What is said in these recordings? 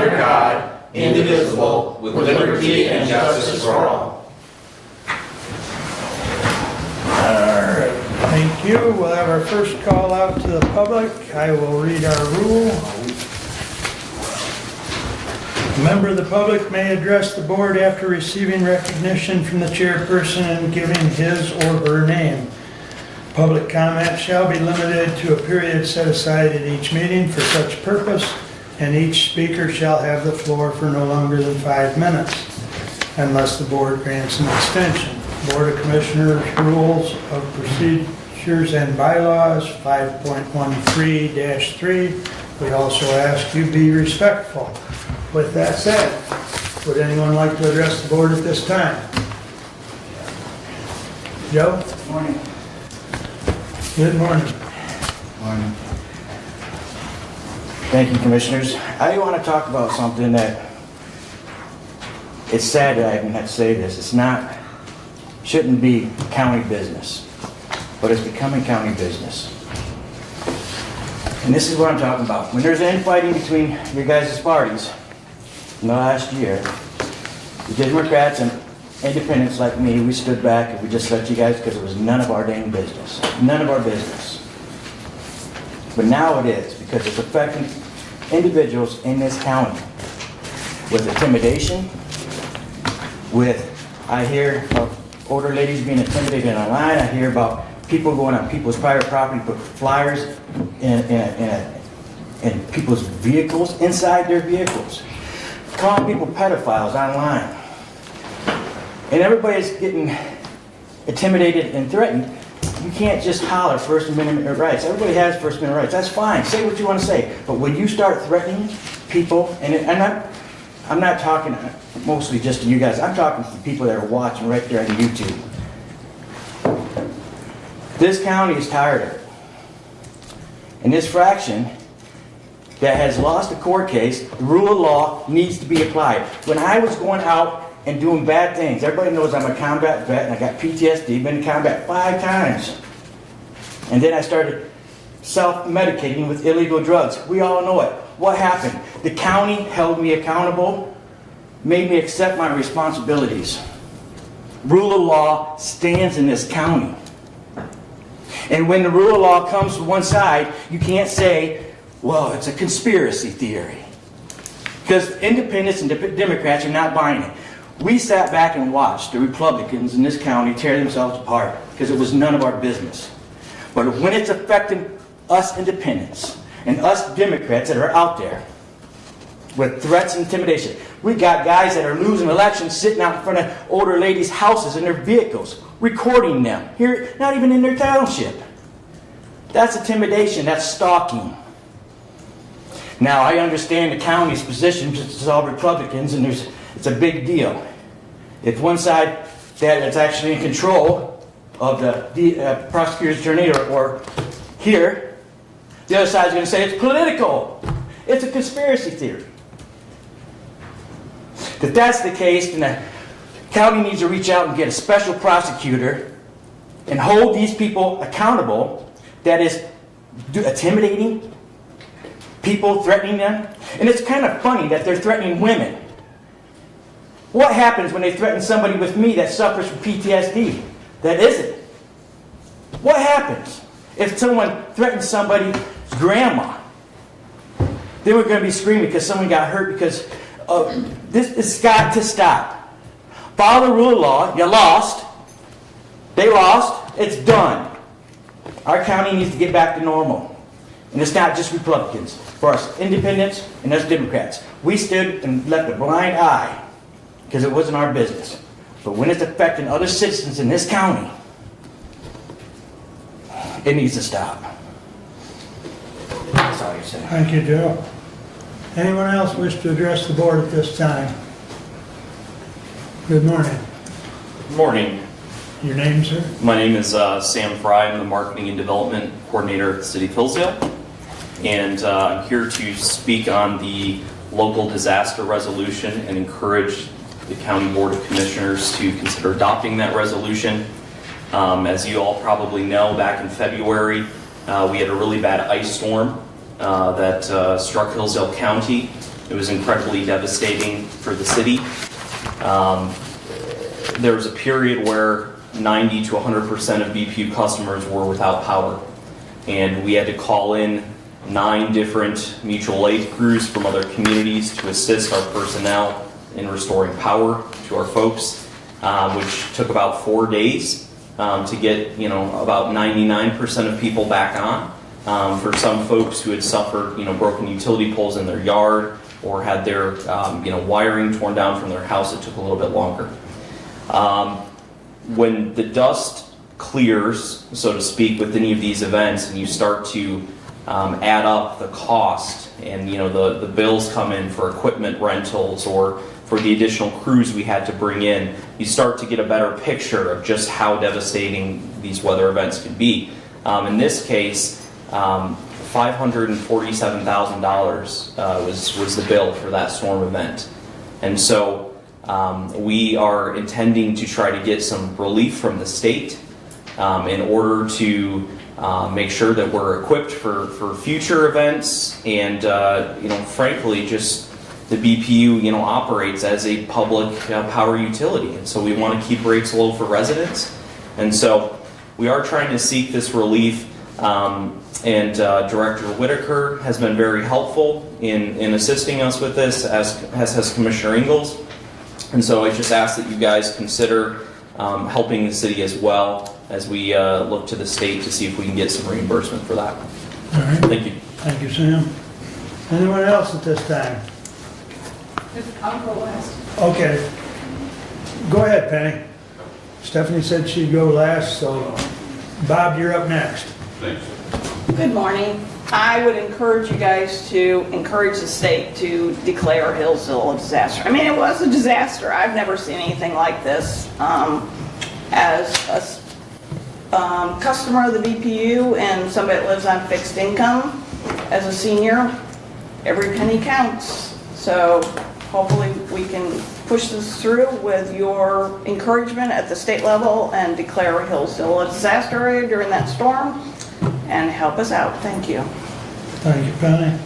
under God, indivisible, with liberty and justice for all. Alright, thank you. We'll have our first call out to the public. I will read our rule. A member of the public may address the board after receiving recognition from the chairperson and giving his or her name. Public comment shall be limited to a period set aside at each meeting for such purpose, and each speaker shall have the floor for no longer than 5 minutes, unless the board grants an extension. Board of Commissioners Rules of Procedures and Bylaws 5.13-3. We also ask you be respectful. With that said, would anyone like to address the board at this time? Joe? Morning. Good morning. Morning. Thank you, Commissioners. I want to talk about something that, it's sad that I even have to say this, shouldn't be county business, but it's becoming county business. And this is what I'm talking about. When there's infighting between your guys' parties in the last year, the Democrats and independents like me, we stood back and we just let you guys, because it was none of our dang business. None of our business. But now it is, because it's affecting individuals in this county with intimidation, I hear of older ladies being intimidated online. I hear about people going on people's private property, put flyers in people's vehicles, inside their vehicles, calling people pedophiles online. And everybody's getting intimidated and threatened. You can't just holler First Amendment rights. Everybody has First Amendment rights. That's fine. Say what you want to say. But when you start threatening people, and I'm not talking mostly just to you guys. I'm talking to the people that are watching right there on YouTube. This county is tired of it. And this fraction that has lost a court case, the rule of law needs to be applied. When I was going out and doing bad things, everybody knows I'm a combat vet and I got PTSD, been in combat 5 times. And then I started self-medicating with illegal drugs. We all know it. What happened? The county held me accountable, made me accept my responsibilities. Rule of law stands in this county. And when the rule of law comes to one side, you can't say, well, it's a conspiracy theory. Because independents and Democrats are not buying it. We sat back and watched the Republicans in this county tear themselves apart because it was none of our business. But when it's affecting us independents and us Democrats that are out there with threats and intimidation, we got guys that are losing elections sitting out in front of older ladies' houses in their vehicles, recording them, here, not even in their township. That's intimidation, that's stalking. Now, I understand the county's position, it's all Republicans, and it's a big deal. If one side that is actually in control of the prosecutor's attorney or here, the other side is going to say it's political. It's a conspiracy theory. If that's the case, then the county needs to reach out and get a special prosecutor and hold these people accountable that is intimidating people, threatening them. And it's kind of funny that they're threatening women. What happens when they threaten somebody with me that suffers from PTSD? That isn't. What happens if someone threatens somebody's grandma? They were going to be screaming because someone got hurt because this has got to stop. Follow the rule of law. You lost. They lost. It's done. Our county needs to get back to normal. And it's not just Republicans. For us independents and us Democrats. We stood and left a blind eye because it wasn't our business. But when it's affecting other citizens in this county, it needs to stop. That's all you say. Thank you, Joe. Anyone else wish to address the board at this time? Good morning. Good morning. Your name, sir? My name is Sam Fry. I'm the Marketing and Development Coordinator at the City of Hillsdale. And I'm here to speak on the local disaster resolution and encourage the County Board of Commissioners to consider adopting that resolution. As you all probably know, back in February, we had a really bad ice storm that struck Hillsdale County. It was incredibly devastating for the city. There was a period where 90 to 100% of BPU customers were without power. And we had to call in 9 different mutual aid crews from other communities to assist our personnel in restoring power to our folks, which took about 4 days to get, about 99% of people back on. For some folks who had suffered, broken utility poles in their yard or had their, wiring torn down from their house, it took a little bit longer. When the dust clears, so to speak, with any of these events, and you start to add up the cost, and the bills come in for equipment rentals or for the additional crews we had to bring in, you start to get a better picture of just how devastating these weather events can be. In this case, $547,000 was the bill for that storm event. And so we are intending to try to get some relief from the state in order to make sure that we're equipped for future events, and frankly, just the BPU operates as a public power utility, and so we want to keep rates low for residents. And so we are trying to seek this relief, and Director Whitaker has been very helpful in assisting us with this, as has Commissioner Ingalls. And so I just ask that you guys consider helping the city as well as we look to the state to see if we can get some reimbursement for that. All right. Thank you. Thank you, Sam. Anyone else at this time? I'll go last. Okay. Go ahead, Penny. Stephanie said she'd go last, so Bob, you're up next. Thanks. Good morning. I would encourage you guys to encourage the state to declare Hillsdale a disaster. I mean, it was a disaster. I've never seen anything like this. As a customer of the BPU and somebody that lives on fixed income, as a senior, every penny counts. So hopefully we can push this through with your encouragement at the state level and declare Hillsdale a disaster area during that storm and help us out. Thank you. Thank you, Penny.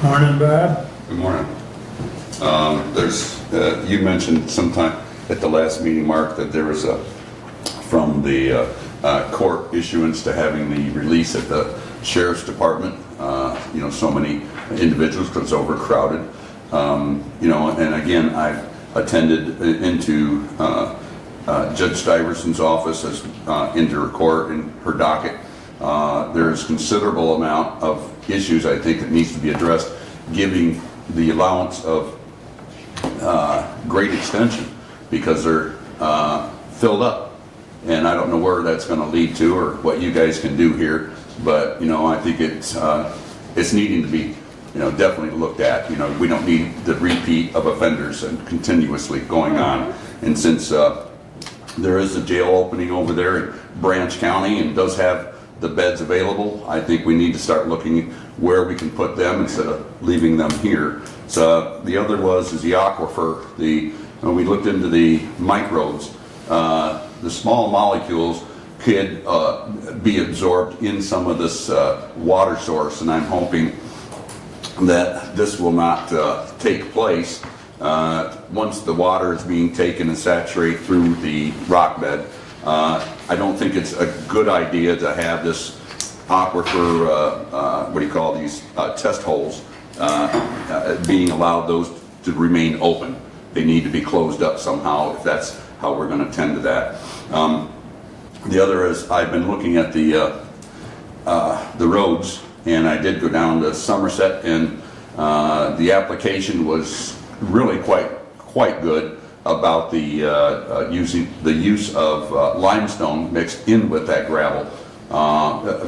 Morning, Bob. Good morning. You mentioned sometime at the last meeting, Mark, that there was from the court issuance to having the release at the sheriff's department, so many individuals because it's overcrowded. And again, I've attended into Judge Stuyvesant's office into her court and her docket. There's considerable amount of issues I think that needs to be addressed, giving the allowance of great extension because they're filled up. And I don't know where that's going to lead to or what you guys can do here, but I think it's needing to be definitely looked at. We don't need the repeat of offenders and continuously going on. And since there is a jail opening over there in Branch County and does have the beds available, I think we need to start looking where we can put them instead of leaving them here. So the other is the aquifer. When we looked into the microbes, the small molecules could be absorbed in some of this water source, and I'm hoping that this will not take place once the water is being taken and saturated through the rock bed. I don't think it's a good idea to have this aquifer, test holes, being allowed those to remain open. They need to be closed up somehow if that's how we're going to tend to that. The other is I've been looking at the roads, and I did go down to Somerset, and the application was really quite good about the use of limestone mixed in with that gravel.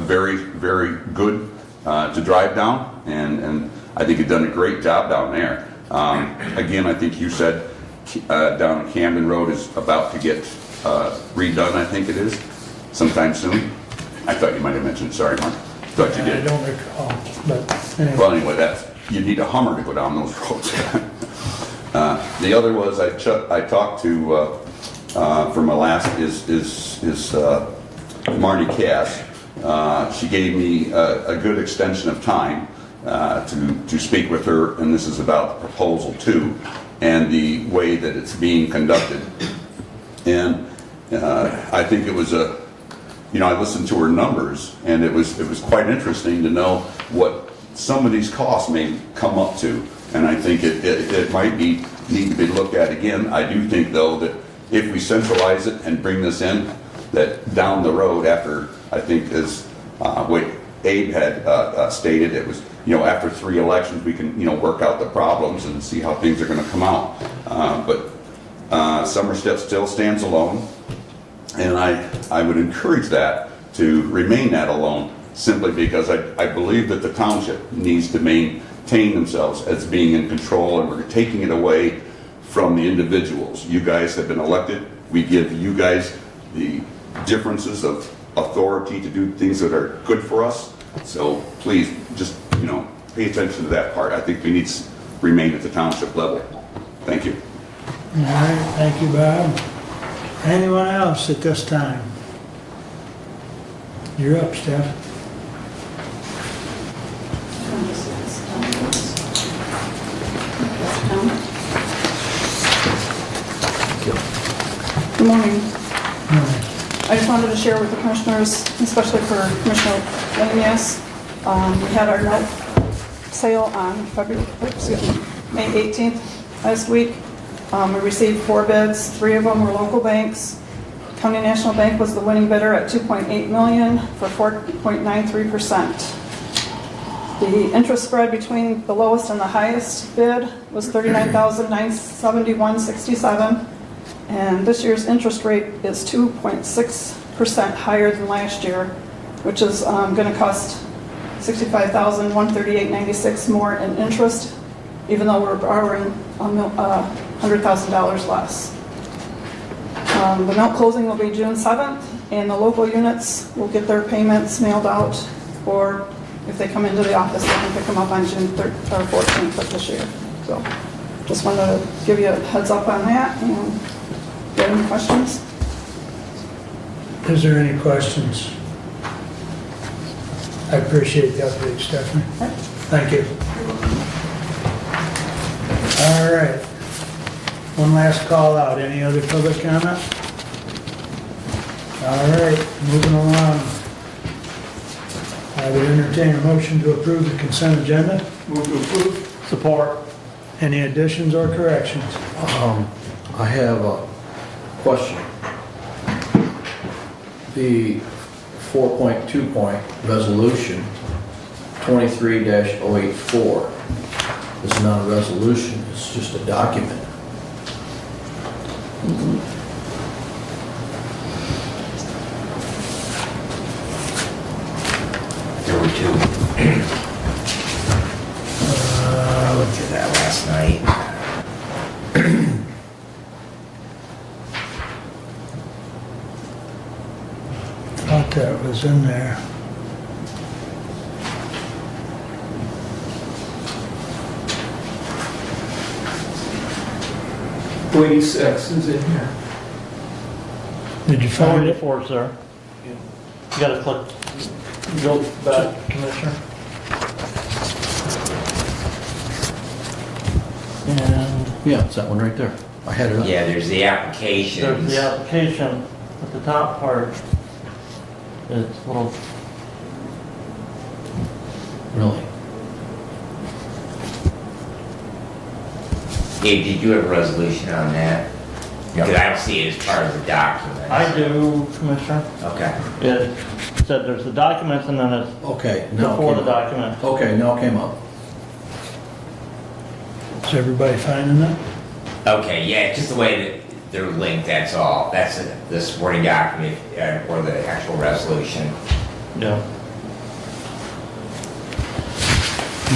Very, very good to drive down, and I think you've done a great job down there. Again, I think you said down Camden Road is about to get redone, I think it is, sometime soon. I thought you might have mentioned, sorry, Mark. Thought you did. I don't recall, but anyway. Well, anyway, you need a Hummer to go down those roads. The other was I talked to for my last is Marty Cass, She gave me a good extension of time to speak with her, and this is about the proposal too, and the way that it's being conducted. And I think it was I listened to her numbers, and it was quite interesting to know what some of these costs may come up to. And I think it might need to be looked at again. I do think, though, that if we centralize it and bring this in, that down the road after, I think, as what Abe had stated, it was, after 3 elections, we can, work out the problems and see how things are going to come out. But Somerset still stands alone, and I would encourage that to remain that alone, simply because I believe that the township needs to maintain themselves as being in control, and we're taking it away from the individuals. You guys have been elected. We give you guys the differences of authority to do things that are good for us. So please, just, pay attention to that part. I think we need to remain at the township level. Thank you. All right, thank you, Bob. Anyone else at this time? You're up, Steph. Good morning. I just wanted to share with the commissioners, especially for Commissioner Lanius, we had our note sale on May 18th last week. We received 4 bids. 3 of them were local banks. County National Bank was the winning bidder at $2.8 million for 4.93%. The interest spread between the lowest and the highest bid was $39,971.67. And this year's interest rate is 2.6% higher than last year, which is going to cost $65,138.96 more in interest, even though we're borrowing $100,000 less. The note closing will be June 7th, and the local units will get their payments mailed out, or if they come into the office, they can pick them up on June 3rd or 14th of this year. So just wanted to give you a heads up on that. And do you have any questions? Is there any questions? I appreciate the update, Stephanie. Thank you. All right. One last call out. Any other public comment? All right, moving along. I would entertain a motion to approve the consent agenda. Move to approve. Support. Any additions or corrections? I have a question. The 4.2 point resolution 23-084 is not a resolution, it's just a document. There were 2. I looked at that last night. Thought that was in there. .86 is in here. Did you find it? 4, sir. You gotta click, go back, Commissioner. And Yeah, it's that one right there. I had it up. Yeah, there's the applications. there's the application at the top part. It's a little, Really? Dave, did you have a resolution on that? Because I don't see it as part of the document. I do, Commissioner. Okay. It said there's the documents and then it's Okay, now it before the came up. document. Okay, now it came up. Is everybody finding that? Okay, yeah, it's just the way that they're linked, that's all. That's the supporting document or the actual resolution. Yeah.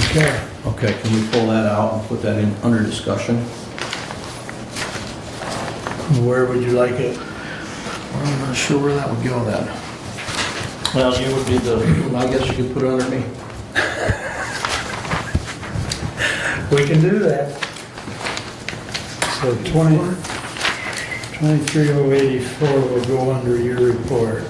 Okay. Okay, can we pull that out and put that in under discussion? Where would you like it? I'm not sure where that would go then. Well, you would be the, I guess you could put it under me. We can do that. So 23084 will go under your report.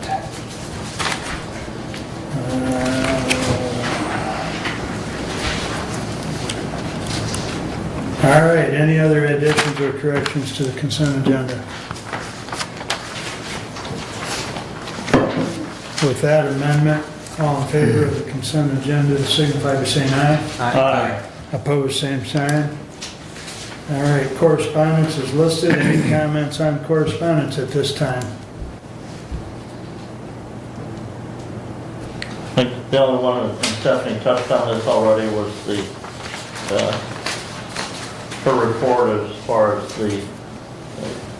All right, any other additions or corrections to the consent agenda? With that amendment, all in favor of the consent agenda signify by saying aye. Aye. Opposed, same sign. All right, correspondence is listed. Any comments on correspondence at this time? I think the only one, and Stephanie touched on this already, was her report as far as the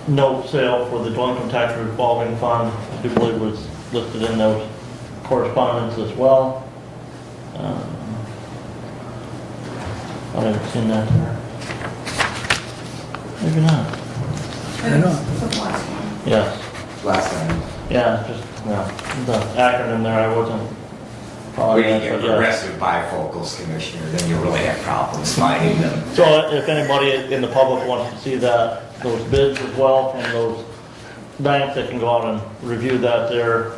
note sale for the delinquent tax revolving fund. I do believe was listed in those correspondence as well. I haven't seen that there. Maybe not. I don't. The last one. Yes. Last time, Yeah, just, the acronym there, I wasn't. when you following get that, but yeah. progressive bifocals, Commissioner, then you really have problems finding them. So if anybody in the public wants to see that, those bids as well from those banks, they can go out and review that there.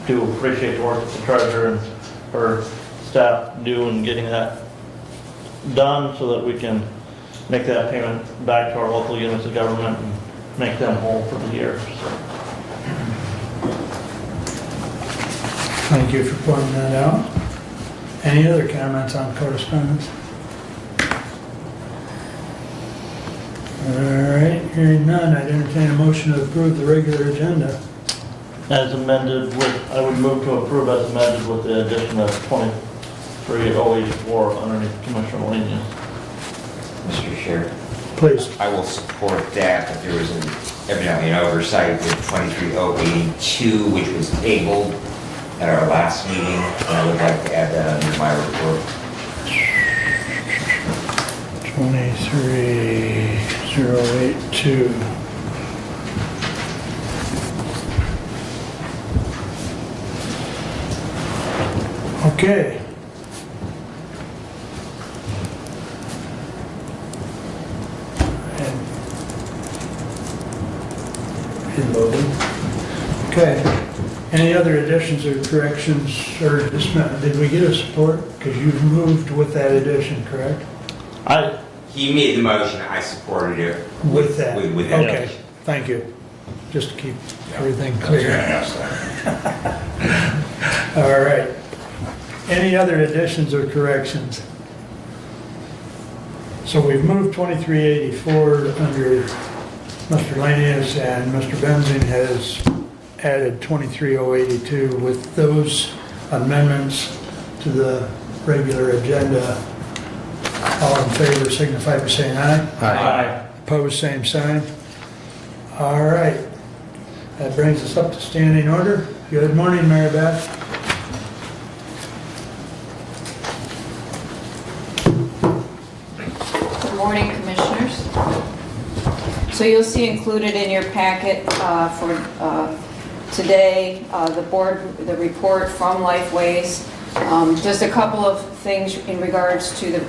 Do appreciate the work that the treasurer and her staff do in getting that done so that we can make that payment back to our local units of government and make them whole for the year. So. Thank you for pointing that out. Any other comments on correspondence? All right, hearing none, I'd entertain a motion to approve the regular agenda. As amended with, I would move to approve as amended with the addition of 23,084 underneath Commissioner Lanius. Mr. Chair, Please. I will support that, but there was evidently an oversight with 23082, which was tabled at our last meeting, and I would like to add that under my report. 23082. Okay. And loaded. Okay. Any other additions or corrections, or did we get a support? Because you've moved with that addition, correct? He made the motion, I supported it. With that? With that. Okay, thank you. Just to keep everything clear. All right. Any other additions or corrections? So we've moved 2384 under Mr. Lanius, and Mr. Benzing has added 23082 with those amendments to the regular agenda. All in favor signify by saying aye. Aye. Opposed, same sign. All right. That brings us up to standing order. Good morning, Mary Beth. Good morning, Commissioners. So you'll see included in your packet for today, the report from Lifeways. Just a couple of things in regards to the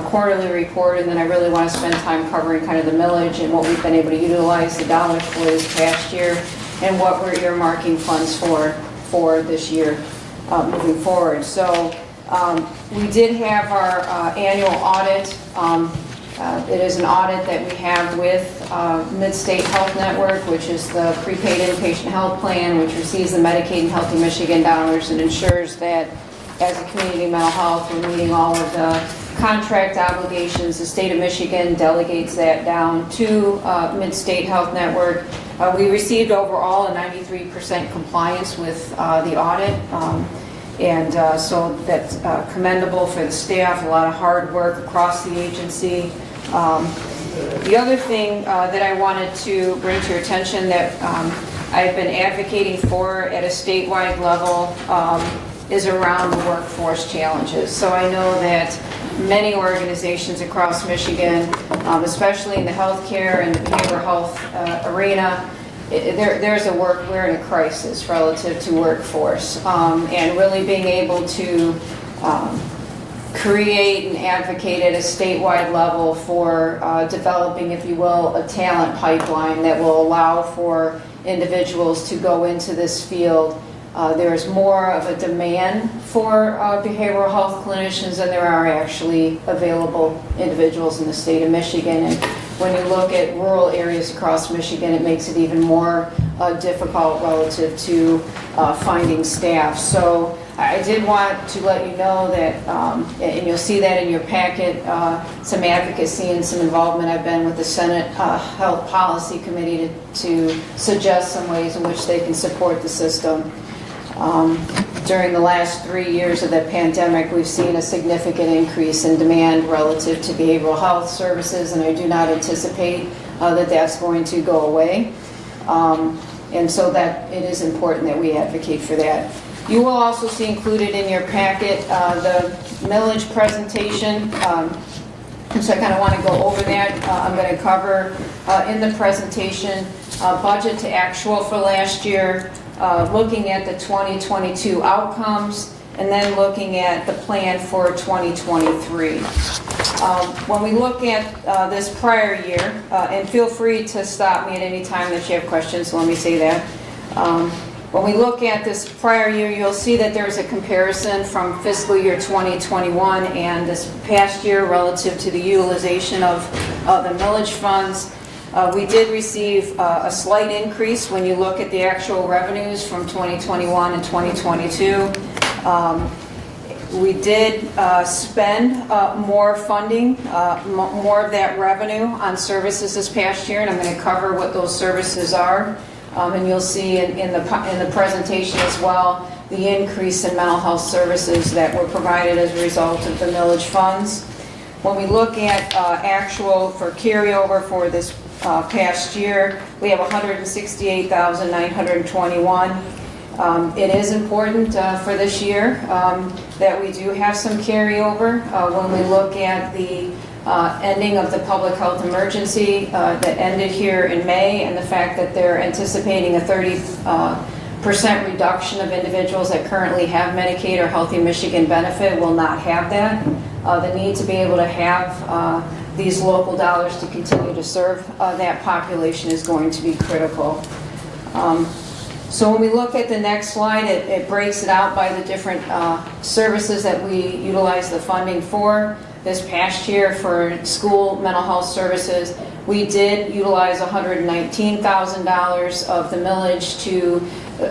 quarterly report, and then I really want to spend time covering kind of the millage and what we've been able to utilize the dollars for this past year and what we're earmarking funds for this year moving forward. So we did have our annual audit. It is an audit that we have with Mid-State Health Network, which is the prepaid inpatient health plan, which receives the Medicaid and Healthy Michigan dollars and ensures that as a community mental health, we're meeting all of the contract obligations. The state of Michigan delegates that down to Mid-State Health Network. We received overall a 93% compliance with the audit. So that's commendable for the staff, a lot of hard work across the agency. The other thing that I wanted to bring to your attention that I've been advocating for at a statewide level is around the workforce challenges. So I know that many organizations across Michigan, especially in the healthcare and the behavioral health arena, we're in a crisis relative to workforce, and really being able to create and advocate at a statewide level for developing, if you will, a talent pipeline that will allow for individuals to go into this field. There's more of a demand for behavioral health clinicians than there are actually available individuals in the state of Michigan. And when you look at rural areas across Michigan, it makes it even more difficult relative to finding staff. So I did want to let you know that, and you'll see that in your packet, some advocacy and some involvement. I've been with the Senate Health Policy Committee to suggest some ways in which they can support the system. During the last 3 years of the pandemic, we've seen a significant increase in demand relative to behavioral health services, and I do not anticipate that that's going to go away. And so that it is important that we advocate for that. You will also see included in your packet the millage presentation. So I kind of want to go over that. I'm going to cover in the presentation budget to actual for last year, looking at the 2022 outcomes, and then looking at the plan for 2023. When we look at this prior year, and feel free to stop me at any time that you have questions, so let me say that. When we look at this prior year, you'll see that there's a comparison from fiscal year 2021 and this past year relative to the utilization of the millage funds. We did receive a slight increase when you look at the actual revenues from 2021 and 2022. We did spend more funding, more of that revenue on services this past year, and I'm going to cover what those services are. And you'll see in the presentation as well the increase in mental health services that were provided as a result of the millage funds. When we look at actual for carryover for this past year, we have $168,921. It is important for this year that we do have some carryover. When we look at the ending of the public health emergency that ended here in May, and the fact that they're anticipating a 30% reduction of individuals that currently have Medicaid or Healthy Michigan benefit will not have that. The need to be able to have these local dollars to continue to serve that population is going to be critical. So when we look at the next slide, it breaks it out by the different services that we utilize the funding for. This past year for school mental health services, we did utilize $119,000 of the millage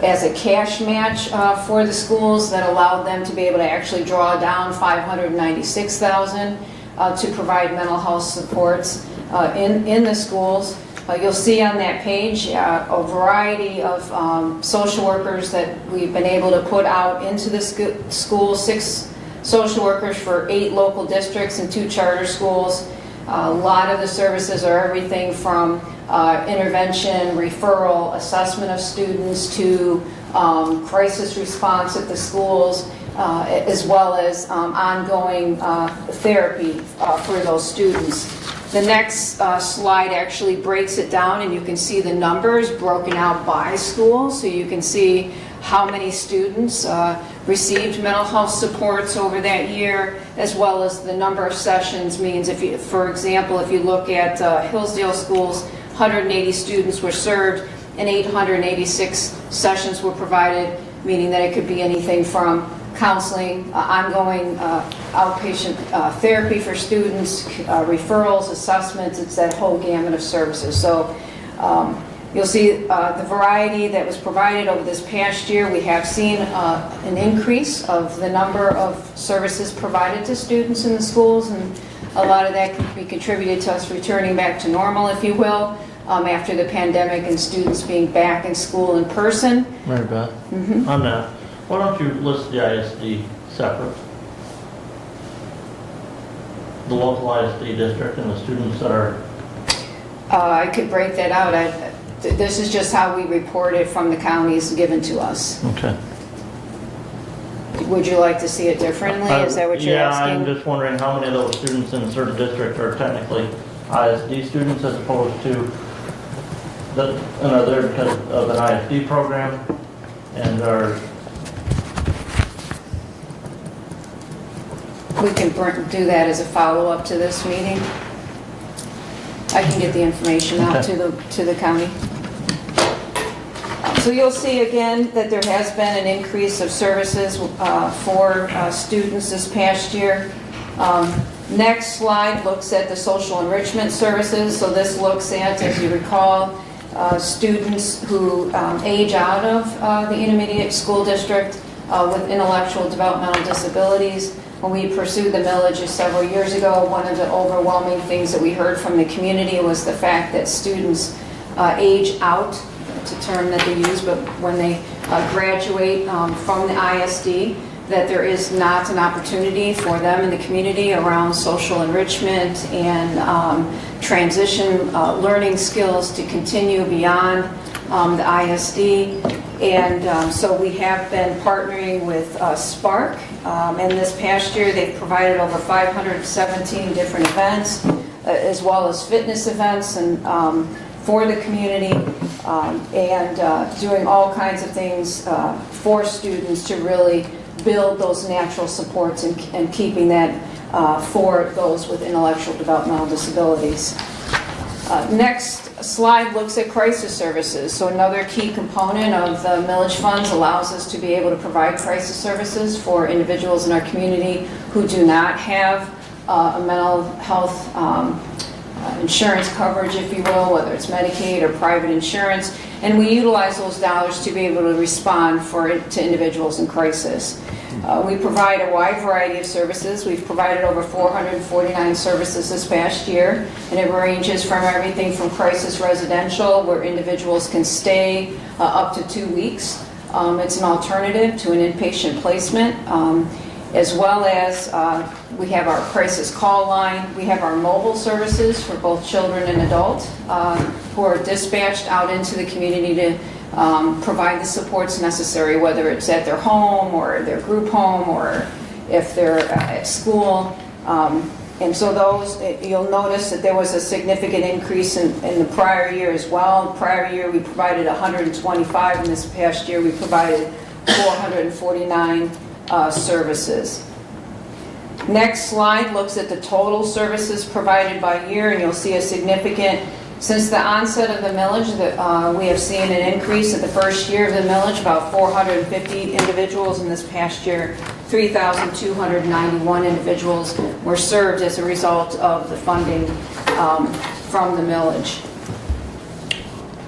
as a cash match for the schools that allowed them to be able to actually draw down $596,000 to provide mental health supports in the schools. You'll see on that page a variety of social workers that we've been able to put out into the school, 6 social workers for 8 local districts and 2 charter schools. A lot of the services are everything from intervention, referral, assessment of students to crisis response at the schools, as well as ongoing therapy for those students. The next slide actually breaks it down, and you can see the numbers broken out by school, so you can see how many students received mental health supports over that year, as well as the number of sessions. Means if you, for example, if you look at Hillsdale schools, 180 students were served and 886 sessions were provided, meaning that it could be anything from counseling, ongoing outpatient therapy for students, referrals, assessments. It's that whole gamut of services. So you'll see the variety that was provided over this past year. We have seen an increase of the number of services provided to students in the schools, and a lot of that can be contributed to us returning back to normal, if you will, after the pandemic and students being back in school in person. Mary Beth, on that, why don't you list the ISD separate? The local ISD district and the students that are... I could break that out. This is just how we report it from the counties given to us. Okay. Would you like to see it differently? Is that what you're asking? Yeah, I'm just wondering how many of those students in a certain district are technically ISD students as opposed to are there because of an ISD program and are... We can do that as a follow-up to this meeting. I can get the information out to the county. So you'll see again that there has been an increase of services for students this past year. Next slide looks at the social enrichment services. So this looks at, as you recall, students who age out of the intermediate school district with intellectual developmental disabilities. When we pursued the millage several years ago, one of the overwhelming things that we heard from the community was the fact that students age out. It's a term that they use, but when they graduate from the ISD, that there is not an opportunity for them in the community around social enrichment and transition learning skills to continue beyond the ISD. And so we have been partnering with Spark, and this past year they've provided over 517 different events, as well as fitness events and for the community, and doing all kinds of things for students to really build those natural supports and keeping that for those with intellectual developmental disabilities. Next slide looks at crisis services. So another key component of the millage funds allows us to be able to provide crisis services for individuals in our community who do not have a mental health insurance coverage, if you will, whether it's Medicaid or private insurance, and we utilize those dollars to be able to respond to individuals in crisis. We provide a wide variety of services. We've provided over 449 services this past year, and it ranges from everything from crisis residential, where individuals can stay up to 2 weeks. It's an alternative to an inpatient placement, as well as we have our crisis call line. We have our mobile services for both children and adults who are dispatched out into the community to provide the supports necessary, whether it's at their home or their group home or if they're at school. And so those, you'll notice that there was a significant increase in the prior year as well. Prior year we provided 125, and this past year we provided 449 services. Next slide looks at the total services provided by year, and you'll see a significant, since the onset of the millage, that we have seen an increase in the first year of the millage, about 450 individuals. In this past year, 3,291 individuals were served as a result of the funding from the millage.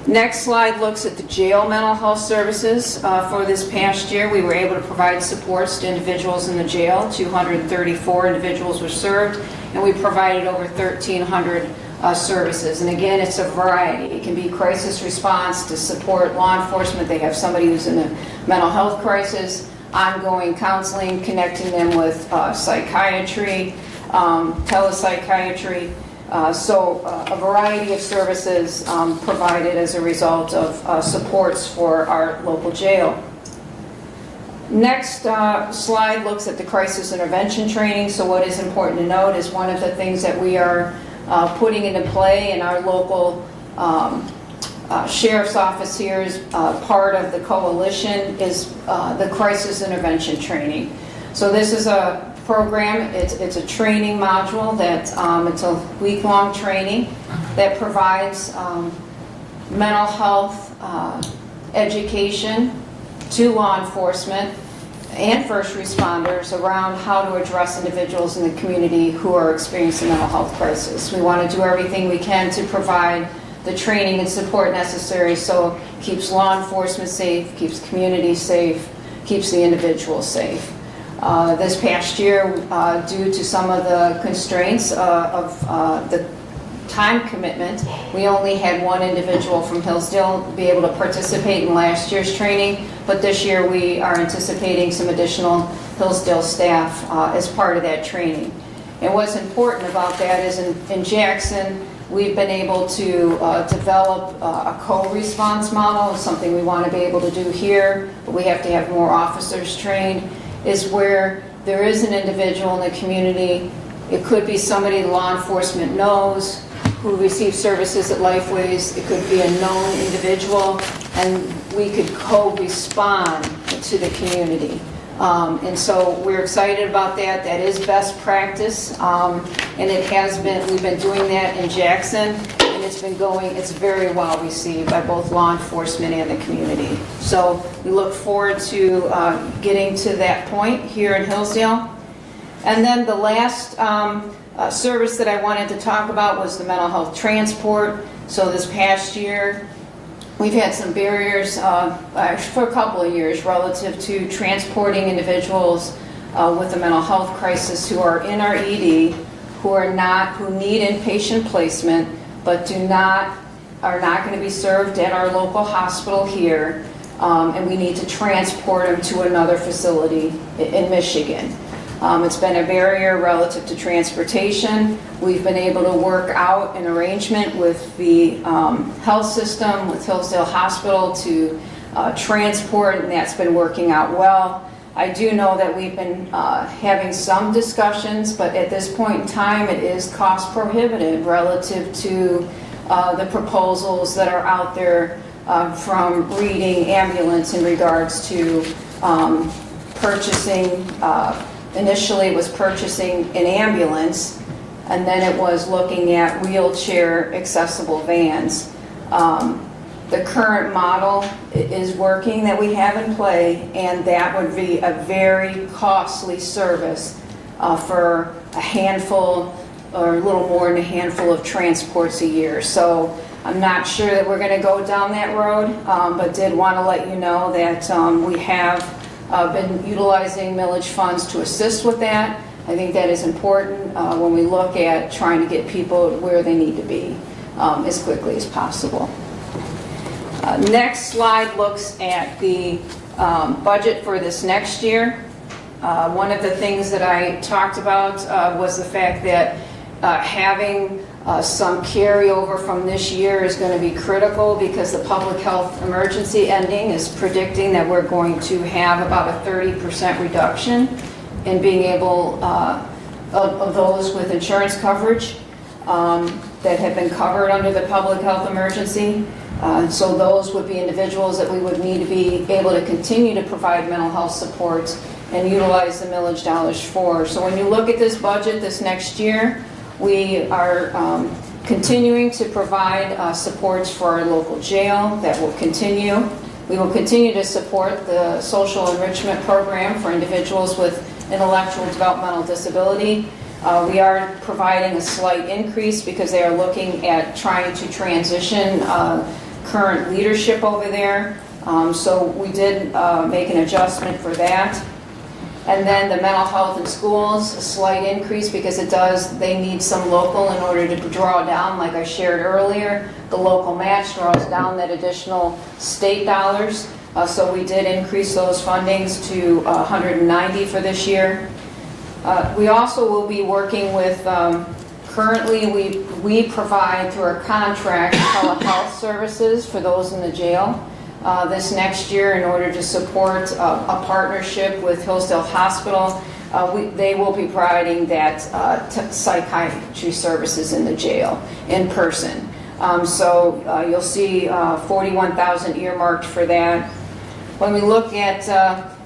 Next slide looks at the jail mental health services. For this past year, we were able to provide supports to individuals in the jail. 234 individuals were served, and we provided over 1,300 services. And again, it's a variety. It can be crisis response to support law enforcement. They have somebody who's in a mental health crisis, ongoing counseling, connecting them with psychiatry, telepsychiatry. So a variety of services provided as a result of supports for our local jail. Next slide looks at the crisis intervention training. So what is important to note is one of the things that we are putting into play in our local sheriff's office here is part of the coalition is the crisis intervention training. So this is a program, it's a training module that it's a week-long training that provides mental health education to law enforcement and first responders around how to address individuals in the community who are experiencing mental health crisis. We want to do everything we can to provide the training and support necessary so it keeps law enforcement safe, keeps communities safe, keeps the individual safe. This past year, due to some of the constraints of the time commitment, we only had one individual from Hillsdale be able to participate in last year's training, but this year we are anticipating some additional Hillsdale staff as part of that training. And what's important about that is in Jackson, we've been able to develop a co-response model. It's something we want to be able to do here, but we have to have more officers trained, is where there is an individual in the community. It could be somebody law enforcement knows who receives services at Lifeways. It could be a known individual, and we could co-respond to the community. And so we're excited about that. That is best practice, and it has been. We've been doing that in Jackson, and and it's very well received by both law enforcement and the community. So we look forward to getting to that point here in Hillsdale. And then the last service that I wanted to talk about was the mental health transport. So this past year, we've had some barriers for a couple of years relative to transporting individuals with a mental health crisis who are in our ED, who need inpatient placement, but are not going to be served at our local hospital here, and we need to transport them to another facility in Michigan. It's been a barrier relative to transportation. We've been able to work out an arrangement with the health system, with Hillsdale Hospital to transport, and that's been working out well. I do know that we've been having some discussions, but at this point in time, it is cost prohibitive relative to the proposals that are out there from Reading Ambulance in regards to purchasing. Initially, it was purchasing an ambulance, and then it was looking at wheelchair accessible vans. The current model is working that we have in play, and that would be a very costly service for a handful or a little more than a handful of transports a year. So I'm not sure that we're going to go down that road, but did want to let you know that we have been utilizing millage funds to assist with that. I think that is important when we look at trying to get people where they need to be as quickly as possible. Next slide looks at the budget for this next year. One of the things that I talked about was the fact that having some carryover from this year is going to be critical because the public health emergency ending is predicting that we're going to have about a 30% reduction in being able of those with insurance coverage that have been covered under the public health emergency. So those would be individuals that we would need to be able to continue to provide mental health support and utilize the millage dollars for. So when you look at this budget this next year, we are continuing to provide supports for our local jail. That will continue. We will continue to support the social enrichment program for individuals with intellectual developmental disability. We are providing a slight increase because they are looking at trying to transition current leadership over there. So we did make an adjustment for that. And then the mental health in schools, a slight increase because they need some local in order to draw down, like I shared earlier. The local match draws down that additional state dollars. So we did increase those fundings to 190 for this year. We also will be working with, currently we provide through our contract telehealth services for those in the jail. This next year, in order to support a partnership with Hillsdale Hospital, they will be providing that psychiatry services in the jail in person. So you'll see 41,000 earmarked for that. When we look at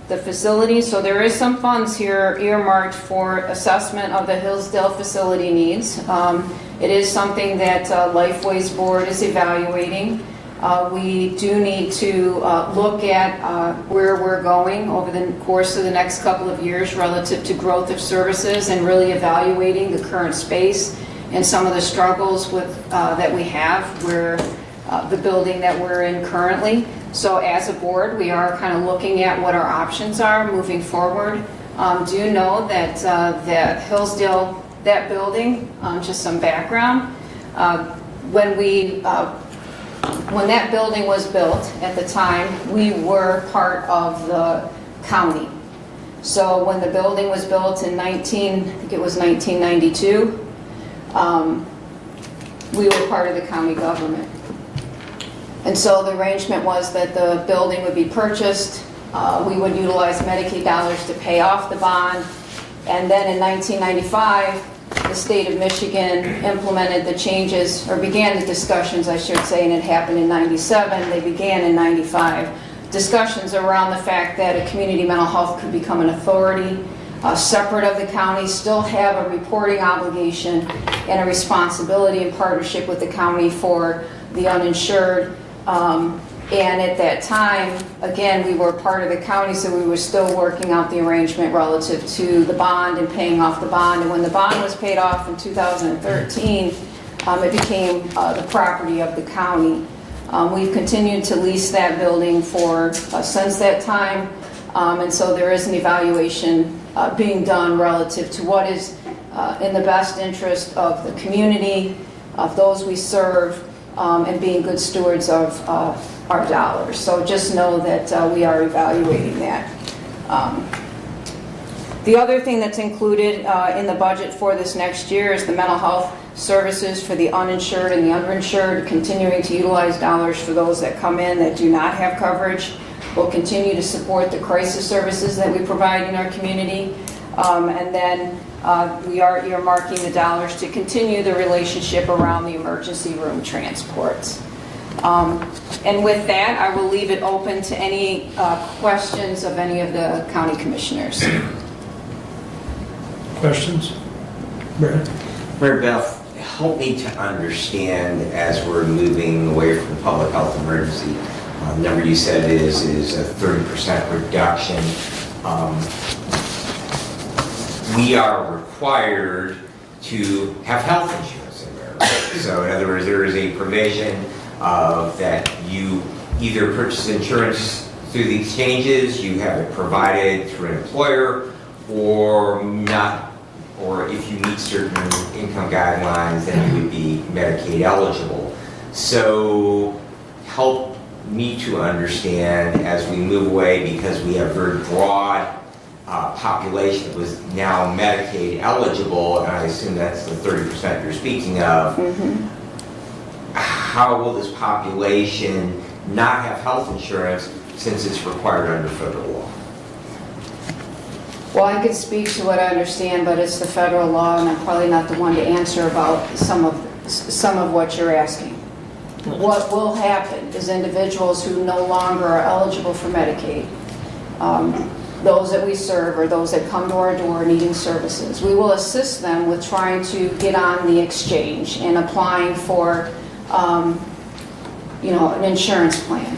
the facility, so there is some funds here earmarked for assessment of the Hillsdale facility needs. It is something that Lifeway's board is evaluating. We do need to look at where we're going over the course of the next couple of years relative to growth of services and really evaluating the current space and some of the struggles that we have where the building that we're in currently. So as a board, we are kind of looking at what our options are moving forward. Do know that that Hillsdale, that building, just some background, when that building was built, at the time, we were part of the county. So when the building was built in 1992, we were part of the county government. And so the arrangement was that the building would be purchased, we would utilize Medicaid dollars to pay off the bond, and then in 1995, the state of Michigan implemented the changes, or began the discussions, I should say, and it happened in 97, they began in 95, discussions around the fact that a community mental health could become an authority. separate of the county, still have a reporting obligation and a responsibility in partnership with the county for the uninsured. And at that time, again, we were part of the county, so we were still working out the arrangement relative to the bond and paying off the bond. And when the bond was paid off in 2013, it became the property of the county. We've continued to lease that building for since that time, and so there is an evaluation being done relative to what is in the best interest of the community, of those we serve, and being good stewards of our dollars. So just know that we are evaluating that. The other thing that's included in the budget for this next year is the mental health services for the uninsured and the underinsured, continuing to utilize dollars for those that come in that do not have coverage. We'll continue to support the crisis services that we provide in our community. And then we are earmarking the dollars to continue the relationship around the emergency room transports. And with that, I will leave it open to any questions of any of the county commissioners. Questions? Brad? Mary Beth, help me to understand as we're moving away from public health emergency. The number you said is a 30% reduction. We are required to have health insurance in there. So in other words, there is a provision that you either purchase insurance through the exchanges, you have it provided through an employer, or not, or if you meet certain income guidelines, then you would be Medicaid eligible. So help me to understand as we move away, because we have very broad population that was now Medicaid eligible, and I assume that's the 30% you're speaking of. Mm-hmm. How will this population not have health insurance since it's required under federal law? Well, I could speak to what I understand, but it's the federal law, and I'm probably not the one to answer about some of what you're asking. What will happen is individuals who no longer are eligible for Medicaid, those that we serve or those that come to our door needing services, we will assist them with trying to get on the exchange and applying for, an insurance plan.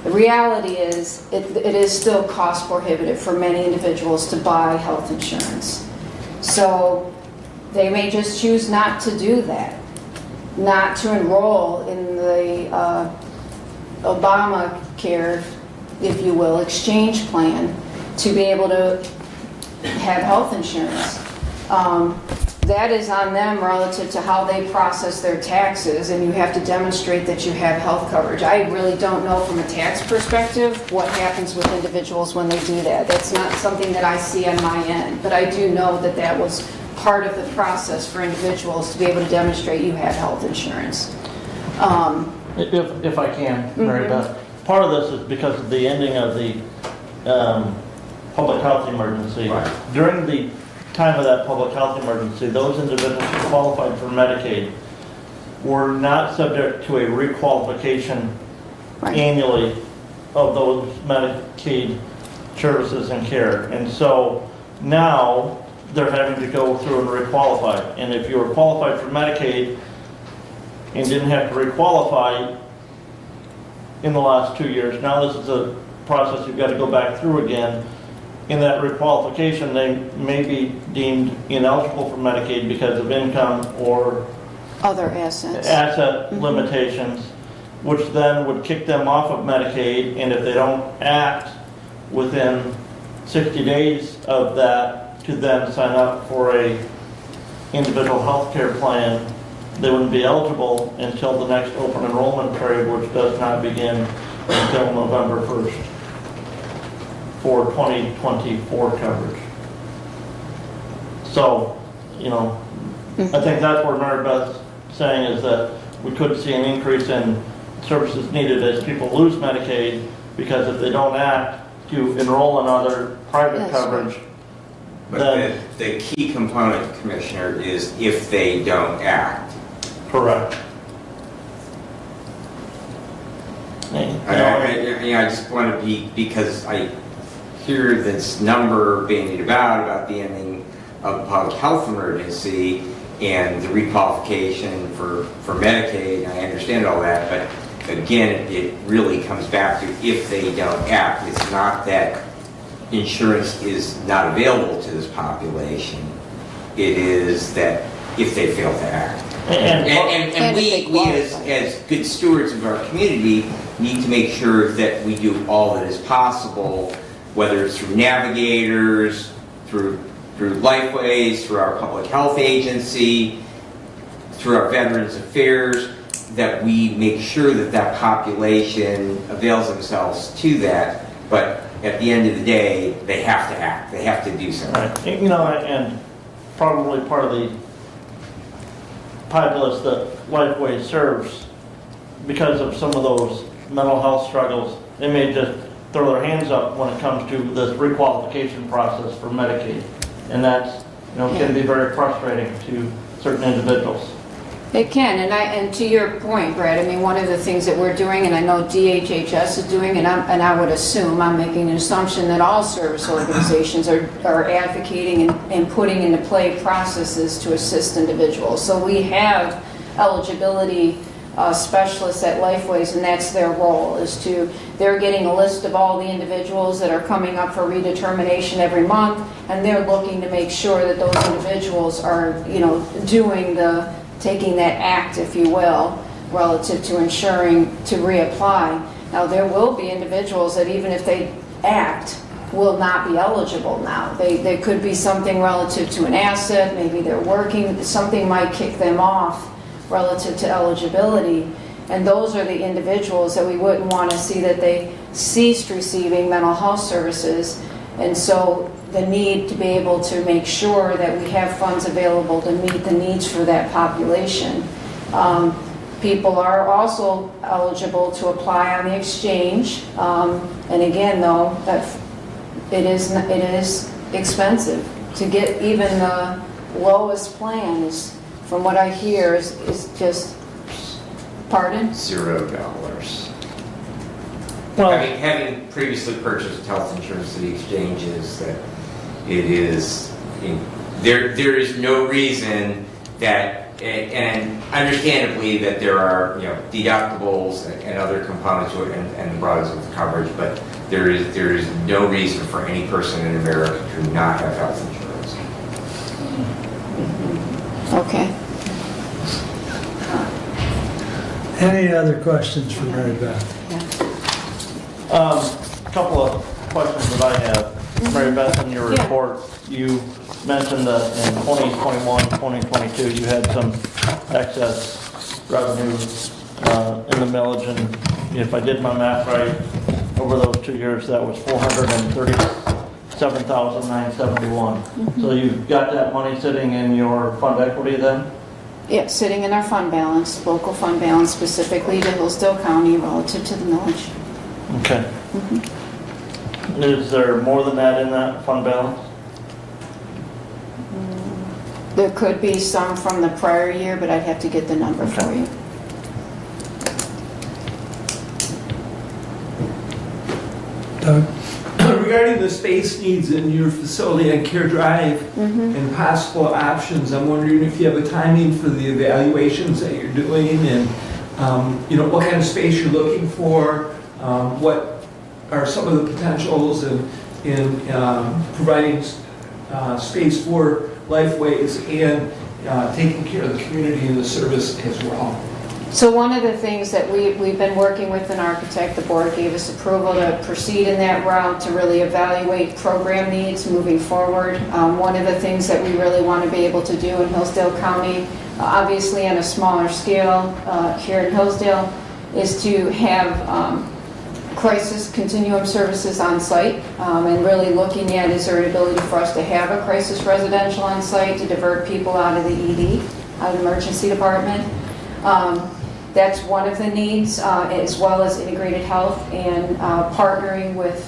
The reality is, it is still cost prohibitive for many individuals to buy health insurance. So they may just choose not to do that, not to enroll in the Obamacare, if you will, exchange plan to be able to have health insurance. That is on them relative to how they process their taxes, and you have to demonstrate that you have health coverage. I really don't know from a tax perspective what happens with individuals when they do that. That's not something that I see on my end, but I do know that that was part of the process for individuals to be able to demonstrate you have health insurance. If I can, Mary Beth, part of this is because of the ending of the public health emergency. Right. During the time of that public health emergency, those individuals who qualified for Medicaid were not subject to a requalification annually of those Medicaid services and care. And so now they're having to go through and requalify. And if you were qualified for Medicaid and didn't have to requalify in the last 2 years, now this is a process you've got to go back through again. In that requalification, they may be deemed ineligible for Medicaid because of income or Other assets. asset limitations, which then would kick them off of Medicaid, and if they don't act within 60 days of that to then sign up for a individual health care plan, they wouldn't be eligible until the next open enrollment period, which does not begin until November 1st. For 2024 coverage. So, I think that's where Mary Beth's saying is that we could see an increase in services needed as people lose Medicaid, because if they don't act to enroll in other private coverage, But then... the key component, Commissioner, is if they don't act. Correct. I just want to be, because hear this number bandied about the ending of the public health emergency and the requalification for Medicaid, and I understand all that, but again, it really comes back to if they don't act. It's not that insurance is not available to this population. It is that if they fail to act. And And if they we as good stewards of our community need to make sure that we do all that is possible, whether it's through navigators, through Lifeways, through our public health agency, through our Veterans Affairs, that we make sure that that population avails themselves to that. But at the end of the day, they have to act. They have to do something. right, you know, and probably part of the populace that Lifeway serves, because of some of those mental health struggles, they may just throw their hands up when it comes to this requalification process for Medicaid. And that's, you know, can be very frustrating to certain individuals. It can, and to your point, Brad, I mean, one of the things that we're doing, and I know DHHS is doing, and I would assume, I'm making an assumption that all service organizations are advocating and putting into play processes to assist individuals. So we have eligibility specialists at Lifeways, and that's their role, they're getting a list of all the individuals that are coming up for redetermination every month, and they're looking to make sure that those individuals are, you know, taking that act, if you will, relative to ensuring to reapply. Now, there will be individuals that even if they act, will not be eligible now. There could be something relative to an asset, maybe they're working, something might kick them off relative to eligibility. And those are the individuals that we wouldn't want to see that they ceased receiving mental health services. And so the need to be able to make sure that we have funds available to meet the needs for that population. People are also eligible to apply on the exchange. And again, though, it is expensive to get. Even the lowest plan is, from what I hear, is just, pardon? $0. Well, Having previously purchased health insurance to the exchanges, that it is, there is no reason that, and understandably that there are, you know, deductibles and other components to it and the broadness of the coverage, but there is no reason for any person in America to not have health insurance. Okay. Any other questions for Mary Beth? a couple of questions that I have. Mary Beth, in your Yeah. report, you mentioned that in 2021, 2022, you had some excess revenue in the millage, and if I did my math right, over those 2 years, that was $437,971. So you've got that money sitting in your fund equity then? Yeah, sitting in our fund balance, local fund balance, specifically to Hillsdale County relative to the millage. Okay. Is there more than that in that fund balance? There could be some from the prior year, but I'd have to get the number for Okay. you. Doug? Regarding the space needs in your facility on Care Drive and possible options, I'm wondering if you have a timing for the evaluations that you're doing and, what kind of space you're looking for, what are some of the potentials in providing space for Lifeways and taking care of the community and the service as well. So one of the things that we've been working with an architect, the board gave us approval to proceed in that route to really evaluate program needs moving forward. One of the things that we really want to be able to do in Hillsdale County, obviously on a smaller scale here in Hillsdale, is to have crisis continuum services on site and really looking at is there an ability for us to have a crisis residential on site to divert people out of the ED, out of the emergency department. That's one of the needs, as well as integrated health and partnering with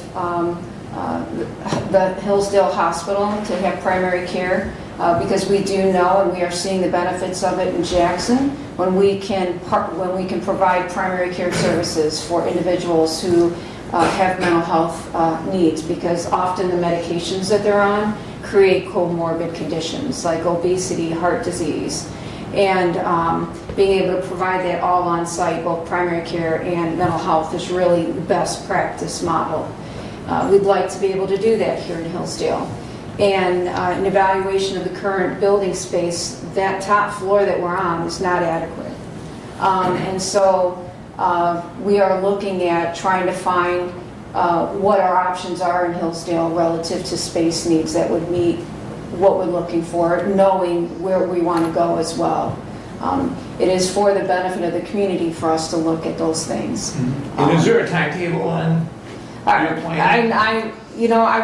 the Hillsdale Hospital to have primary care, because we do know and we are seeing the benefits of it in Jackson when we can provide primary care services for individuals who have mental health needs, because often the medications that they're on create comorbid conditions like obesity, heart disease. And being able to provide that all on site, both primary care and mental health, is really the best practice model. We'd like to be able to do that here in Hillsdale. And an evaluation of the current building space, that top floor that we're on is not adequate. And so we are looking at trying to find what our options are in Hillsdale relative to space needs that would meet what we're looking for, knowing where we want to go as well. It is for the benefit of the community for us to look at those things. And is there a timetable on your plan? I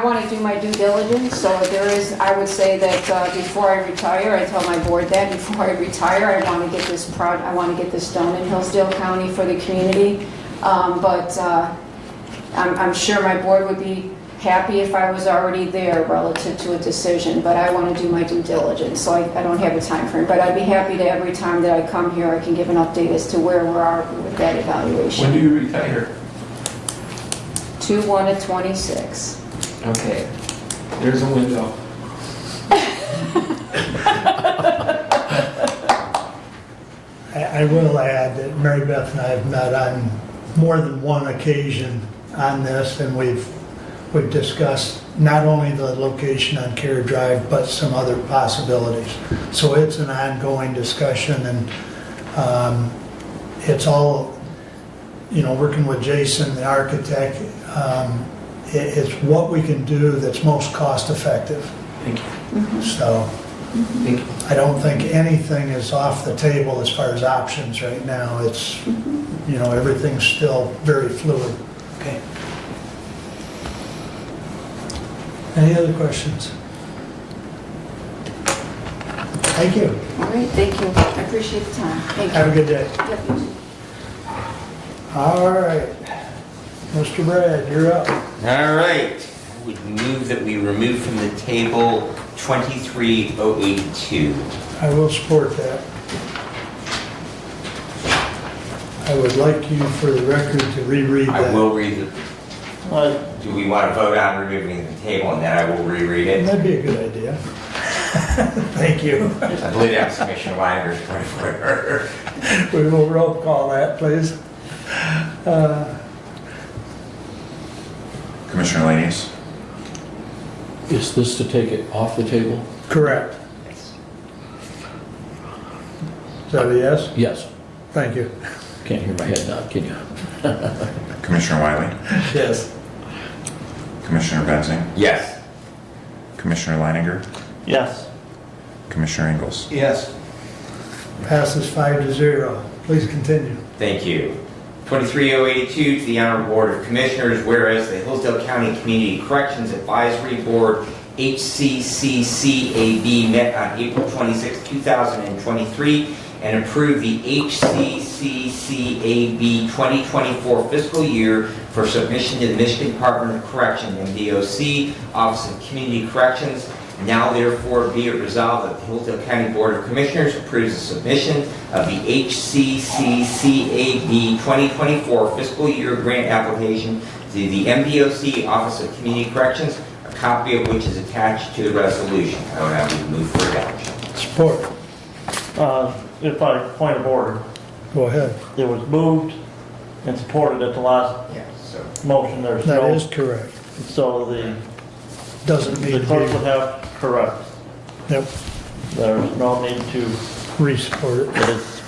want to do my due diligence, so there is, I would say that before I retire, I tell my board that before I retire, I want to get this done in Hillsdale County for the community. But I'm sure my board would be happy if I was already there relative to a decision, but I want to do my due diligence, so I don't have a time frame. But I'd be happy to, every time that I come here, I can give an update as to where we are with that evaluation. When do you retire? 2/1/26. Okay, there's a window. I will add that Mary Beth and I have met on more than one occasion on this, and we've discussed not only the location on Care Drive, but some other possibilities. So it's an ongoing discussion, and it's all, working with Jason, the architect, it's what we can do that's most cost effective. Thank you. So Thank you. I don't think anything is off the table as far as options right now. It's, everything's still very fluid. Okay. Any other questions? Thank you. All right, thank you. I appreciate the time. Thank you. Have a good day. Yep, you too. All right. Mr. Brad, you're up. All right. I would move that we remove from the table 23082. I will support that. I would like you, for the record, to reread that. I will read it. I- Do we want to vote on removing it from the table, and then I will reread it? That'd be a good idea. Thank you. I believe that's Commissioner Weiner's point for her. We will roll call that, please. Commissioner Lanius? Is this to take it off the table? Correct. Is that a yes? Yes. Thank you. Can't hear my head nod, can you? Commissioner Wiley? Yes. Commissioner Benzing? Yes. Commissioner Leininger? Yes. Commissioner Ingalls? Yes. Passes 5-0. Please continue. Thank you. 23082 to the Honorable Board of Commissioners, whereas the Hillsdale County Community Corrections Advisory Board, HCCCAB, met on April 26, 2023, and approved the HCCCAB 2024 fiscal year for submission to the Michigan Department of Correction, MDOC, Office of Community Corrections. Now therefore be it resolved that the Hillsdale County Board of Commissioners approves the submission of the HCCCAB 2024 fiscal year grant application to the MDOC Office of Community Corrections, a copy of which is attached to the resolution. I would have to move for adoption. Support. If I point of order, Go ahead. it was moved and supported at the last Yes, so motion. There's That no, is correct. so the Doesn't need to clerk would be, have to correct. yep, There's no need to, re-support it, it is,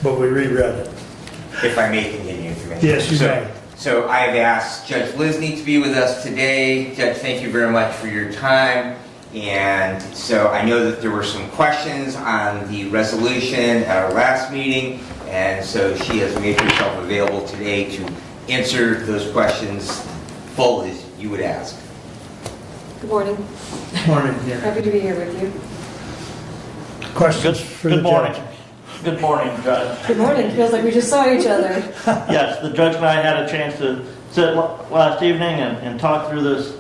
but we reread it. if I may continue, Commissioner. Yes, you may. So I have asked Judge Lisney to be with us today. Judge, thank you very much for your time. And so I know that there were some questions on the resolution at our last meeting, and so she has made herself available today to answer those questions full as you would ask. Good morning. Morning, yeah. Happy to be here with you. Questions good, for the good morning. judge? Good morning, Judge. Good morning. Feels like we just saw each other. Yes, the judge and I had a chance to sit last evening and talk through this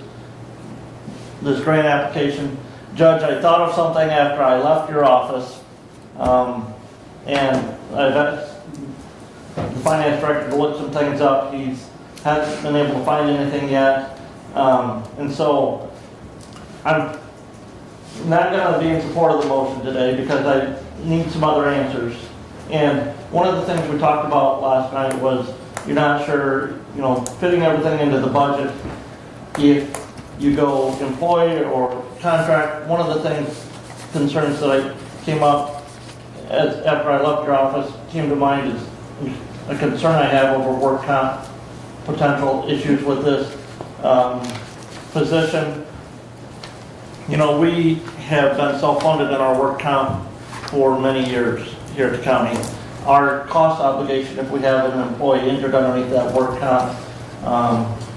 grant application. Judge, I thought of something after I left your office, and I've asked the finance director to look some things up. He's hasn't been able to find anything yet. And so I'm not going to be in support of the motion today because I need some other answers. And one of the things we talked about last night was you're not sure, fitting everything into the budget. If you go employee or contract, one of the concerns that I came up after I left your office came to mind is a concern I have over work comp potential issues with this position. We have been self-funded in our work comp for many years here at the county. Our cost obligation, if we have an employee injured underneath that work comp,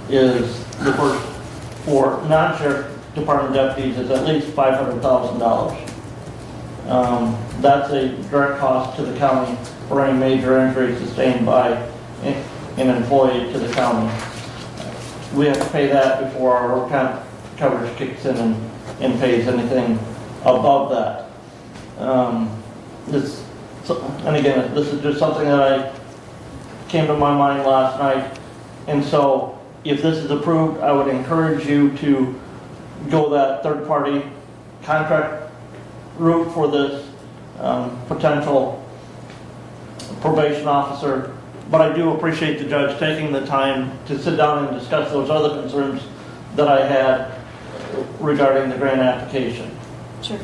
is the first, for non-sheriff department deputies, is at least $500,000. That's a direct cost to the county for any major injury sustained by an employee to the county. We have to pay that before our work comp coverage kicks in and pays anything above that. And again, this is just something that came to my mind last night. And so if this is approved, I would encourage you to go that third-party contract route for this potential probation officer. But I do appreciate the judge taking the time to sit down and discuss those other concerns that I had regarding the grant application. Sure.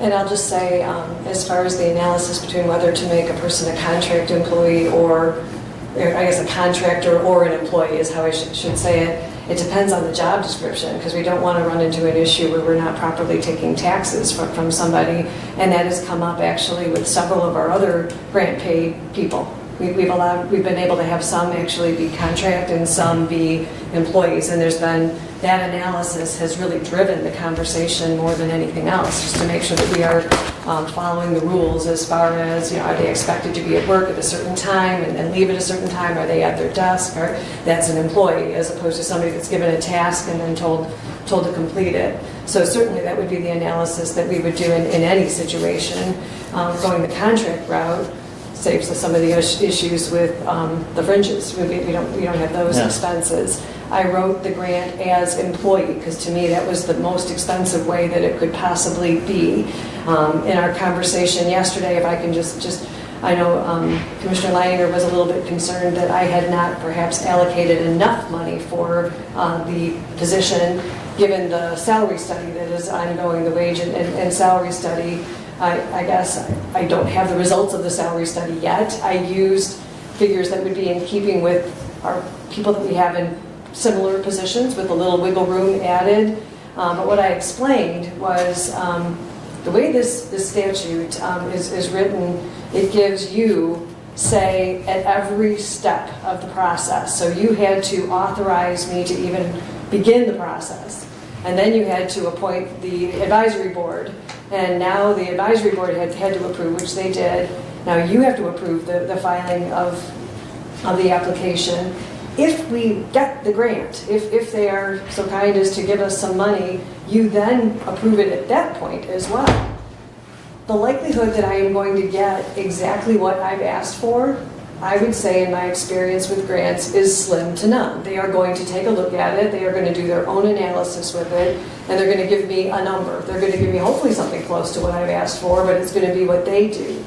And I'll just say, as far as the analysis between whether to make a person a contract employee or I guess a contractor or an employee is how I should say it. It depends on the job description because we don't want to run into an issue where we're not properly taking taxes from somebody, and that has come up actually with several of our other grant paid people. We've been able to have some actually be contract and some be employees, and there's been that analysis has really driven the conversation more than anything else, just to make sure that we are following the rules as far as, are they expected to be at work at a certain time and leave at a certain time? Are they at their desk? Or that's an employee as opposed to somebody that's given a task and then told to complete it. So certainly that would be the analysis that we would do in any situation. Going the contract route saves us some of the issues with the fringes. We don't have those expenses. I wrote the grant as employee because to me that was the most expensive way that it could possibly be. In our conversation yesterday, if I can I know Commissioner Leininger was a little bit concerned that I had not perhaps allocated enough money for the position given the salary study that is ongoing, the wage and salary study. I guess I don't have the results of the salary study yet. I used figures that would be in keeping with our people that we have in similar positions with a little wiggle room added. But what I explained was the way this statute is written, it gives you say at every step of the process. So you had to authorize me to even begin the process. And then you had to appoint the advisory board. And now the advisory board had to approve, which they did. Now you have to approve the filing of the application. If we get the grant, if they are so kind as to give us some money, you then approve it at that point as well. The likelihood that I am going to get exactly what I've asked for, I would say in my experience with grants, is slim to none. They are going to take a look at it, they are going to do their own analysis with it, and they're going to give me a number. They're going to give me hopefully something close to what I've asked for, but it's going to be what they do.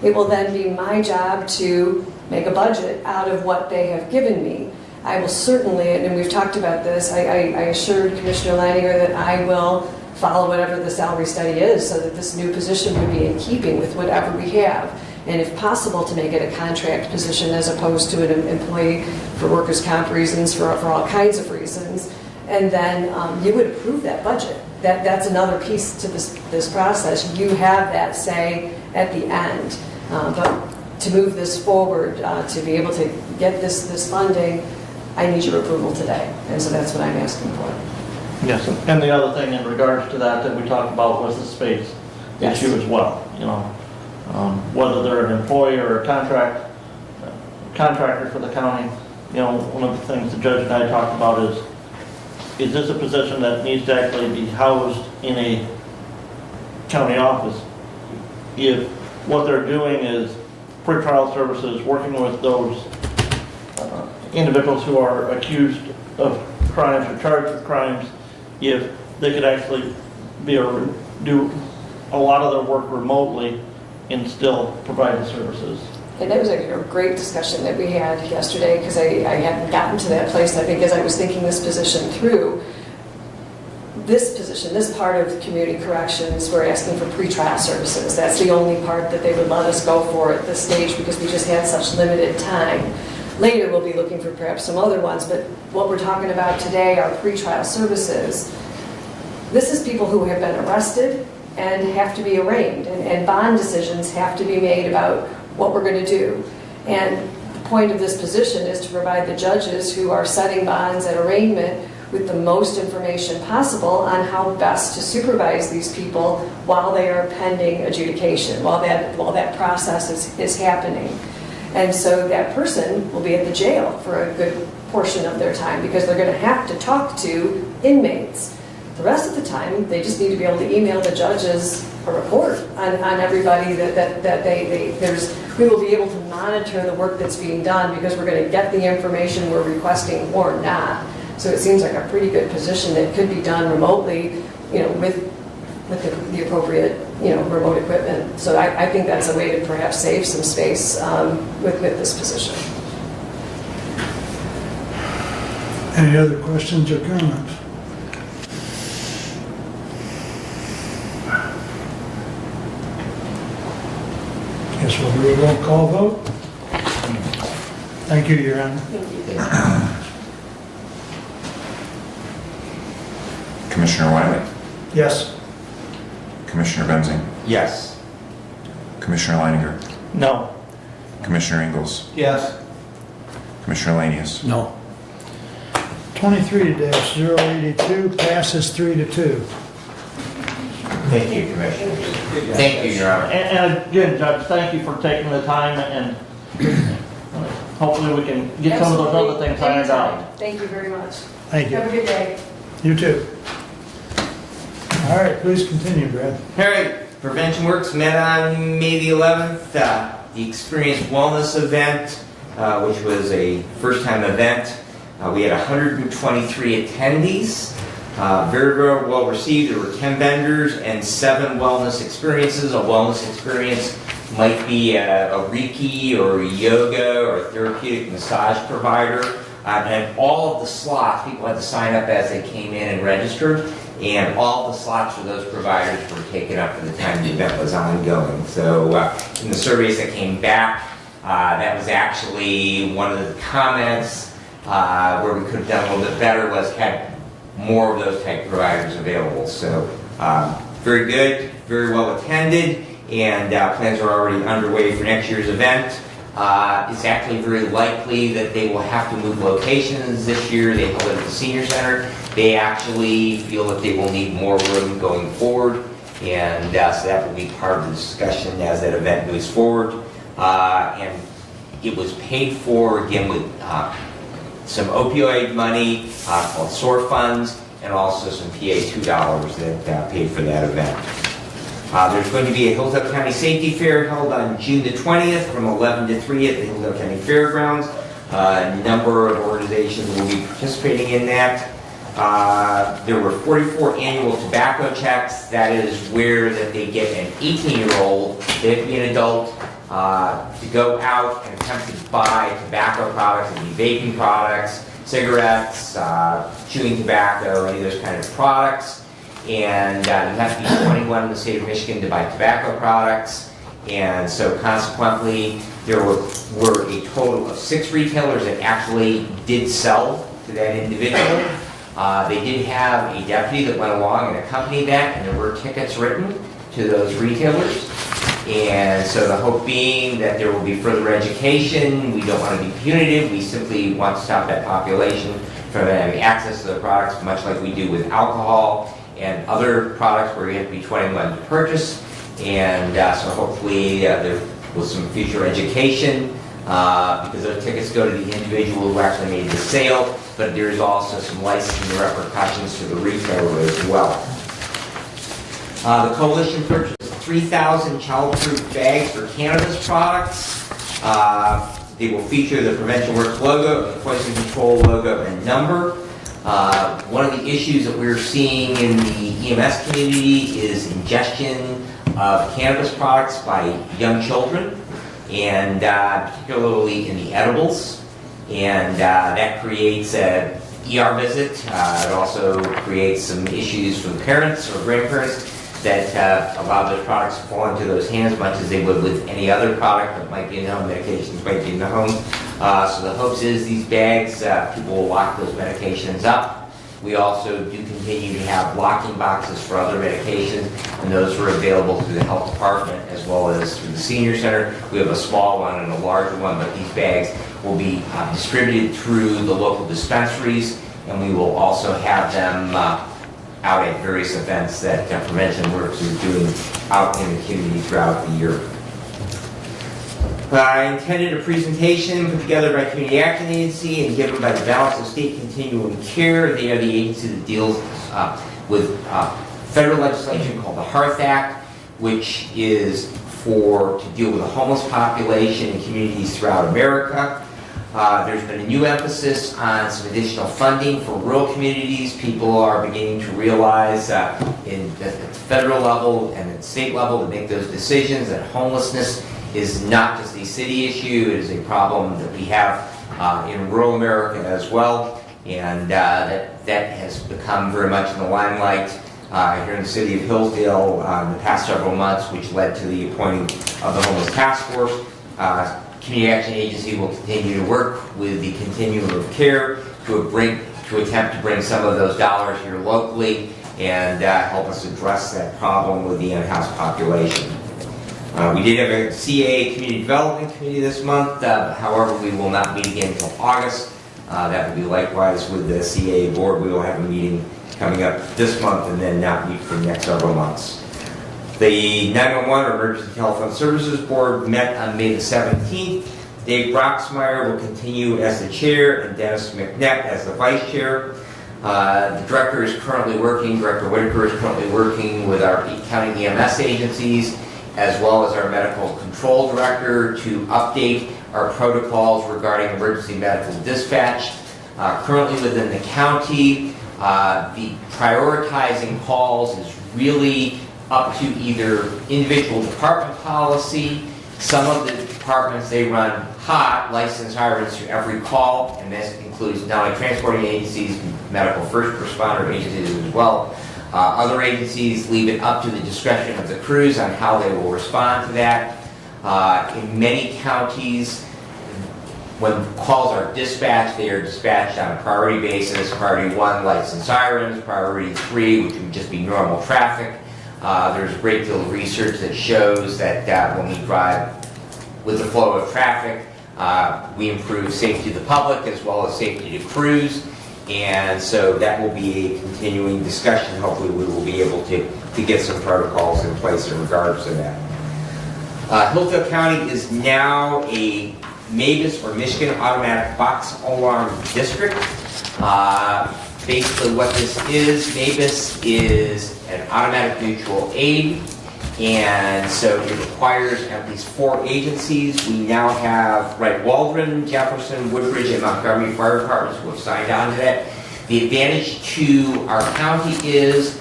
It will then be my job to make a budget out of what they have given me. I will certainly, and we've talked about this, I assured Commissioner Leininger that I will follow whatever the salary study is so that this new position would be in keeping with whatever we have. And if possible, to make it a contract position as opposed to an employee for workers' comp reasons, for all kinds of reasons. And then you would approve that budget. That's another piece to this process. You have that say at the end. But to move this forward, to be able to get this funding, I need your approval today. And so that's what I'm asking for. Yes, and the other thing in regards to that we talked about was the space issue as well. Whether they're an employee or a contractor for the county, one of the things the judge and I talked about is this a position that needs to actually be housed in a county office? If what they're doing is pretrial services, working with those individuals who are accused of crimes or charged with crimes, if they could actually do a lot of their work remotely and still provide the services. And it was a great discussion that we had yesterday, because I hadn't gotten to that place. I think as I was thinking this position through, this part of community corrections, we're asking for pretrial services. That's the only part that they would let us go for at this stage, because we just had such limited time. Later, we'll be looking for perhaps some other ones, but what we're talking about today are pretrial services. This is people who have been arrested and have to be arraigned, and bond decisions have to be made about what we're going to do. And the point of this position is to provide the judges who are setting bonds at arraignment with the most information possible on how best to supervise these people while they are pending adjudication, while that process is happening. And so that person will be at the jail for a good portion of their time, because they're going to have to talk to inmates. The rest of the time, they just need to be able to email the judges a report on everybody we will be able to monitor the work that's being done, because we're going to get the information we're requesting or not. So it seems like a pretty good position that could be done remotely, with the appropriate, remote equipment. So I think that's a way to perhaps save some space with this position. Any other questions or comments? Guess we'll do a roll call vote. Thank you, Your Honor. Commissioner Wiley, Yes. Commissioner Benzing, Yes. Commissioner Leininger, No. Commissioner Ingalls, Yes. Commissioner Lanius. No. 23-082 passes 3-2. Thank you, Commissioners. Thank you, Your Honor. And again, Judge, thank you for taking the time, and hopefully we can get some of those other Absolutely. things ironed out. Anytime. Thank you very much. Thank you. Have a good day. You too. All right, please continue, Brad. All right, Prevention Works met on May the 11th. The Experience Wellness event, which was a first-time event. We had 123 attendees. Very, very well received. There were 10 vendors and 7 wellness experiences. A wellness experience might be a Reiki or a yoga or a therapeutic massage provider. And all of the slots, people had to sign up as they came in and registered. And all the slots for those providers were taken up for the time the event was ongoing. So in the surveys that came back, that was actually one of the comments where we could have done a little bit better, was had more of those type providers available. So very good, very well attended, and plans are already underway for next year's event. It's actually very likely that they will have to move locations this year. They held it at the senior center. They actually feel that they will need more room going forward, and so that will be part of the discussion as that event moves forward. And it was paid for, again, with some opioid money called SOAR funds, and also some PA2 dollars that paid for that event. There's going to be a Hillsdale County Safety Fair held on June the 20th from 11 to 3 at the Hillsdale County Fairgrounds. A number of organizations will be participating in that. There were 44 annual tobacco checks. That is where that they get an 18-year-old, they have to be an adult, to go out and attempt to buy tobacco products, it be vaping products, cigarettes, chewing tobacco, any of those kind of products. And you have to be 21 in the state of Michigan to buy tobacco products. And so consequently, there were a total of 6 retailers that actually did sell to that individual. They did have a deputy that went along and accompanied that, and there were tickets written to those retailers. And so the hope being that there will be further education. We don't want to be punitive. We simply want to stop that population from having access to the products, much like we do with alcohol and other products where you have to be 21 to purchase. And so hopefully there was some future education because those tickets go to the individual who actually made the sale, but there's also some licensing repercussions to the retailer as well. The coalition purchased 3,000 child-proof bags for cannabis products. They will feature the Prevention Works logo, the Poison Control logo, and number. One of the issues that we're seeing in the EMS community is ingestion of cannabis products by young children, and particularly in the edibles. And that creates an ER visit. It also creates some issues for the parents or grandparents that a lot of those products fall into those hands, much as they would with any other product that might be in the home. Medications might be in the home. So the hopes is these bags, people will lock those medications up. We also do continue to have locking boxes for other medications, and those are available through the health department as well as through the senior center. We have a small one and a larger one, but these bags will be distributed through the local dispensaries, and we will also have them out at various events that Prevention Works is doing out in the community throughout the year. I intended a presentation put together by Community Action Agency and given by the Balance of State Continuum Care. They are the agency that deals with federal legislation called the HEART Act, which is to deal with the homeless population in communities throughout America. There's been a new emphasis on some additional funding for rural communities. People are beginning to realize at the federal level and at the state level to make those decisions that homelessness is not just a city issue, it is a problem that we have in rural America as well, and that has become very much in the limelight here in the city of Hillsdale in the past several months, which led to the appointing of the Homeless Task Force. Community Action Agency will continue to work with the continuum of care to attempt to bring some of those dollars here locally and help us address that problem with the in-house population. We did have a CA Community Development Committee this month, however, we will not meet again until August. That will be likewise with the CA board. We will have a meeting coming up this month and then not meet for the next several months. The 911 or Emergency Telephone Services Board met on May the 17th. Dave Broxmeyer will continue as the chair and Dennis McNett as the vice chair. The director is currently working, Director Whitaker is currently working with our county EMS agencies as well as our medical control director to update our protocols regarding emergency medical dispatch. Currently within the county, the prioritizing calls is really up to either individual department policy. Some of the departments, they run hot licensed sirens to every call, and this includes not only transporting agencies, medical first responder agencies as well. Other agencies leave it up to the discretion of the crews on how they will respond to that. In many counties, when calls are dispatched, they are dispatched on a priority basis. Priority 1, licensed sirens. Priority 3, which would just be normal traffic. There's a great deal of research that shows that when we drive with the flow of traffic, we improve safety to the public as well as safety to crews. And so that will be a continuing discussion. Hopefully we will be able to get some protocols in place in regards to that. Hillsdale County is now a MABUS or Michigan Automatic Box Alarm District. Basically what this is, MABUS is an automatic mutual aid, and so it requires at least 4 agencies. We now have Wright-Waldron, Jefferson, Woodbridge, and Montgomery fire departments who have signed on to that. The advantage to our county is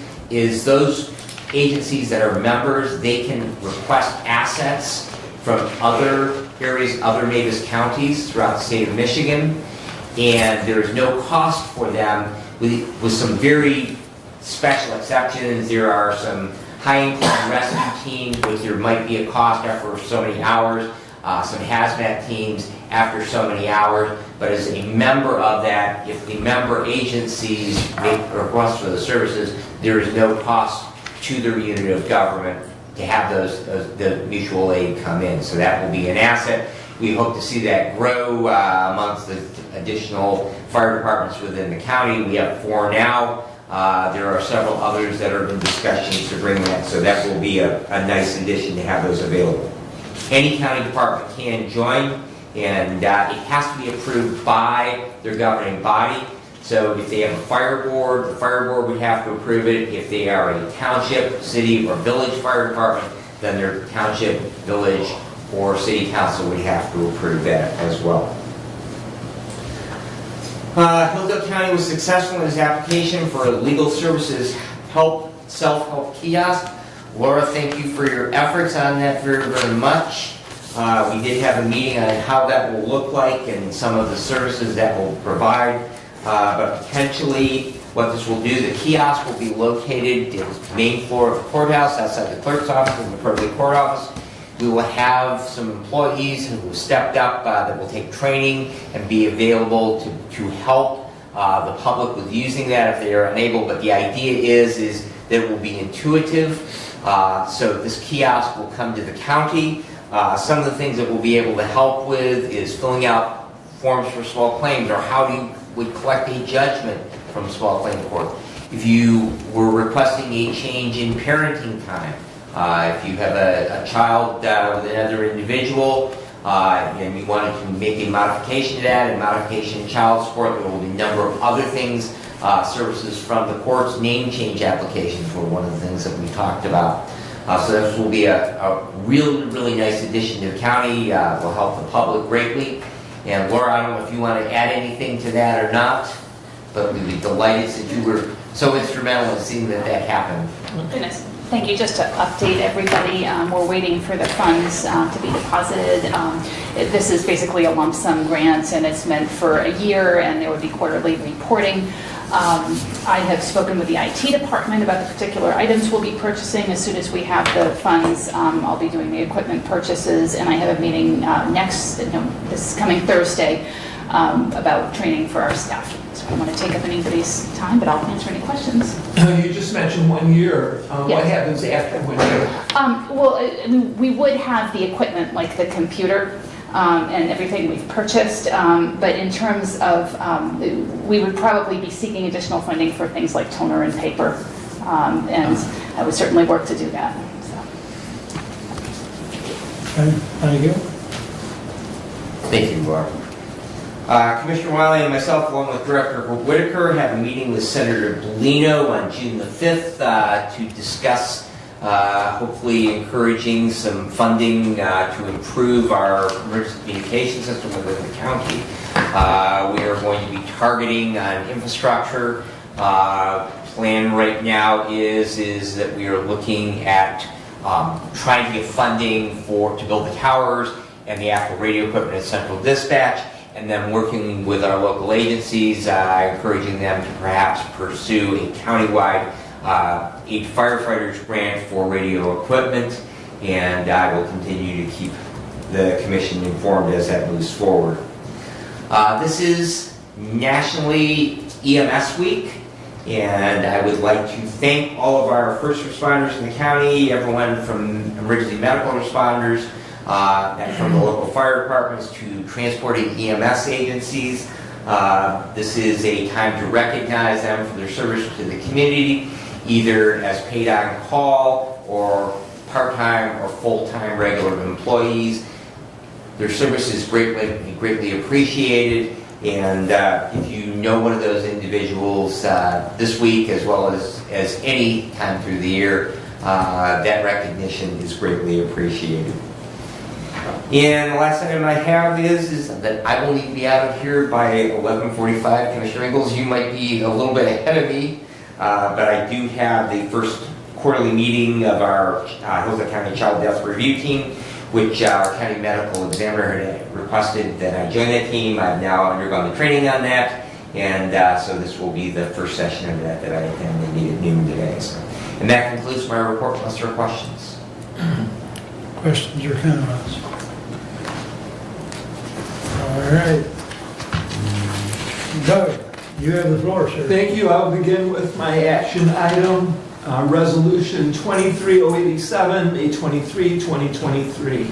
those agencies that are members, they can request assets from other areas, other MABUS counties throughout the state of Michigan, and there is no cost for them with some very special exceptions. There are some high-income rescue teams, which there might be a cost after so many hours, some hazmat teams after so many hours, but as a member of that, if the member agencies make requests for the services, there is no cost to their unit of government to have the mutual aid come in. So that will be an asset. We hope to see that grow amongst the additional fire departments within the county. We have 4 now. There are several others that are in discussions to bring that, so that will be a nice addition to have those available. Any county department can join, and it has to be approved by their governing body. So if they have a fire board, the fire board would have to approve it. If they are a township, city, or village fire department, then their township, village, or city council would have to approve that as well. Hillsdale County was successful in its application for a legal services self-help kiosk. Laura, thank you for your efforts on that very, very much. We did have a meeting on how that will look like and some of the services that will provide. But potentially, what this will do, the kiosk will be located in the main floor of the courthouse, outside the clerk's office and the probate court office. We will have some employees who have stepped up that will take training and be available to help the public with using that if they are unable. But the idea is that it will be intuitive. So this kiosk will come to the county. Some of the things that we'll be able to help with is filling out forms for small claims, or how you would collect a judgment from a small claim court. If you were requesting a change in parenting time, if you have a child with another individual and you wanted to make a modification to that, a modification in child support, there will be a number of other things, services from the courts. Name change applications were one of the things that we talked about. So this will be a really, really nice addition to the county. Will help the public greatly. And Laura, I don't know if you want to add anything to that or not, but we'd be delighted since you were so instrumental in seeing that happened. Goodness. Thank you. Just to update everybody, we're waiting for the funds to be deposited. This is basically a lump sum grant, and it's meant for a year, and there would be quarterly reporting. I have spoken with the IT department about the particular items we'll be purchasing. As soon as we have the funds, I'll be doing the equipment purchases, and I have a meeting this coming Thursday about training for our staff. So I don't want to take up anybody's time, but I'll answer any questions. You just mentioned 1 year. Yes. What happens after 1 year? Well, I mean, we would have the equipment, like the computer and everything we've purchased, but in terms of, we would probably be seeking additional funding for things like toner and paper, and I would certainly work to do that. So. Okay, thank you. Thank you, Laura. Commissioner Wiley and myself, along with Director Whitaker, have a meeting with Senator Bellino on June the 5th to discuss hopefully encouraging some funding to improve our emergency communication system within the county. We are going to be targeting on infrastructure. Plan right now is that we are looking at trying to get funding to build the towers and the actual radio equipment at Central Dispatch, and then working with our local agencies, encouraging them to perhaps pursue a countywide aid firefighters grant for radio equipment, and I will continue to keep the commission informed as that moves forward. This is Nationally EMS Week, and I would like to thank all of our first responders in the county, everyone from emergency medical responders, and from the local fire departments to transporting EMS agencies. This is a time to recognize them for their service to the community, either as paid on call or part-time or full-time regular employees. Their service is greatly appreciated, and if you know one of those individuals this week as well as any time through the year, that recognition is greatly appreciated. And the last item I have is that I will need to be out of here by 11:45. Commissioner Ingalls, you might be a little bit ahead of me, but I do have the first quarterly meeting of our Hillsdale County Child Death Review Team, which our county medical examiner had requested that I join that team. I've now undergone the training on that, and so this will be the first session of that I attend. They meet at noon today. So. And that concludes my report, unless there are questions. Questions or comments? All right. Doug, you have the floor, sir. Thank you. I'll begin with my action item, Resolution 23087, May 23, 2023.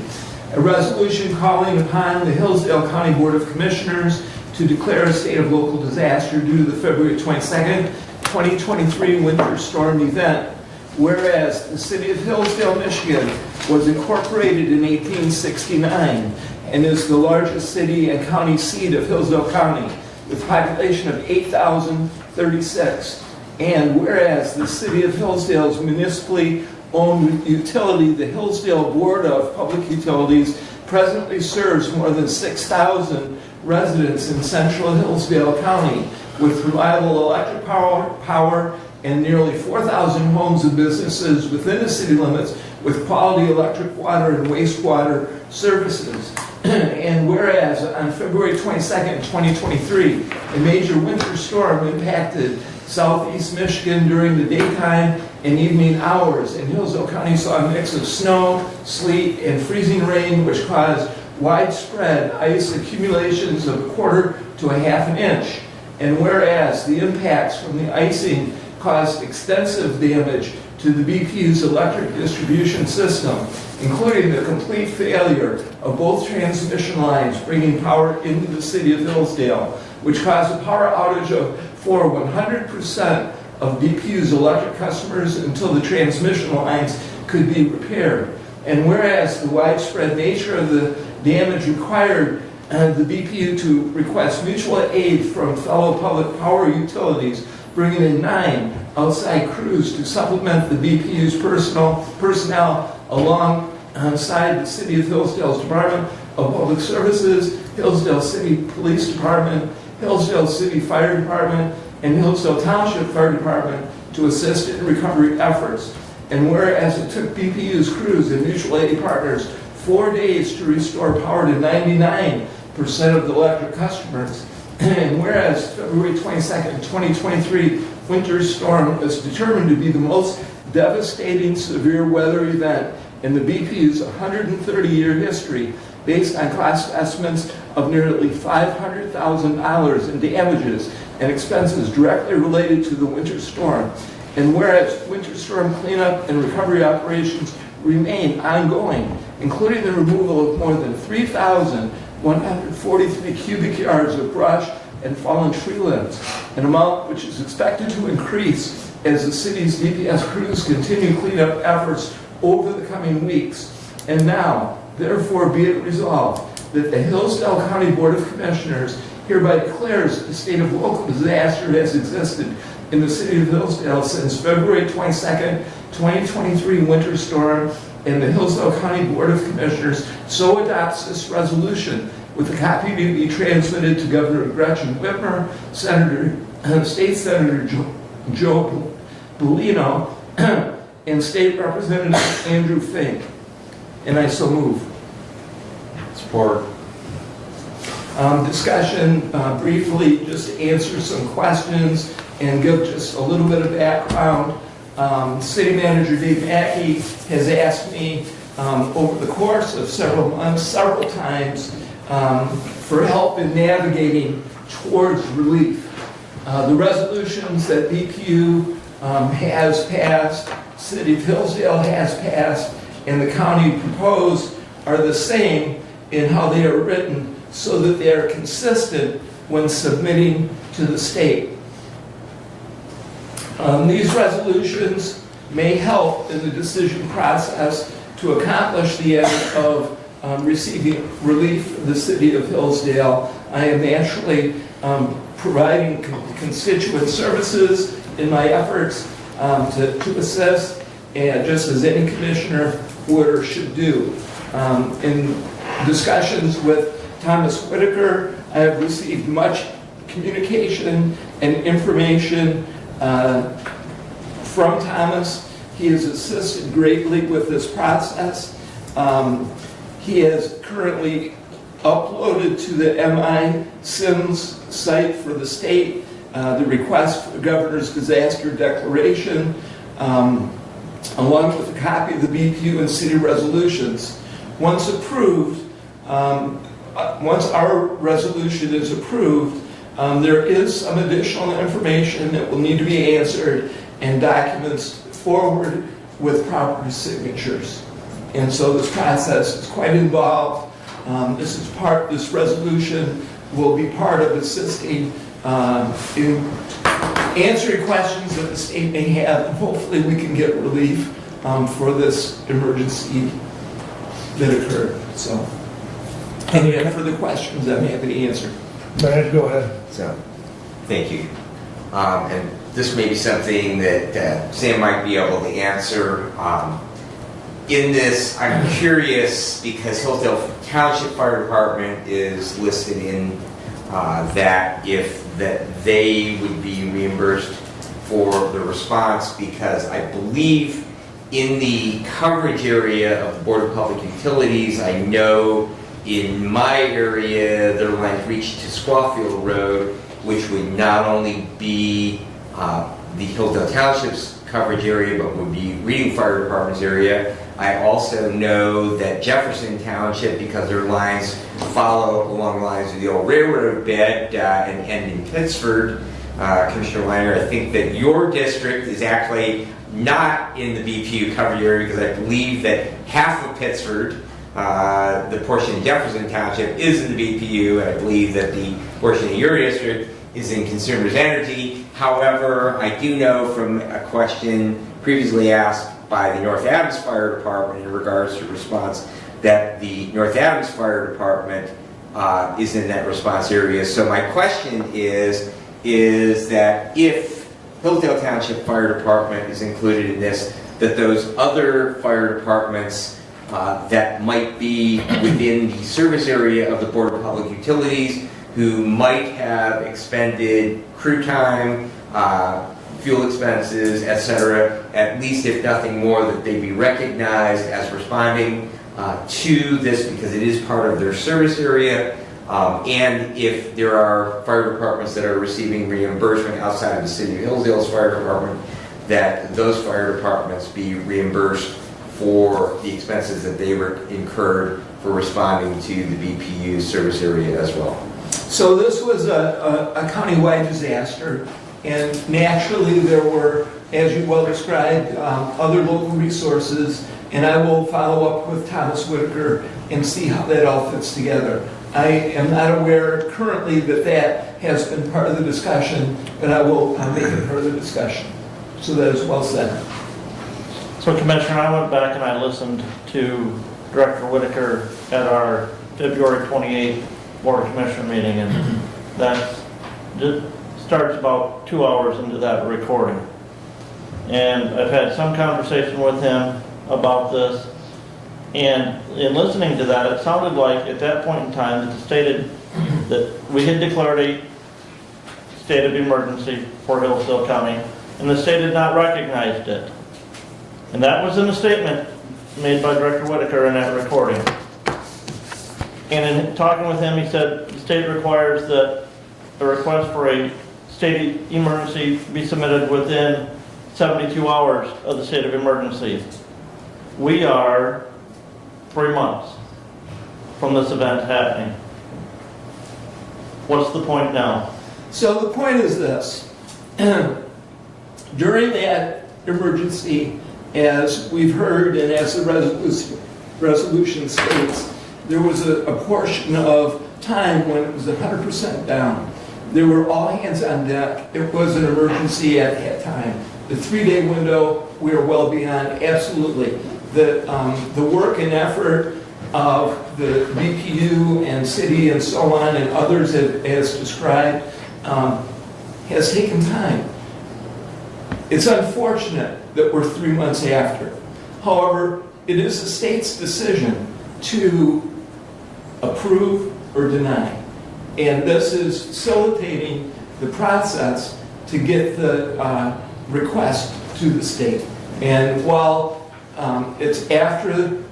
A resolution calling upon the Hillsdale County Board of Commissioners to declare a state of local disaster due to the February 22nd, 2023 winter storm event. Whereas the city of Hillsdale, Michigan was incorporated in 1869 and is the largest city and county seat of Hillsdale County with a population of 8,036. And whereas the city of Hillsdale's municipally owned utility, the Hillsdale Board of Public Utilities, presently serves more than 6,000 residents in central Hillsdale County with reliable electric power and nearly 4,000 homes and businesses within the city limits with quality electric, water, and wastewater services. And whereas on February 22nd, 2023, a major winter storm impacted southeast Michigan during the daytime and evening hours, and Hillsdale County saw a mix of snow, sleet, and freezing rain, which caused widespread ice accumulations of 1/4 to 1/2 inch. And whereas the impacts from the icing caused extensive damage to the BPU's electric distribution system, including the complete failure of both transmission lines bringing power into the city of Hillsdale, which caused a power outage for 100% of BPU's electric customers until the transmission lines could be repaired. And whereas the widespread nature of the damage required the BPU to request mutual aid from fellow public power utilities, bringing in 9 outside crews to supplement the BPU's personnel alongside the City of Hillsdale's Department of Public Services, Hillsdale City Police Department, Hillsdale City Fire Department, and Hillsdale Township Fire Department to assist in recovery efforts. And whereas it took BPU's crews and mutual aid partners 4 days to restore power to 99% of the electric customers, and whereas February 22nd, 2023 winter storm was determined to be the most devastating severe weather event in the BPU's 130-year history, based on cost estimates of nearly $500,000 in damages and expenses directly related to the winter storm. And whereas winter storm cleanup and recovery operations remain ongoing, including the removal of more than 3,143 cubic yards of brush and fallen tree limbs, an amount which is expected to increase as the city's DPS crews continue cleanup efforts over the coming weeks. And now, therefore, be it resolved that the Hillsdale County Board of Commissioners hereby declares a state of local disaster has existed in the city of Hillsdale since February 22nd, 2023 winter storm, and the Hillsdale County Board of Commissioners so adopts this resolution, with a copy to be transmitted to Governor Gretchen Whitmer, State Senator Joe Bellino, and State Representative Andrew Fink. And I so move. Support. Discussion, briefly, just to answer some questions and give just a little bit of background. City Manager Dave Mackey has asked me over the course of several months, several times, for help in navigating towards relief. The resolutions that BPU has passed, City of Hillsdale has passed, and the county proposed are the same in how they are written, so that they are consistent when submitting to the state. These resolutions may help in the decision process to accomplish the end of receiving relief for the city of Hillsdale. I am naturally providing constituent services in my efforts to assist, and just as any commissioner would or should do. In discussions with Thomas Whitaker, I have received much communication and information from Thomas. He has assisted greatly with this process. He has currently uploaded to the MI Sims site for the state the request for the governor's disaster declaration, along with a copy of the BPU and city resolutions. Once approved, once our resolution is approved, there is some additional information that will need to be answered and documents forward with proper signatures. And so this process is quite involved. This resolution will be part of assisting in answering questions that the state may have, and hopefully we can get relief for this emergency that occurred. So, any further questions I'm happy to answer. Brad, go ahead. So, thank you. And this may be something that Sam might be able to answer. in this, I'm curious because Hillsdale Township Fire Department is listed in that they would be reimbursed for the response, because I believe in the coverage area of the Board of Public Utilities, I know in my area, their lines reach to Squawfield Road, which would not only be the Hillsdale Township's coverage area, but would be Reading Fire Department's area. I also know that Jefferson Township, because their lines follow along the lines of the old railroad bed and end in Pittsford, Commissioner Weiner, I think that your district is actually not in the BPU coverage area, because I believe that half of Pittsford, the portion in Jefferson Township, is in the BPU, and I believe that the portion in your district is in Consumers Energy. However, I do know from a question previously asked by the North Adams Fire Department in regards to response that the North Adams Fire Department is in that response area. So my question is that if Hillsdale Township Fire Department is included in this, that those other fire departments that might be within the service area of the Board of Public Utilities, who might have expended crew time, fuel expenses, etc., at least if nothing more, that they be recognized as responding to this because it is part of their service area. And if there are fire departments that are receiving reimbursement outside of the City of Hillsdale's fire department, that those fire departments be reimbursed for the expenses that they incurred for responding to the BPU service area as well. So this was a county-wide disaster, and naturally there were, as you well described, other local resources, and I will follow up with Thomas Whitaker and see how that all fits together. I am not aware currently that has been part of the discussion, but I will make it part of the discussion. So that is well said. So Commissioner, I went back and I listened to Director Whitaker at our February 28th Board of Commissioner meeting, and that starts about 2 hours into that recording. And I've had some conversation with him about this, and in listening to that, it sounded like at that point in time that stated that we had declared a state of emergency for Hillsdale County, and the state had not recognized it. And that was in a statement made by Director Whitaker in that recording. And in talking with him, he said the state requires that a request for a state emergency be submitted within 72 hours of the state of emergency. We are 3 months from this event happening. What's the point now? So the point is this. During that emergency, as we've heard and as the resolution states, there was a portion of time when it was 100% down. There were all hands on deck. It was an emergency at that time. The 3-day window, we are well beyond, absolutely. The work and effort of the BPU and city and so on and others as described has taken time. It's unfortunate that we're 3 months after. However, it is the state's decision to approve or deny. And this is facilitating the process to get the request to the state. And while it's after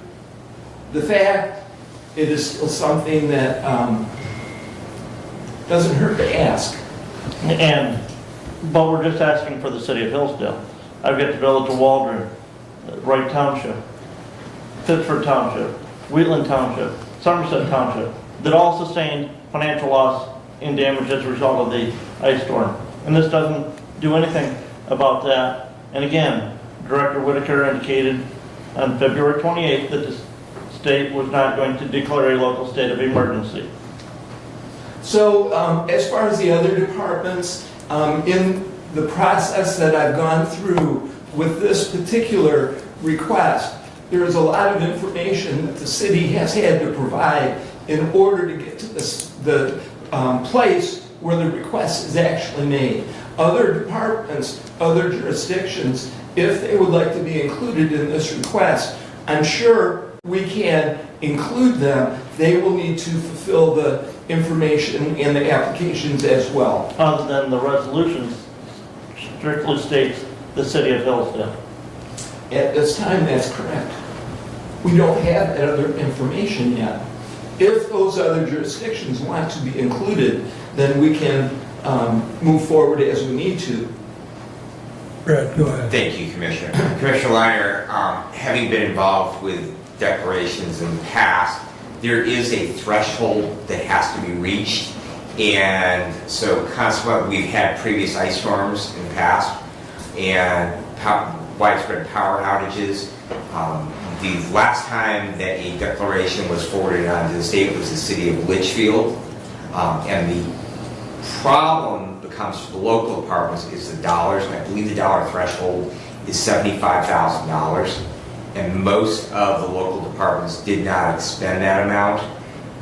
the fact, it is still something that doesn't hurt to ask. But we're just asking for the city of Hillsdale. I've got the village of Waldron, Wright Township, Pittsford Township, Wheatland Township, Somerset Township, that all sustained financial loss and damage as a result of the ice storm. And this doesn't do anything about that. And again, Director Whitaker indicated on February 28th that the state was not going to declare a local state of emergency. So as far as the other departments, in the process that I've gone through with this particular request, there is a lot of information that the city has had to provide in order to get to the place where the request is actually made. Other departments, other jurisdictions, if they would like to be included in this request, I'm sure we can include them. They will need to fulfill the information in the applications as well. Other than the resolution strictly states the city of Hillsdale. At this time, that's correct. We don't have that other information yet. If those other jurisdictions want to be included, then we can move forward as we need to. Brett, go ahead. Thank you, Commissioner. Commissioner Leiner, having been involved with declarations in the past, there is a threshold that has to be reached. And so consequently, we've had previous ice storms in the past and widespread power outages. The last time that a declaration was forwarded on to the state was the city of Litchfield. And the problem that comes to the local departments is the dollars. I believe the dollar threshold is $75,000. And most of the local departments did not expend that amount.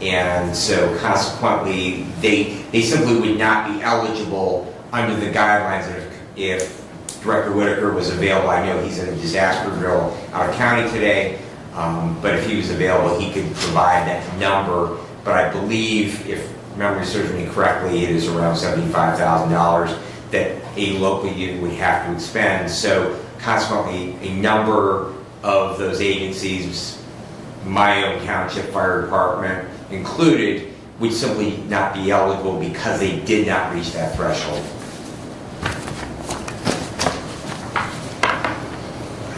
And so consequently, they simply would not be eligible under the guidelines if Director Whitaker was available. I know he's in a disaster drill out of county today, but if he was available, he could provide that number. But I believe, if memory serves me correctly, it is around $75,000 that a local unit would have to expend. So consequently, a number of those agencies, my own township fire department included, would simply not be eligible because they did not reach that threshold.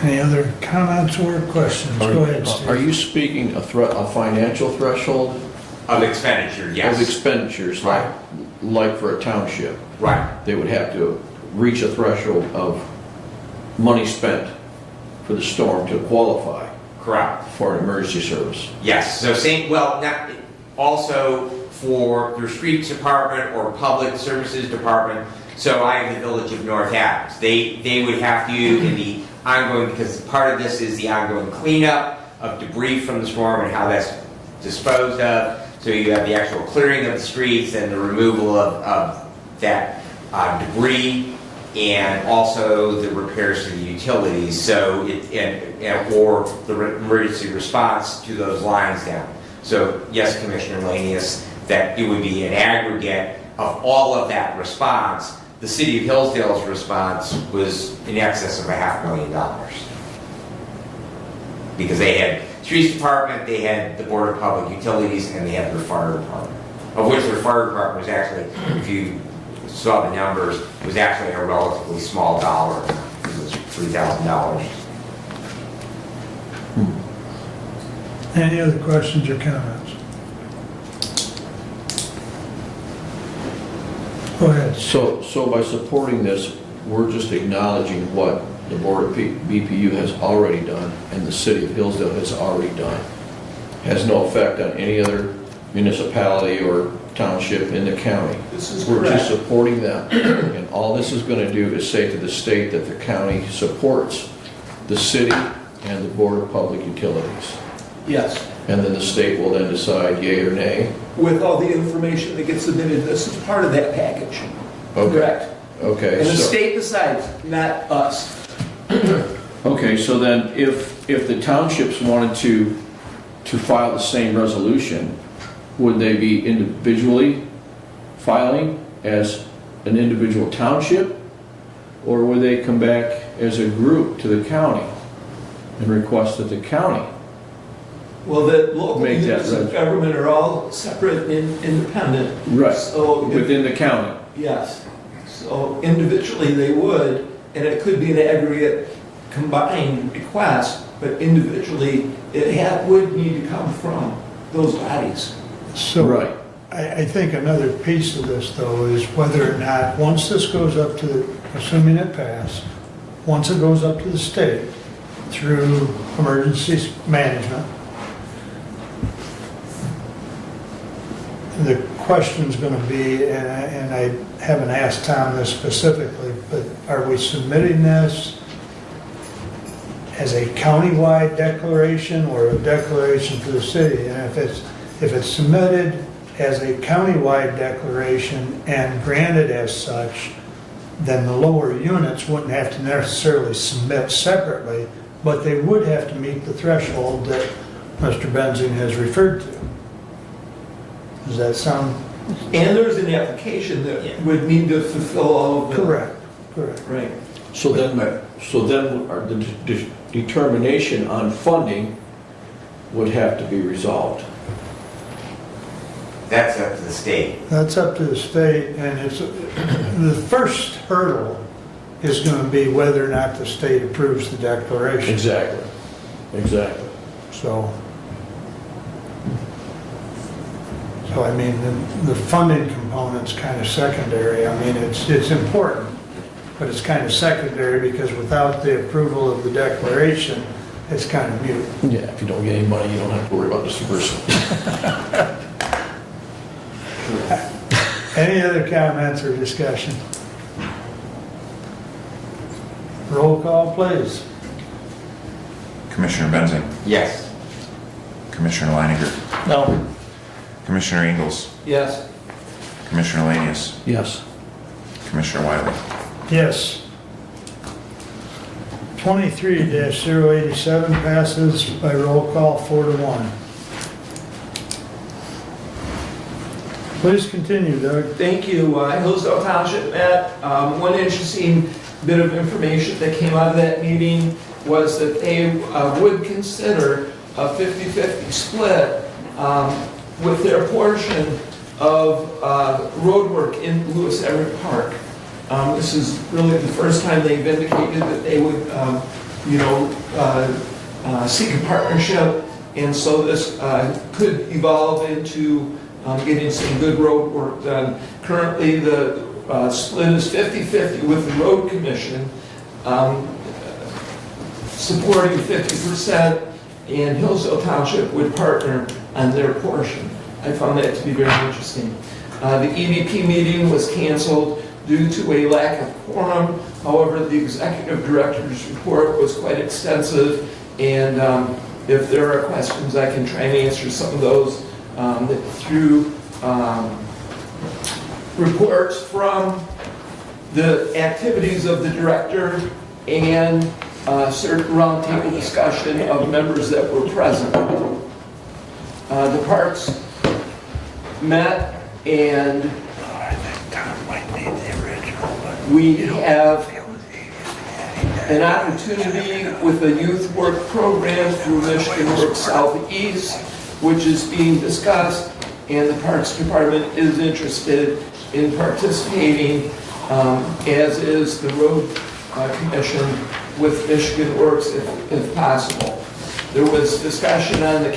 Any other comments or questions? Go ahead, Steve. Are you speaking a financial threshold? Of expenditure, yes. Of expenditures, like for a township? Right. They would have to reach a threshold of money spent for the storm to qualify Correct. for an emergency service? Yes, so same, well, not, also for their streets department or public services department. So I have the village of North Adams. They would have to, in the ongoing, because part of this is the ongoing cleanup of debris from the storm and how that's disposed of. So you have the actual clearing of the streets and the removal of that debris, and also the repairs to the utilities. So or the emergency response to those lines down. So yes, Commissioner Lanius, that it would be an aggregate of all of that response. The city of Hillsdale's response was in excess of $500,000 because they had streets department, they had the Board of Public Utilities, and they had their fire department, of which their fire department was actually, if you saw the numbers, was actually a relatively small dollar amount. It was $3,000. Any other questions or comments? Go ahead. So by supporting this, we're just acknowledging what the Board of BPU has already done and the City of Hillsdale has already done. Has no effect on any other municipality or township in the county. This is We're correct. just supporting them. And all this is going to do is say to the state that the county supports the city and the Board of Public Utilities. Yes. And then the state will then decide yay or nay. With all the information that gets submitted, this is part of that package. Okay. Correct. Okay. And the so- state decides, not us. Okay, so then if the townships wanted to file the same resolution, would they be individually filing as an individual township? Or would they come back as a group to the county and request that the county? Well, the local Make that units of right. government are all separate and independent. Right, So, within the county? yes. So individually they would, and it could be an aggregate combined request, but individually it would need to come from those bodies. So Right. I think another piece of this, though, is whether or not, once this goes up to, assuming it passed, once it goes up to the state through emergency management, the question's going to be, and I haven't asked Tom this specifically, but are we submitting this as a countywide declaration or a declaration for the city? And if it's submitted as a countywide declaration and granted as such, then the lower units wouldn't have to necessarily submit separately. but they would have to meet the threshold that Mr. Benzing has referred to. Does that sound And there's an application that would need to fulfill all of the. correct? Correct. Right. So then the determination on funding would have to be resolved. That's up to the state. That's up to the state, and it's, the first hurdle is going to be whether or not the state approves the declaration. Exactly. So I mean, the funding component's kind of secondary. I mean, it's important, but it's kind of secondary because without the approval of the declaration, it's kind of mute. Yeah, if you don't get any money, you don't have to worry about disbursement. Any other comments or discussion? Roll call, please. Commissioner Benzing, Yes. Commissioner Leininger, No. Commissioner Ingles, Yes. Commissioner Lanius, Yes. Commissioner Wiley. Yes. 23-087 passes by roll call 4-1. Please continue, Doug. Thank you. Hillsdale Township met. One interesting bit of information that came out of that meeting was that they would consider a 50-50 split with their portion of road work in Lewis Everett Park. This is really the first time they've indicated that they would, seek a partnership, and so this could evolve into getting some good road work done. Currently, the split is 50-50 with the road commission, supporting 50%, and Hillsdale Township would partner on their portion. I found that to be very interesting. The EDP meeting was canceled due to a lack of quorum. However, the executive director's report was quite extensive, and if there are questions, I can try and answer some of those through reports from the activities of the director and certain roundtable discussion of members that were present. The parks met, and we have an opportunity with a youth work program through Michigan Works Southeast, which is being discussed, and the Parks Department is interested in participating, as is the Road Commission with Michigan Works if possible. There was discussion on the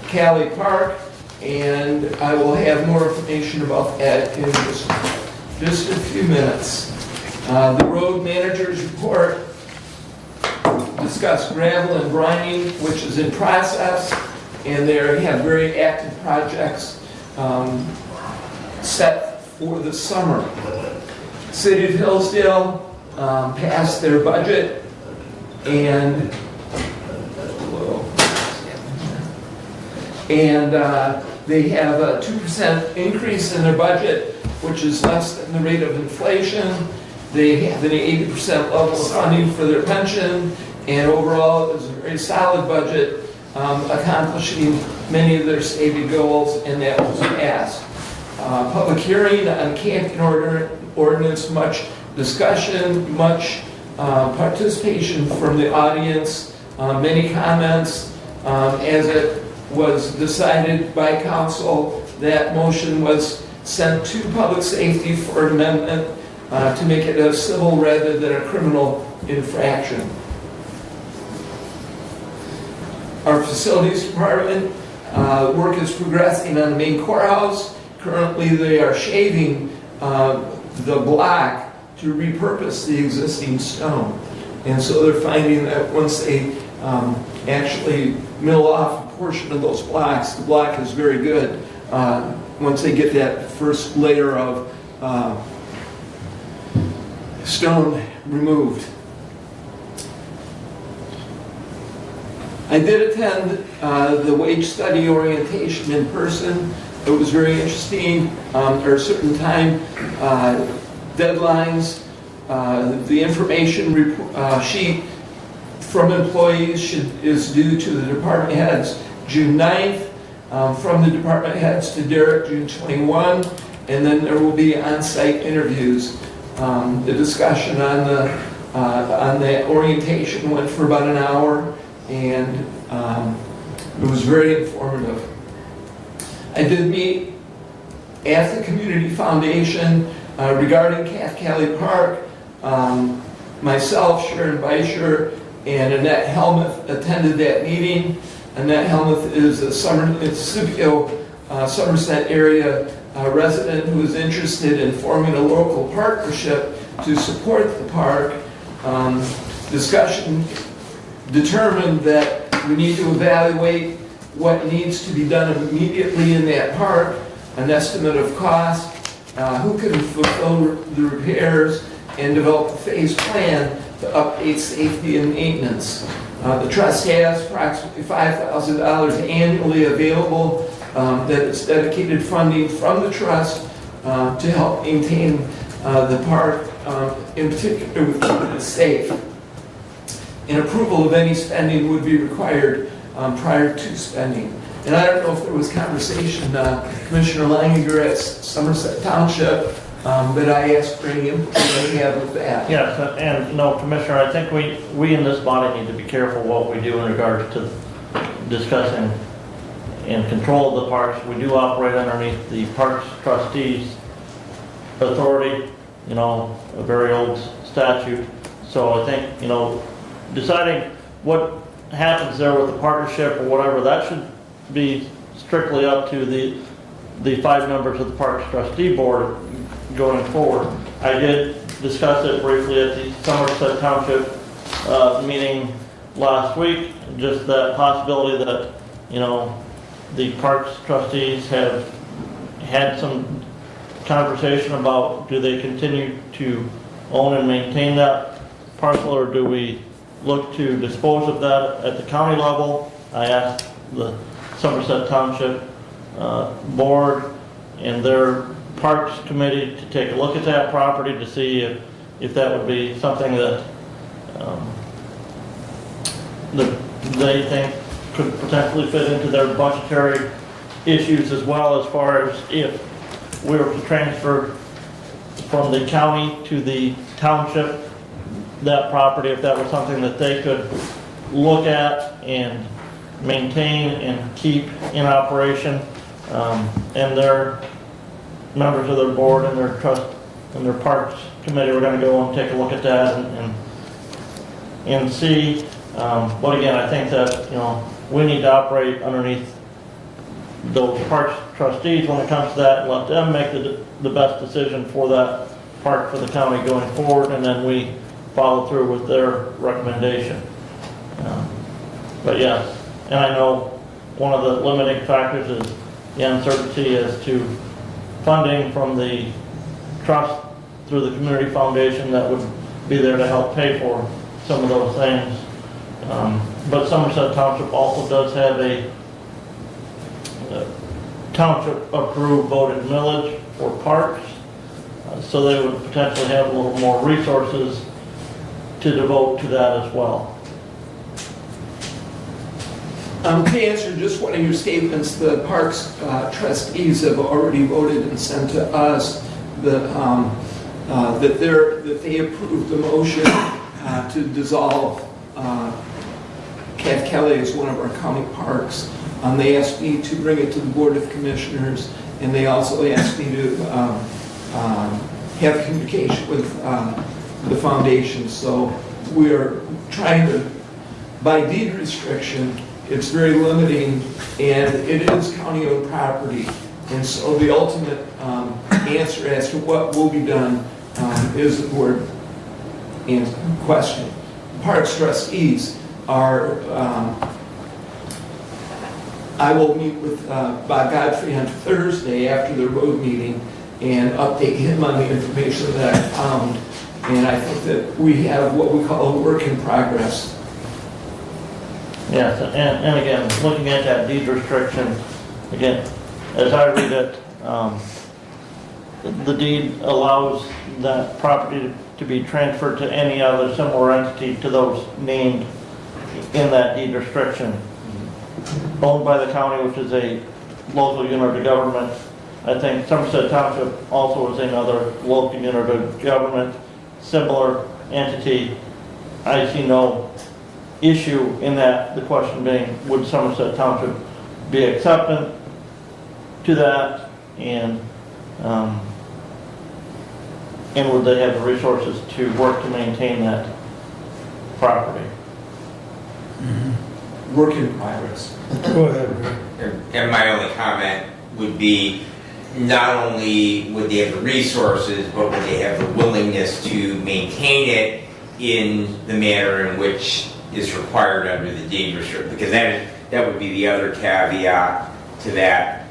Cali Park, and I will have more information about that in just a few minutes. The road manager's report discussed gravel and brining, which is in process, and they have very active projects set for the summer. City of Hillsdale passed their budget, and they have a 2% increase in their budget, which is less than the rate of inflation. They have an 80% level of funding for their pension, and overall it was a very solid budget, accomplishing many of their stated goals, and that was passed. Public hearing on camping ordinance, much discussion, much participation from the audience, many comments. As it was decided by council, that motion was sent to public safety for amendment to make it a civil rather than a criminal infraction. Our facilities department work is progressing on the main courthouse. Currently, they are shaving the block to repurpose the existing stone. And so they're finding that once they actually mill off a portion of those blocks, the block is very good once they get that first layer of stone removed. I did attend the wage study orientation in person. It was very interesting. There are certain time deadlines. The information sheet from employees is due to the department heads June 9th, from the department heads to Derek June 21, and then there will be on-site interviews. The discussion on the orientation went for about an hour, and it was very informative. I did meet at the Community Foundation regarding Cathcali Park. Myself, Sharon Beischer, and Annette Helmuth attended that meeting. Annette Helmuth is a Scipio, Somerset area resident who is interested in forming a local partnership to support the park. Discussion determined that we need to evaluate what needs to be done immediately in that park, an estimate of cost, who can fulfill the repairs, and develop a phase plan to update safety and maintenance. The trust has approximately $5,000 annually available that is dedicated funding from the trust to help maintain the park, in particular with keeping it safe. And approval of any spending would be required prior to spending. And I don't know if there was conversation, Commissioner Langinger at Somerset Township, but I asked for any input that you have with that. Yes, and no, Commissioner, I think we in this body need to be careful what we do in regards to discussing and control of the parks. We do operate underneath the Parks Trustees Authority, a very old statute. So I think, deciding what happens there with the partnership or whatever, that should be strictly up to the 5 members of the Parks Trustee Board going forward. I did discuss it briefly at the Somerset Township meeting last week, just that possibility that, the Parks Trustees have had some conversation about, do they continue to own and maintain that parcel, or do we look to dispose of that at the county level? I asked the Somerset Township Board and their Parks Committee to take a look at that property to see if that would be something that they think could potentially fit into their budgetary issues, as well as far as if we were to transfer from the county to the township that property, if that was something that they could look at and maintain and keep in operation. And their members of their board and their trust and their Parks Committee were going to go and take a look at that and see. But again, I think that we need to operate underneath those Parks Trustees when it comes to that, and let them make the best decision for that park for the county going forward, and then we follow through with their recommendation. But yes, and I know one of the limiting factors is the uncertainty as to funding from the trust through the community foundation that would be there to help pay for some of those things. But Somerset Township also does have a township approved voted millage for parks, so they would potentially have a little more resources to devote to that as well. To answer just one of your statements, the Parks Trustees have already voted and sent to us that they approved the motion to dissolve Cathcali as one of our county parks. They asked me to bring it to the Board of Commissioners, and they also asked me to have communication with the foundation. So we're trying to, by deed restriction, it's very limiting, and it is county-owned property. And so the ultimate answer as to what will be done is the board in question. Parks Trustees are, I will meet with Bob Godfrey on Thursday after their road meeting and update him on the information that I found. And I think that we have what we call a work in progress. Yes, and again, looking at that deed restriction, again, as I read it, the deed allows that property to be transferred to any other similar entity to those named in that deed restriction. Owned by the county, which is a local unit of government. I think Somerset Township also is another local unit of government, similar entity. I see no issue in that, the question being, would Somerset Township be acceptant to that, and would they have the resources to work to maintain that property? Work in progress. Go ahead, Rick. And my only comment would be, not only would they have the resources, but would they have the willingness to maintain it in the manner in which is required under the deed restriction? Because that would be the other caveat to that,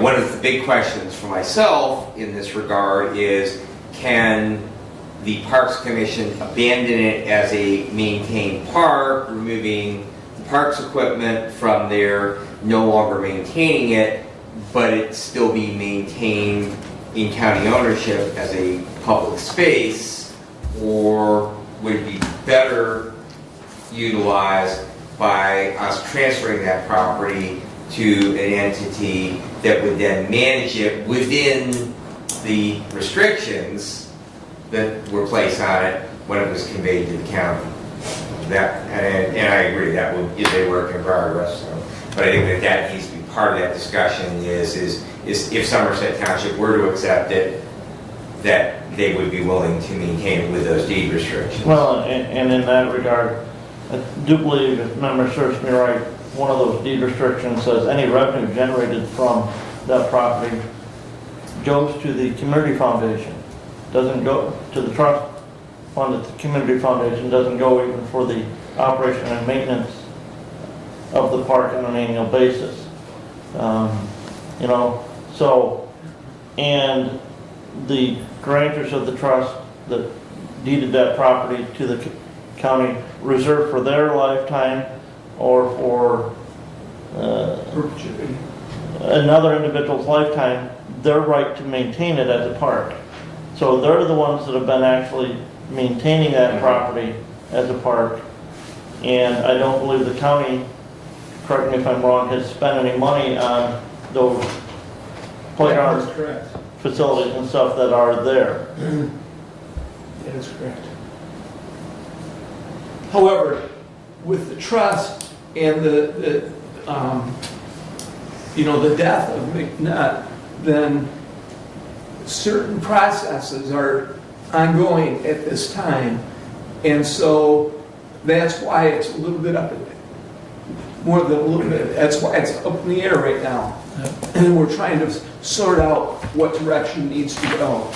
one of the big questions for myself in this regard is, can the Parks Commission abandon it as a maintained park, removing the parks equipment from there, no longer maintaining it, but it still be maintained in county ownership as a public space? Or would it be better utilized by us transferring that property to an entity that would then manage it within the restrictions that were placed on it when it was conveyed to the county? And I agree, that would be a work in progress. So. But I think that needs to be part of that discussion is if Somerset Township were to accept it, that they would be willing to maintain it with those deed restrictions. Well, and in that regard, I do believe, if memory serves me right, one of those deed restrictions says any revenue generated from that property goes to the community foundation. Doesn't go to the trust fund at the community foundation, doesn't go even for the operation and maintenance of the park on an annual basis. And the grantors of the trust that deeded that property to the county reserved for their lifetime or for another individual's lifetime their right to maintain it as a park. So they're the ones that have been actually maintaining that property as a park. And I don't believe the county, correct me if I'm wrong, has spent any money on those playground facilities and stuff that are there. That is correct. However, with the trust and the death of McNutt, then certain processes are ongoing at this time, and so that's why it's a little bit more than a little bit. That's why it's up in the air right now, and we're trying to sort out what direction needs to go.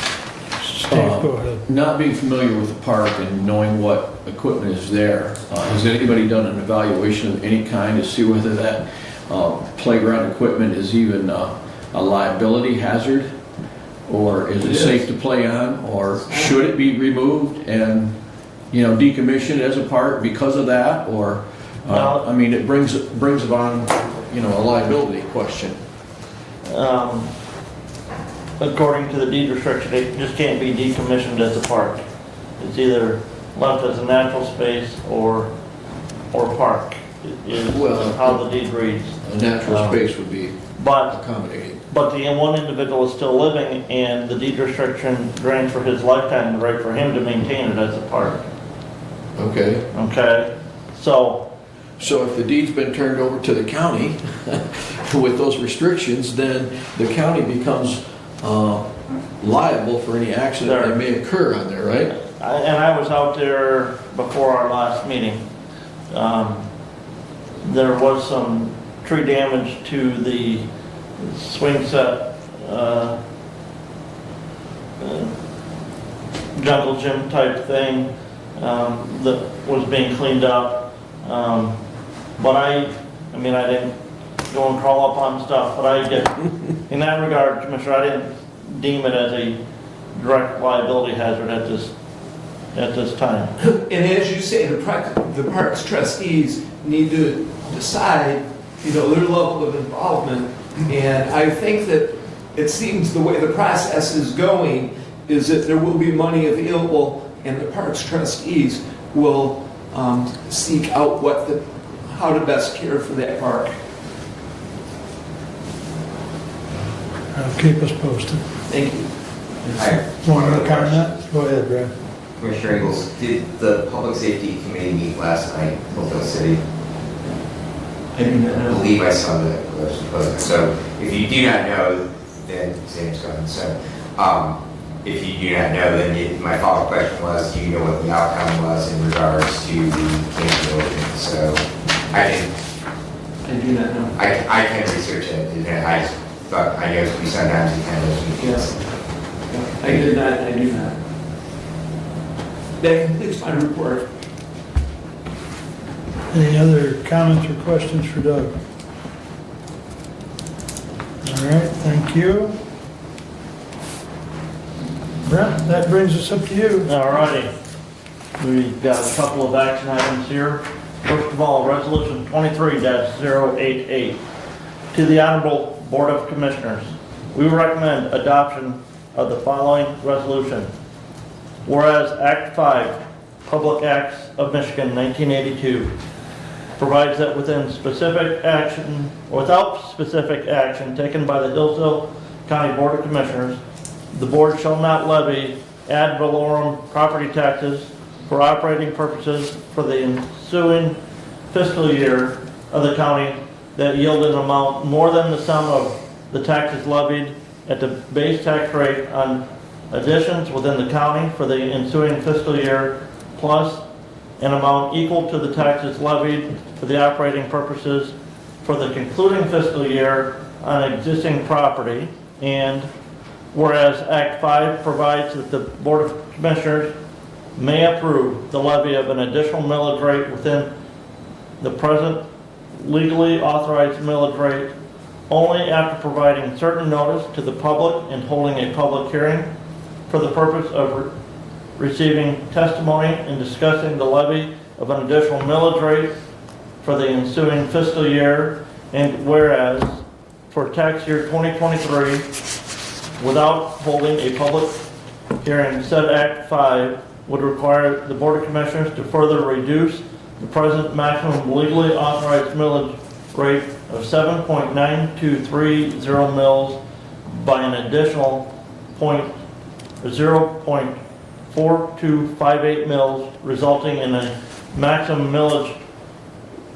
Steve, go ahead. Not being familiar with the park and knowing what equipment is there, has anybody done an evaluation of any kind to see whether that playground equipment is even a liability hazard? Or is it safe to play on? Or should it be removed and, decommissioned as a park because of that? Or, it brings upon, a liability question. According to the deed restriction, it just can't be decommissioned as a park. It's either left as a natural space or park, is how the deed reads. A natural space would be accommodating. But the one individual is still living, and the deed restriction grants for his lifetime the right for him to maintain it as a park. Okay. Okay? So if the deed's been turned over to the county with those restrictions, then the county becomes liable for any accident that may occur on there, right? I was out there before our last meeting. There was some tree damage to the swing set, jungle gym type thing that was being cleaned up. But I didn't go and crawl up on stuff, but I did. In that regard, Commissioner, I didn't deem it as a direct liability hazard at this time. And as you say, the parks trustees need to decide, their level of involvement. And I think that it seems the way the process is going is that there will be money available, and the parks trustees will seek out how to best care for that park. Keep us posted. Thank you. One more comment? Go ahead, Brad. Commissioner Ingles, did the Public Safety Committee meet last night, Hillsdale City? I do not I know. believe I saw that. So if you do not know, then Sam's gone. So if you do not know, then my follow-up question was, do you know what the outcome was in regards to the cancellation? So I do not know. I can research it, and I just thought, I know we sometimes we kind of Yes. I did not, I do not. That completes my report. Any other comments or questions for Doug? All right, thank you. Brent, that brings us up to you. All righty. We've got a couple of action items here. First of all, Resolution 23-088. To the Honorable Board of Commissioners, we recommend adoption of the following resolution. Whereas Act 5, Public Acts of Michigan, 1982, provides that without specific action taken by the Hillsdale County Board of Commissioners, the board shall not levy ad valorem property taxes for operating purposes for the ensuing fiscal year of the county that yield an amount more than the sum of the taxes levied at the base tax rate on additions within the county for the ensuing fiscal year, plus an amount equal to the taxes levied for the operating purposes for the concluding fiscal year on existing property. And whereas Act 5 provides that the Board of Commissioners may approve the levy of an additional millage rate within the present legally authorized millage rate only after providing certain notice to the public and holding a public hearing for the purpose of receiving testimony and discussing the levy of an additional millage rate for the ensuing fiscal year. And whereas for tax year 2023, without holding a public hearing, said Act 5 would require the Board of Commissioners to further reduce the present maximum legally authorized millage rate of 7.9230 mils by an additional 0.4258 mils, resulting in a maximum millage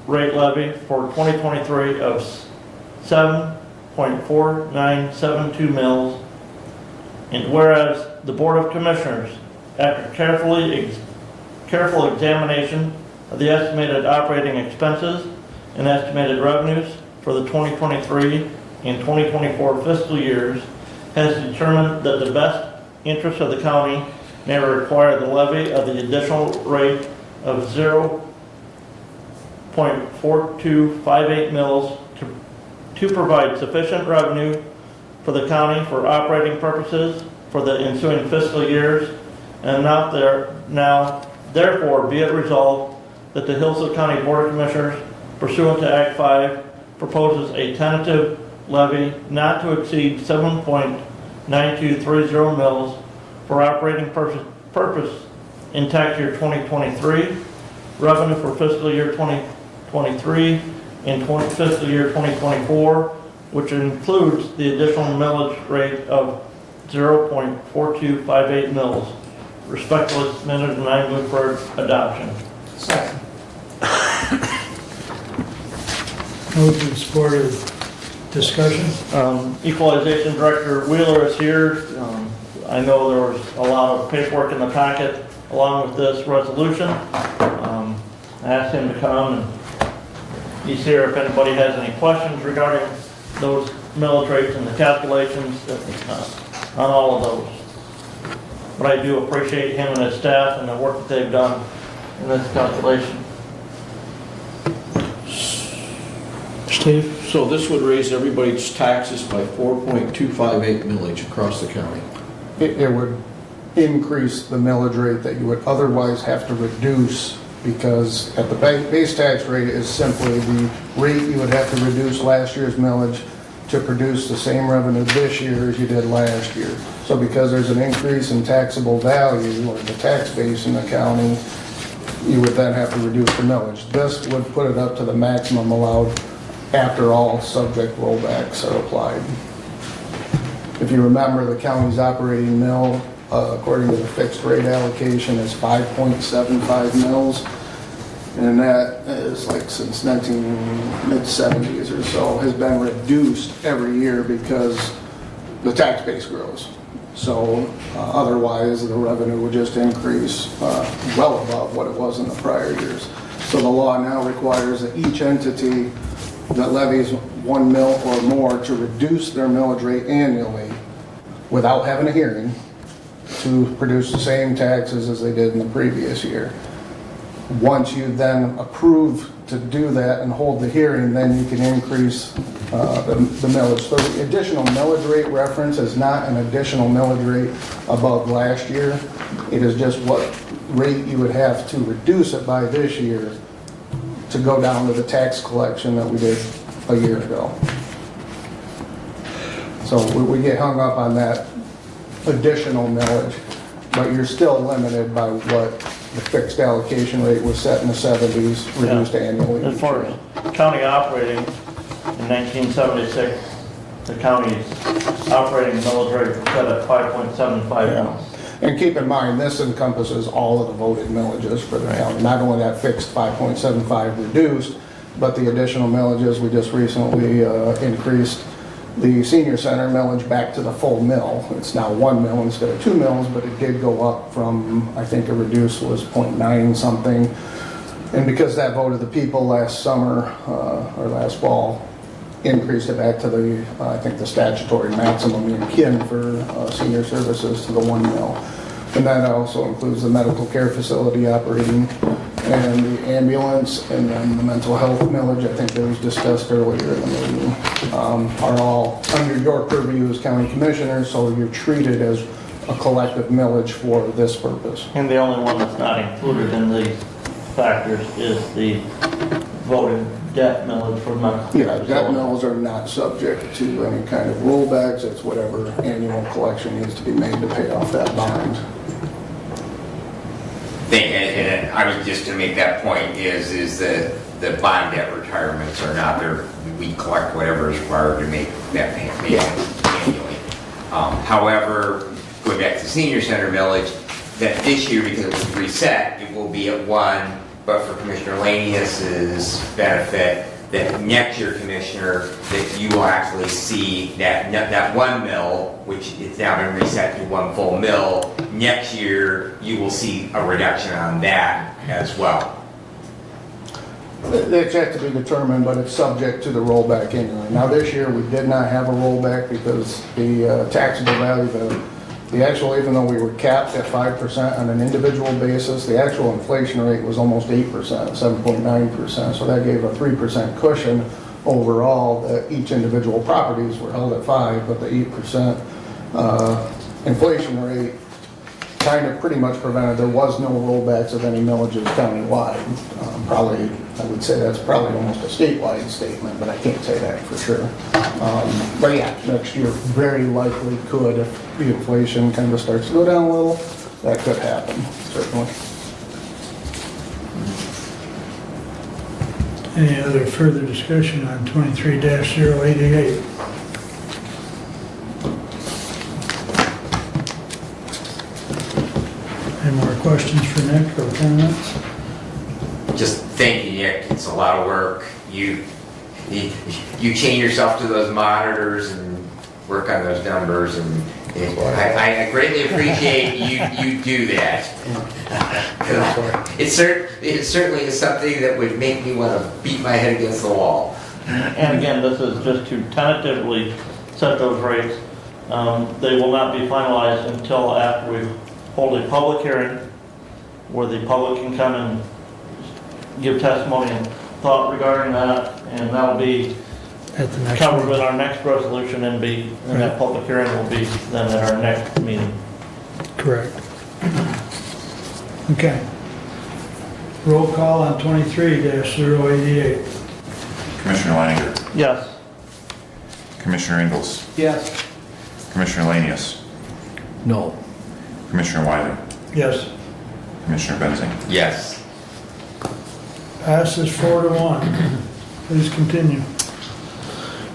rate levy for 2023 of 7.4972 mils. And whereas the Board of Commissioners, after careful examination of the estimated operating expenses and estimated revenues for the 2023 and 2024 fiscal years, has determined that the best interest of the county may require the levy of the additional rate of 0.4258 mils to provide sufficient revenue for the county for operating purposes for the ensuing fiscal years, and therefore be it resolved that the Hillsdale County Board of Commissioners, pursuant to Act 5, proposes a tentative levy not to exceed 7.9230 mils for operating purpose in tax year 2023, revenue for fiscal year 2023 and fiscal year 2024, which includes the additional millage rate of 0.4258 mils. Respectfully submitted, and I move for adoption. Second. Moved and supported. Discussion? Equalization Director Wheeler is here. I know there was a lot of paperwork in the packet along with this resolution. I asked him to come, and he's here if anybody has any questions regarding those millage rates and the calculations on all of those. But I do appreciate him and his staff and the work that they've done in this calculation. Steve? So this would raise everybody's taxes by 4.258 millage across the county. It would increase the millage rate that you would otherwise have to reduce, because at the base tax rate is simply the rate you would have to reduce last year's millage to produce the same revenue this year as you did last year. So because there's an increase in taxable value or the tax base in the county, you would then have to reduce the millage. This would put it up to the maximum allowed after all subject rollbacks are applied. If you remember, the county's operating mill, according to the fixed rate allocation, is 5.75 mils. And that is like since mid-70s or so, has been reduced every year because the tax base grows. So otherwise, the revenue would just increase well above what it was in the prior years. So the law now requires that each entity that levies 1 mil or more to reduce their millage rate annually without having a hearing to produce the same taxes as they did in the previous year. Once you then approve to do that and hold the hearing, then you can increase the millage. So the additional millage rate reference is not an additional millage rate above last year. It is just what rate you would have to reduce it by this year to go down to the tax collection that we did a year ago. So we get hung up on that additional millage, but you're still limited by what the fixed allocation rate was set in the 70s, reduced annually. As far as county operating, in 1976, the county's operating millage rate was set at 5.75 mils. And keep in mind, this encompasses all of the voted millages for the county, not only that fixed 5.75 reduced, but the additional millages. We just recently increased the senior center millage back to the full mill. It's now 1 mil instead of 2 mils, but it did go up from, I think a reduce was 0.9 something. And because that vote of the people last summer, or last fall, increased it back to the, I think the statutory maximum in kin for senior services to the 1 mil. And that also includes the medical care facility operating and the ambulance and then the mental health millage, I think that was discussed earlier in the meeting, are all under your purview as county commissioners, so you're treated as a collective millage for this purpose. And the only one that's not included in these factors is the voted debt millage for medical care. Yeah, debt mills are not subject to any kind of rollbacks. It's whatever annual collection needs to be made to pay off that bond. And I was just to make that point is the bond debt retirements are not there. We collect whatever is required to make that payment annually. However, going back to the senior center millage, that this year, because it was reset, it will be at 1, but for Commissioner Lanius's benefit, that next year, Commissioner, that you will actually see that 1 mil, which it's now been reset to 1 full mil, next year you will see a reduction on that as well. It's yet to be determined, but it's subject to the rollback anyway. Now this year, we did not have a rollback because the taxable value, the actual, even though we were capped at 5% on an individual basis, the actual inflation rate was almost 8%, 7.9%. So that gave a 3% cushion overall that each individual properties were held at 5%, but the 8% inflation rate kind of pretty much prevented, there was no rollbacks of any millages countywide. Probably, I would say that's probably almost a statewide statement, but I can't say that for sure. But yeah, next year very likely could, if the inflation kind of starts to go down a little, that could happen, certainly. Any other further discussion on 23-088? Any more questions for Nick or comments? Just thank you, Nick. It's a lot of work. You chain yourself to those monitors and work on those numbers, and I greatly appreciate you do that. It certainly is something that would make me want to beat my head against the wall. And again, this is just to tentatively set those rates. They will not be finalized until after we hold a public hearing where the public can come and give testimony and thought regarding that, and that'll be At the next covered meeting. with our next resolution and that public hearing will be then at our next meeting. Correct. Okay. Roll call on 23-088. Commissioner Leininger. Yes. Commissioner Ingalls. Yes. Commissioner Lanius. No. Commissioner Wiley. Yes. Commissioner Benzing. Yes. Passes 4-1. Please continue.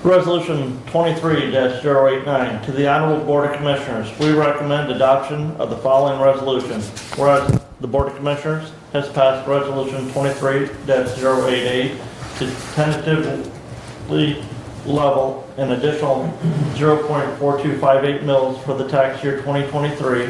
Resolution 23-089, to the Honorable Board of Commissioners, we recommend adoption of the following resolution. Whereas the Board of Commissioners has passed Resolution 23-088 to tentatively level an additional 0.4258 mils for the tax year 2023,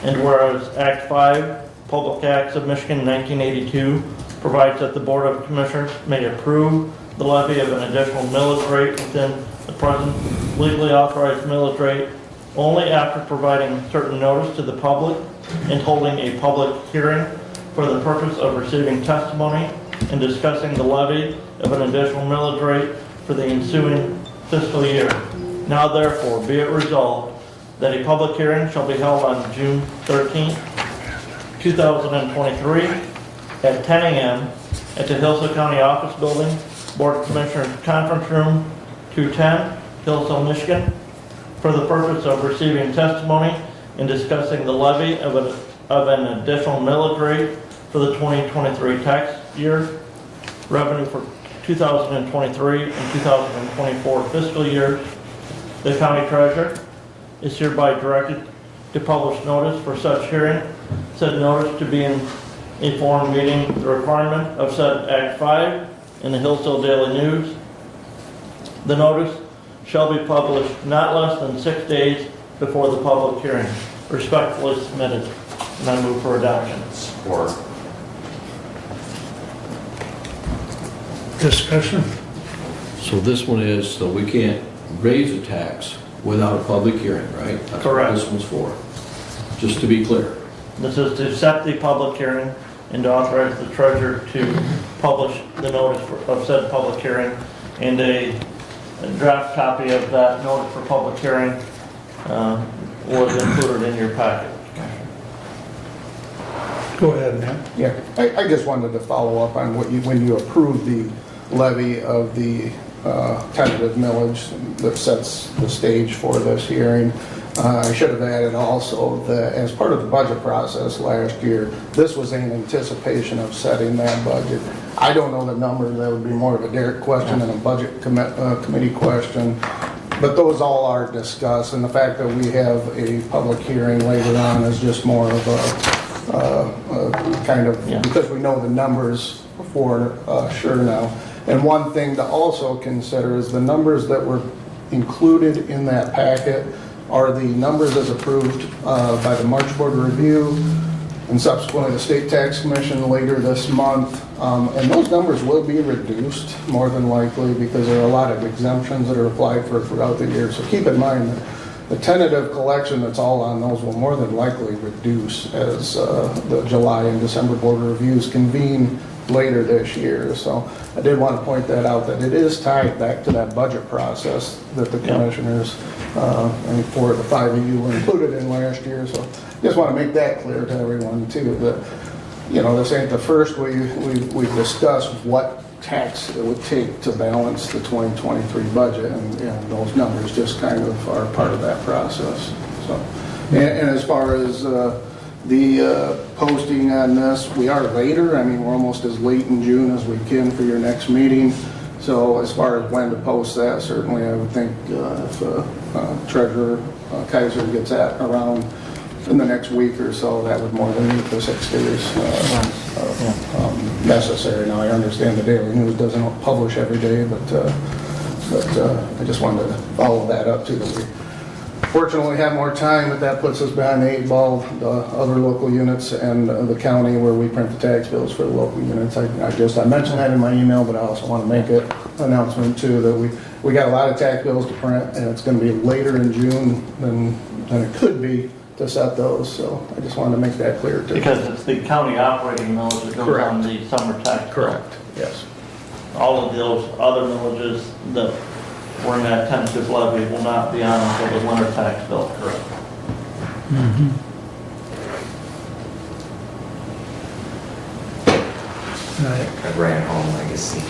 and whereas Act 5, Public Acts of Michigan 1982, provides that the Board of Commissioners may approve the levy of an additional millage rate within the present legally authorized millage rate only after providing certain notice to the public and holding a public hearing for the purpose of receiving testimony and discussing the levy of an additional millage rate for the ensuing fiscal year. Now therefore be it resolved that a public hearing shall be held on June 13th, 2023 at 10 a.m. at the Hillsdale County Office Building, Board of Commissioners Conference Room 210, Hillsdale, Michigan, for the purpose of receiving testimony and discussing the levy of an additional millage rate for the 2023 tax year, revenue for 2023 and 2024 fiscal years. The county treasurer is hereby directed to publish notice for such hearing, said notice to be in a form meeting the requirement of said Act 5 in the Hillsdale Daily News. The notice shall be published not less than 6 days before the public hearing. Respectfully submitted, and I move for adoption. Support. Discussion? So this one is, so we can't raise a tax without a public hearing, right? That's what Correct. this one's for. Just to be clear. This is to set the public hearing and to authorize the treasurer to publish the notice of said public hearing, and a draft copy of that notice for public hearing was included in your packet. Go ahead, Matt. Yeah, I just wanted to follow up on what you, when you approved the levy of the tentative millage that sets the stage for this hearing. I should have added also that as part of the budget process last year, this was in anticipation of setting that budget. I don't know the number, that would be more of a Derek question than a budget committee question, but those all are discussed, and the fact that we have a public hearing later on is just more of a kind of, because we know the numbers for sure now. And one thing to also consider is the numbers that were included in that packet are the numbers as approved by the March Board of Review and subsequently the State Tax Commission later this month. And those numbers will be reduced more than likely because there are a lot of exemptions that are applied for throughout the year. So keep in mind that the tentative collection that's all on those will more than likely reduce as the July and December Board of Reviews convene later this year. So I did want to point that out, that it is tied back to that budget process that the commissioners and for the 5 of you were included in last year. So just want to make that clear to everyone too, that, you know, this ain't the first we've discussed what tax it would take to balance the 2023 budget, and those numbers just kind of are part of that process. So, and as far as the posting on this, we are later. I mean, we're almost as late in June as we can for your next meeting. So as far as when to post that, certainly I would think if Treasurer Kaiser gets that around in the next week or so, that would more than meet the 6 days necessary. Now I understand the Daily News doesn't publish every day, but I just wanted to follow that up too. That we fortunately have more time, but that puts us behind the 8 ball, the other local units and the county where we print the tax bills for the local units. I mentioned that in my email, but I also want to make an announcement too that we got a lot of tax bills to print, and it's going to be later in June than it could be to set those. So I just wanted to make that clear too. Because it's the county operating millage that goes on the summer tax bill. Correct. Yes. All of those other millages that were in that tentative levy will not be on until the winter tax bill. Correct. Right. I ran home legacy.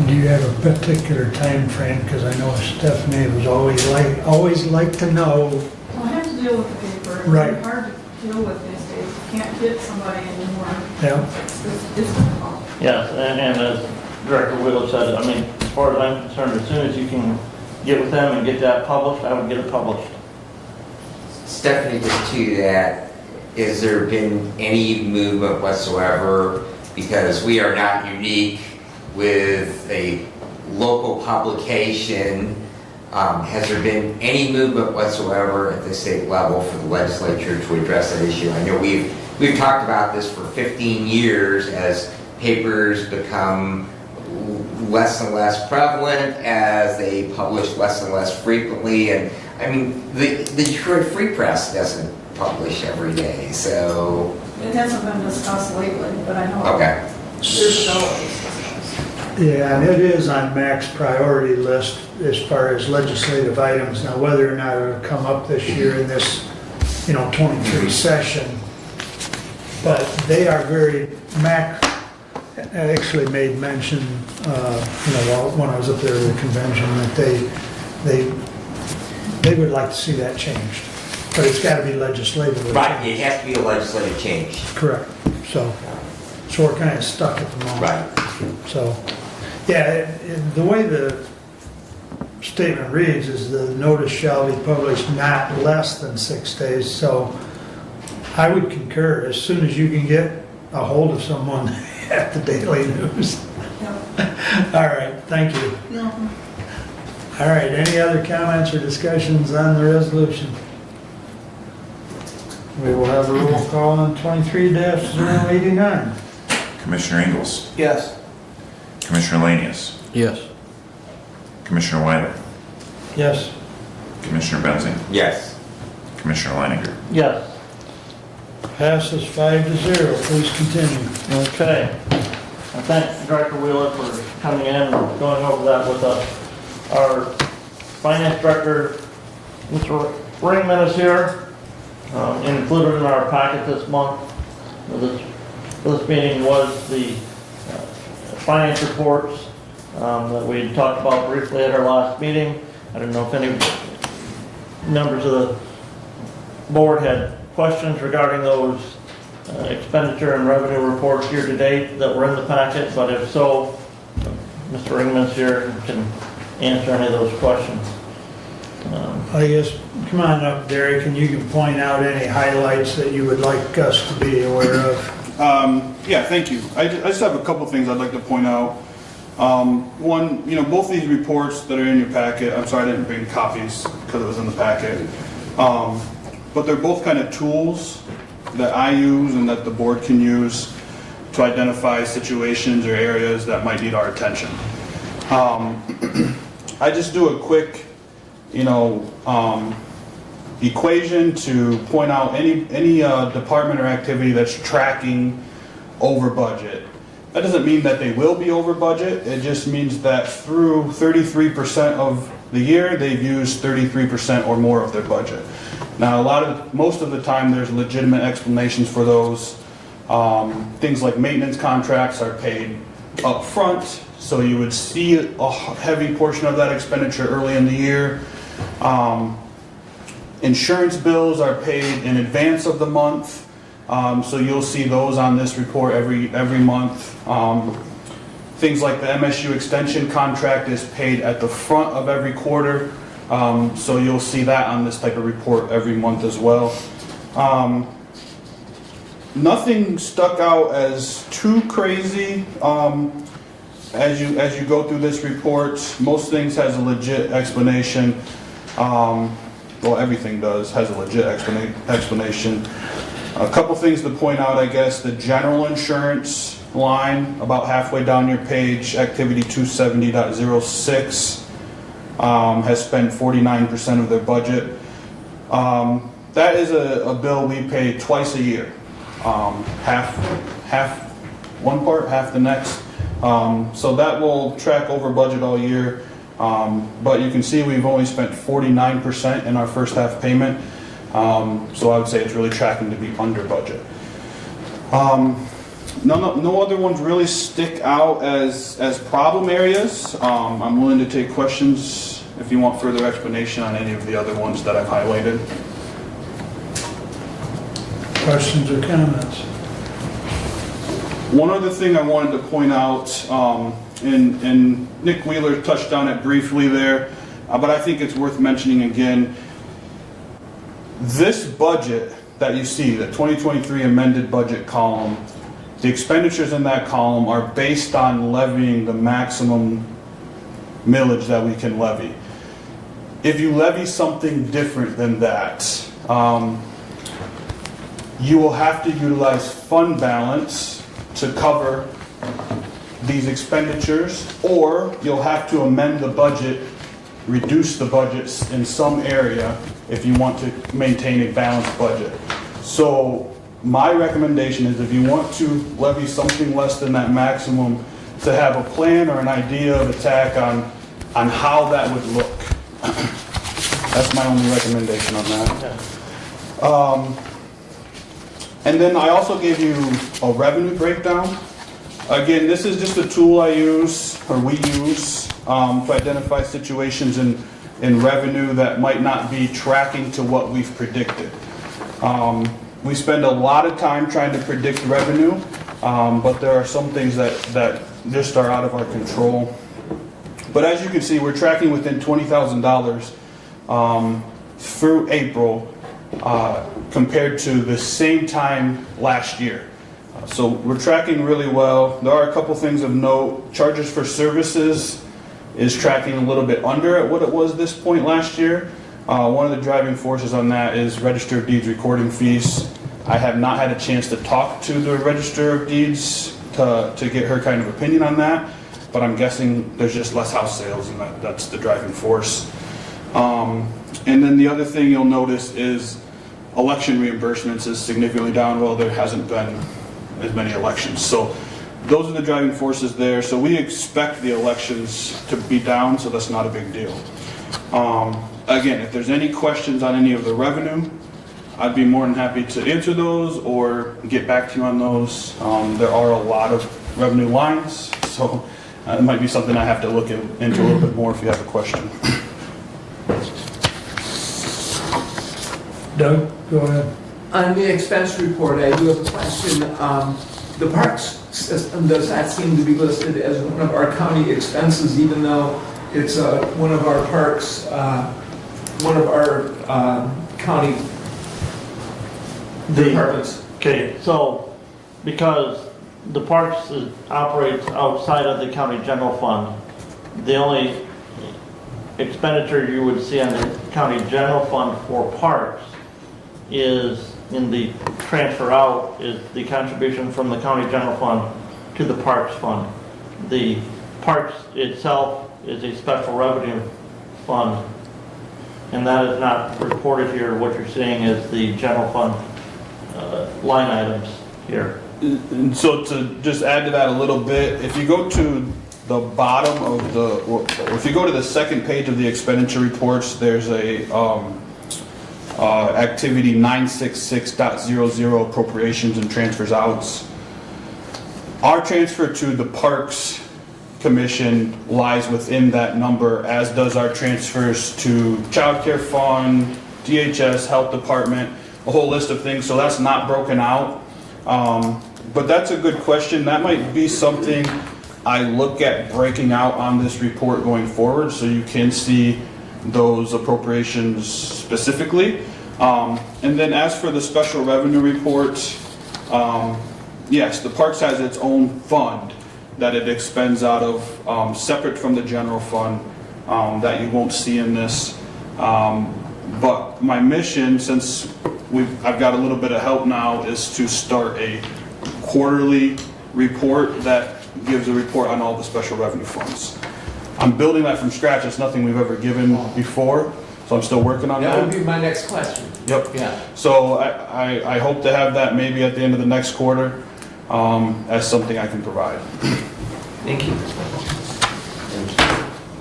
Do you have a particular time frame? Because I know Stephanie was always like to know. Well, I have to deal with the paper. It's Right. hard to deal with these days. can't get somebody anymore. Yeah. It's difficult. Yes, and as Director Wheeler said, I mean, as far as I'm concerned, as soon as you can get with them and get that published, I would get it published. Stephanie, just to that, has there been any movement whatsoever? Because we are not unique with a local publication. Has there been any movement whatsoever at the state level for the legislature to address that issue? I know we've talked about this for 15 years as papers become less and less prevalent, as they publish less and less frequently. And I mean, the Detroit Free Press doesn't publish every day, so. It hasn't been discussed lately, but I know. Okay. Years ago it was discussed. Yeah, and it is on Mac's priority list as far as legislative items. Now, whether or not it'll come up this year in this, 23 session, but they are Mac actually made mention, when I was up there at the convention, that they would like to see that changed. But it's got to be legislatively Right, changed. it has to be a legislative change. Correct. So we're kind of stuck at the moment. Right. So, yeah, the way the statement reads is the notice shall be published not less than 6 days. So I would concur, as soon as you can get a hold of someone at the Daily News. Yep. All right, thank you. No. All right, any other comments or discussions on the resolution? We will have a roll call on 23-089. Commissioner Ingalls. Yes. Commissioner Lanius. Yes. Commissioner Weiler. Yes. Commissioner Benzing. Yes. Commissioner Leininger. Yes. Passes 5-0. Please continue. Okay. I thank Director Wheeler for coming in and going over that with us. Our Finance Director, Mr. Ringman, is here. Included in our packet this month, this meeting was the finance reports that we talked about briefly at our last meeting. I don't know if any members of the board had questions regarding those expenditure and revenue reports year to date that were in the packet, but if so, Mr. Ringman's here and can answer any of those questions. I guess, come on up, Derek, and you can point out any highlights that you would like us to be aware of. Yeah, thank you. I just have a couple things I'd like to point out. One, both these reports that are in your packet, I'm sorry I didn't bring copies because it was in the packet, but they're both kind of tools that I use and that the board can use to identify situations or areas that might need our attention. I just do a quick equation to point out any department or activity that's tracking over budget. That doesn't mean that they will be over budget. It just means that through 33% of the year, they've used 33% or more of their budget. Now, most of the time, there's legitimate explanations for those. Things like maintenance contracts are paid up front, so you would see a heavy portion of that expenditure early in the year. Insurance bills are paid in advance of the month, so you'll see those on this report every month. Things like the MSU extension contract is paid at the front of every quarter, so you'll see that on this type of report every month as well. Nothing stuck out as too crazy. As you go through this report, most things has a legit explanation. Well, everything has a legit explanation. A couple things to point out, I guess. The general insurance line, about halfway down your page, activity 270.06, has spent 49% of their budget. That is a bill we pay twice a year. Half one part, half the next. So that will track over budget all year. But you can see we've only spent 49% in our first half payment. So I would say it's really tracking to be under budget. No other ones really stick out as problem areas. I'm willing to take questions if you want further explanation on any of the other ones that I've highlighted. Questions or comments? One other thing I wanted to point out, and Nick Wheeler touched on it briefly there, but I think it's worth mentioning again. This budget that you see, the 2023 amended budget column, the expenditures in that column are based on levying the maximum millage that we can levy. If you levy something different than that, you will have to utilize fund balance to cover these expenditures, or you'll have to amend the budget, reduce the budgets in some area if you want to maintain a balanced budget. So my recommendation is if you want to levy something less than that maximum, to have a plan or an idea of attack on how that would look. That's my only recommendation on that. And then I also gave you a revenue breakdown. Again, this is just a tool I use, or we use, to identify situations in revenue that might not be tracking to what we've predicted. We spend a lot of time trying to predict revenue, but there are some things that just are out of our control. But as you can see, we're tracking within $20,000 through April compared to the same time last year. So we're tracking really well. There are a couple things of note. Charges for services is tracking a little bit under at what it was this point last year. One of the driving forces on that is Register of Deeds recording fees. I have not had a chance to talk to the Register of Deeds to get her kind of opinion on that, but I'm guessing there's just less house sales, and that's the driving force. And then the other thing you'll notice is election reimbursements is significantly down. Well, there hasn't been as many elections. So those are the driving forces there. So we expect the elections to be down, so that's not a big deal. Again, if there's any questions on any of the revenue, I'd be more than happy to answer those or get back to you on those. There are a lot of revenue lines, so it might be something I have to look into a little bit more if you have a question. Doug, go ahead. On the expense report, I do have a question. The parks system does not seem to be listed as one of our county expenses, even though it's one of our parks, one of our county departments. Okay, so because the parks operates outside of the county general fund, the only expenditure you would see on the county general fund for parks is in the transfer out is the contribution from the county general fund to the parks fund. The parks itself is a special revenue fund, and that is not reported here. What you're seeing is the general fund line items here. And so to just add to that a little bit, if you go to the bottom of or if you go to the second page of the expenditure reports, there's a activity 966.00 appropriations and transfers outs. Our transfer to the Parks Commission lies within that number, as does our transfers to Child Care Fund, DHS, Health Department, a whole list of things, so that's not broken out. But that's a good question. That might be something I look at breaking out on this report going forward, so you can see those appropriations specifically. And then as for the special revenue report, yes, the Parks has its own fund that it expends out of, separate from the general fund, that you won't see in this. But my mission, since I've got a little bit of help now, is to start a quarterly report that gives a report on all the special revenue funds. I'm building that from scratch. It's nothing we've ever given before, so I'm still working on that. That would be my next question. Yep. Yeah. So I hope to have that maybe at the end of the next quarter as something I can provide. Thank you.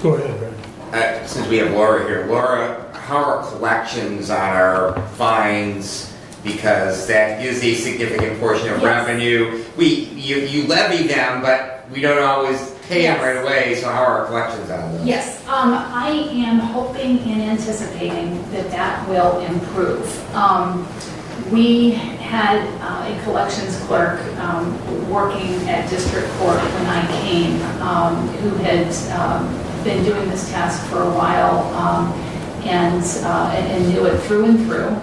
Go ahead, Brad. Since we have Laura here, Laura, how are collections on our fines? Because that is a significant portion of revenue. You levy them, but we don't always pay them right away, so how are our collections on those? Yes, I am hoping and anticipating that that will improve. We had a collections clerk working at district court when I came, who had been doing this task for a while and knew it through and through.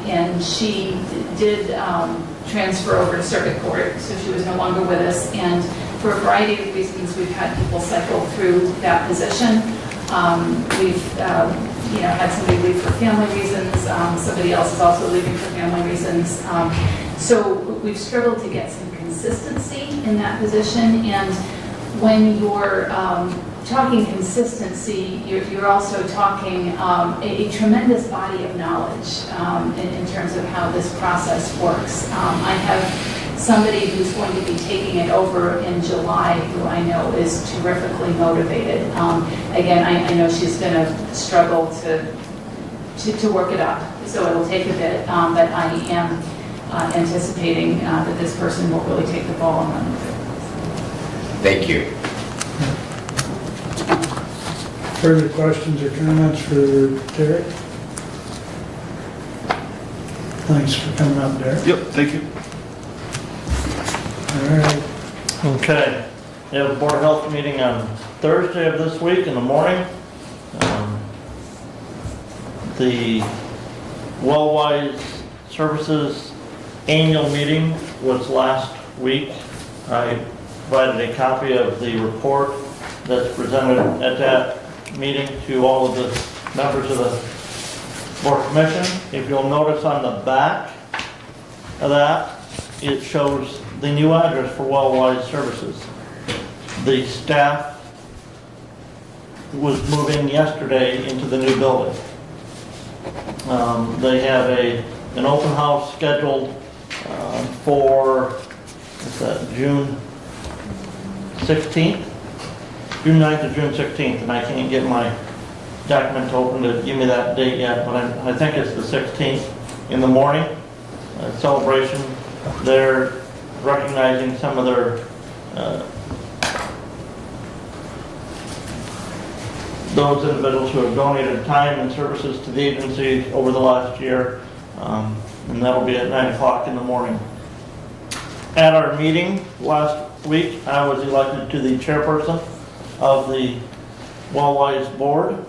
And she did transfer over to circuit court, so she was no longer with us. And for a variety of reasons, we've had people cycle through that position. We've had somebody leave for family reasons. Somebody else is also leaving for family reasons. So we've struggled to get some consistency in that position. And when you're talking consistency, you're also talking a tremendous body of knowledge in terms of how this process works. I have somebody who's going to be taking it over in July, who I know is terrifically motivated. Again, I know she's going to struggle to work it up, so it'll take a bit, but I am anticipating that this person will really take the ball and run with it. Thank you. Further questions or comments for Derek? Thanks for coming up, Derek. Yep, thank you. All right. Okay, we have a Board of Health meeting on Thursday of this week in the morning. The Wellwise Services annual meeting was last week. I provided a copy of the report that's presented at that meeting to all of the members of the Board of Commission. If you'll notice on the back of that, it shows the new address for Wellwise Services. The staff was moving yesterday into the new building. They have an open house scheduled for June 16th, June 9th to June 16th, and I can't get my document open to give me that date yet, but I think it's the 16th in the morning. Celebration. They're recognizing some of their those individuals who have donated time and services to the agency over the last year, and that'll be at 9 o'clock in the morning. At our meeting last week, I was elected to the chairperson of the Wellwise Board.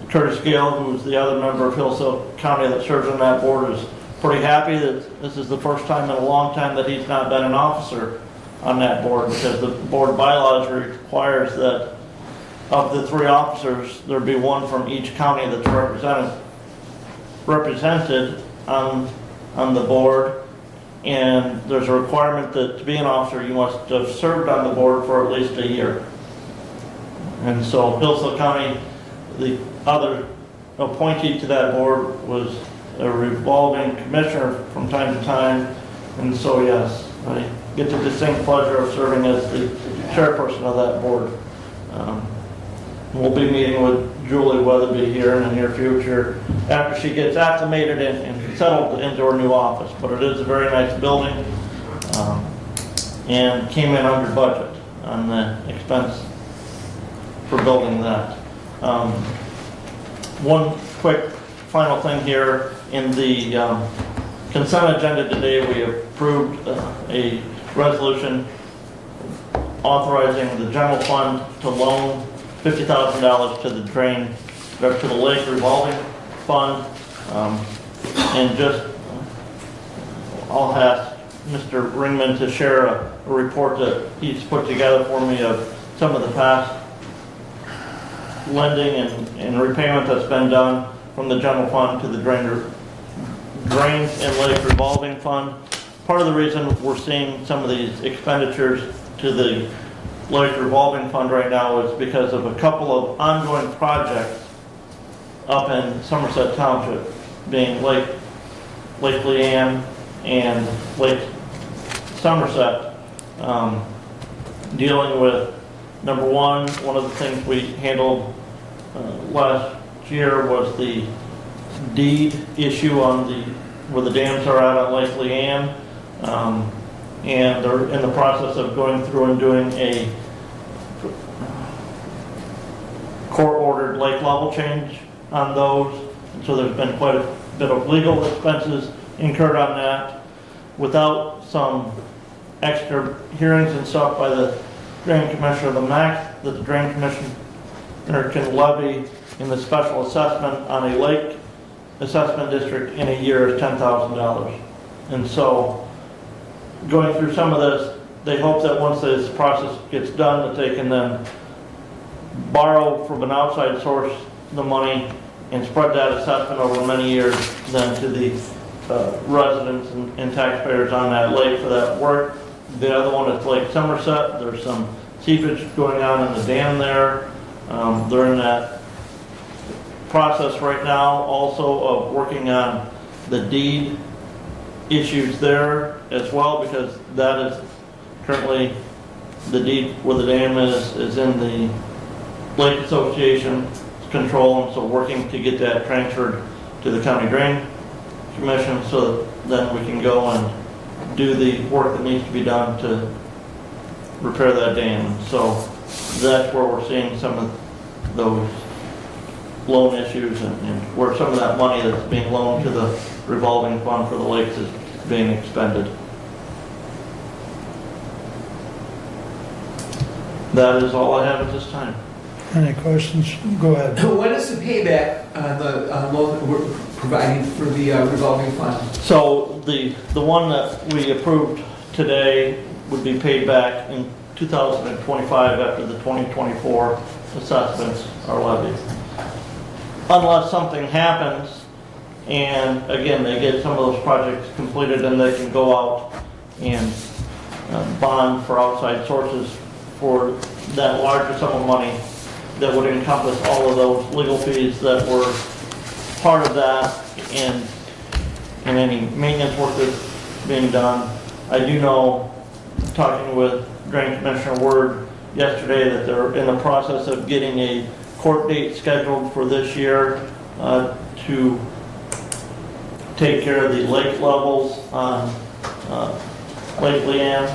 Curtis Gale, who's the other member of Hillsdale County that serves on that board, is pretty happy that this is the first time in a long time that he's not been an officer on that board, because the board bylaws requires that of the 3 officers, there be 1 from each county that's represented on the board. And there's a requirement that to be an officer, you must have served on the board for at least a year. And so Hillsdale County, the other appointee to that board, was a revolving commissioner from time to time. And so, yes, I get the distinct pleasure of serving as the chairperson of that board. We'll be meeting with Julie Weatherby here in the near future after she gets acclimated and settled into her new office. But it is a very nice building, and came in under budget on the expense for building that. One quick final thing here. In the consent agenda today, we approved a resolution authorizing the general fund to loan $50,000 to the lake revolving fund. And just, I'll ask Mr. Ringman to share a report that he's put together for me of some of the past lending and repayment that's been done from the general fund to the drains and lake revolving fund. Part of the reason we're seeing some of these expenditures to the lake revolving fund right now is because of a couple of ongoing projects up in Somerset Township, being Lake Leanne and Lake Somerset, dealing with, number one of the things we handled last year was the deed issue on where the dams are at on Lake Leanne, and they're in the process of going through and doing a court-ordered lake level change on those. And so there's been quite a bit of legal expenses incurred on that. Without some extra hearings and stuff by the drain commissioner, the max that the drain commissioner can levy in the special assessment on a lake assessment district in a year is $10,000. And so, going through some of this, they hope that once this process gets done, that they can then borrow from an outside source the money and spread that assessment over many years then to the residents and taxpayers on that lake for that work. The other one is Lake Somerset. There's some seepage going on in the dam there. They're in that process right now also of working on the deed issues there as well, because that is currently the deed where the dam is in the Lake Association's control, and so working to get that transferred to the County Drain Commission so that then we can go and do the work that needs to be done to repair that dam. So that's where we're seeing some of those loan issues and where some of that money that's being loaned to the revolving fund for the lakes is being expended. That is all I have at this time. Any questions? Go ahead. What is the payback on the loan that we're providing for the revolving fund? So the one that we approved today would be paid back in 2025 after the 2024 assessments are levied. Unless something happens, and again, they get some of those projects completed and they can go out and bond for outside sources for that larger sum of money that would encompass all of those legal fees that were part of that and any maintenance work that's being done. I do know, talking with Drain Commissioner Word yesterday, that they're in the process of getting a court date scheduled for this year to take care of the lake levels on Lake Leanne,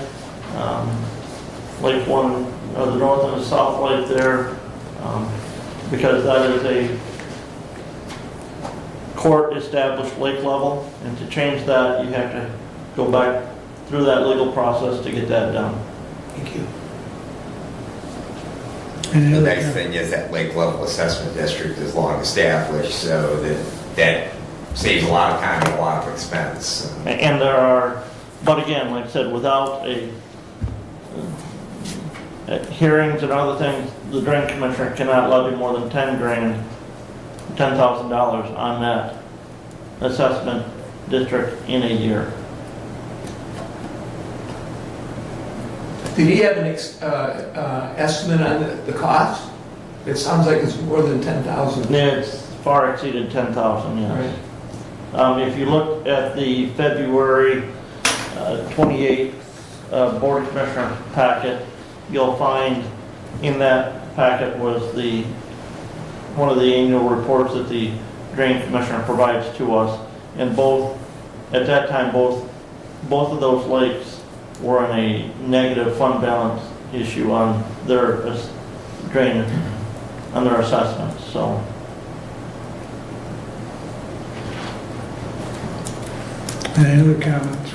Lake One, the north and the south lake there, because that is a court-established lake level, and to change that, you have to go back through that legal process to get that done. Thank you. The nice thing is that lake level assessment district is long established, so that saves a lot of time and a lot of expense. And there are, but again, like I said, without hearings and other things, the drain commissioner cannot levy more than $10,000 on that assessment district in a year. Did he have an estimate on the cost? It sounds like it's more than 10,000. Yeah, it's far exceeded 10,000, yes. Right. If you look at the February 28th Board of Commissioners packet, you'll find in that packet was one of the annual reports that the Drain Commissioner provides to us. And at that time, both of those lakes were in a negative fund balance issue on their drainage, on their assessments, so. Any other comments?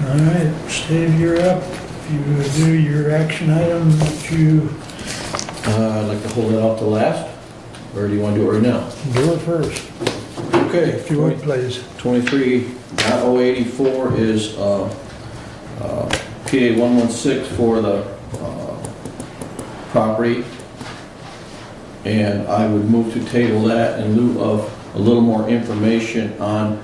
All right, Steve, you're up. If you would do your action item that you I'd like to hold it out to last, or do you want to do it right now? do it first, Okay. if you would, please. 23.084 is PA 116 for the property. And I would move to table that in lieu of a little more information on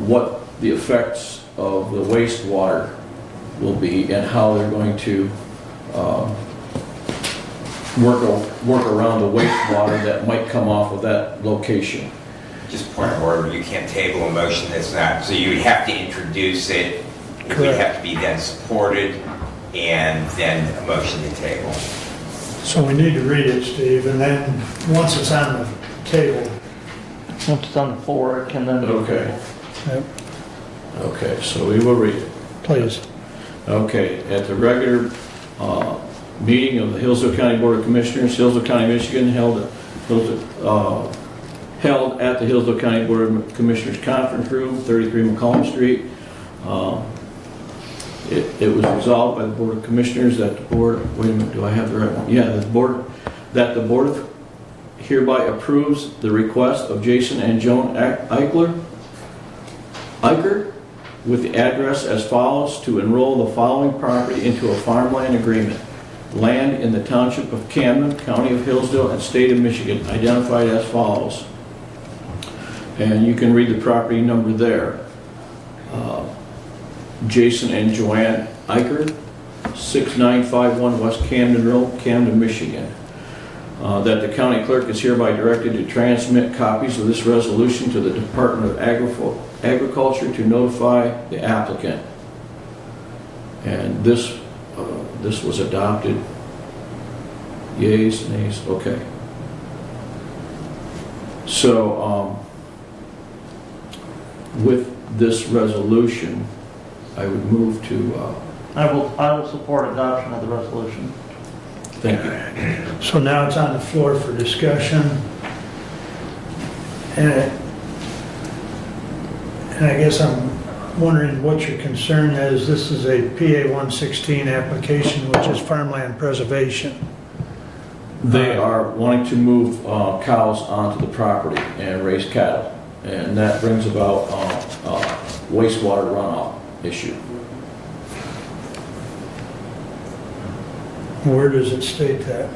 what the effects of the wastewater will be and how they're going to work around the wastewater that might come off of that location. Just point of order, you can't table a motion that's not, so you would have to introduce it. It would Correct. have to be then supported and then a motion to table. So we need to read it, Steve, and then once it's on the table. Once it's on the floor, it can then be. Okay. Yep, Okay, so we will read it. please. Okay, at the regular meeting of the Hillsdale County Board of Commissioners, Hillsdale County, Michigan, held at held at the Hillsdale County Board of Commissioners Conference Room, 33 McCollum Street. It was resolved by the Board of Commissioners that the board, wait a minute, do I have the right one? Yeah, that the board hereby approves the request of Jason and Joan Eichler with the address as follows to enroll the following property into a farmland agreement. Land in the Township of Camden, County of Hillsdale, and State of Michigan, identified as follows. And you can read the property number there. Jason and Joanne Eicher, 6951 West Camden Road, Camden, Michigan. That the county clerk is hereby directed to transmit copies of this resolution to the Department of Agriculture to notify the applicant. And this was adopted. Yeas, nays, okay. So, with this resolution, I would move to, I will support adoption of the resolution. thank you. So now it's on the floor for discussion. And I guess I'm wondering what your concern is. This is a PA 116 application, which is farmland preservation. They are wanting to move cows onto the property and raise cattle. And that brings about wastewater runoff issue. Where does it state that?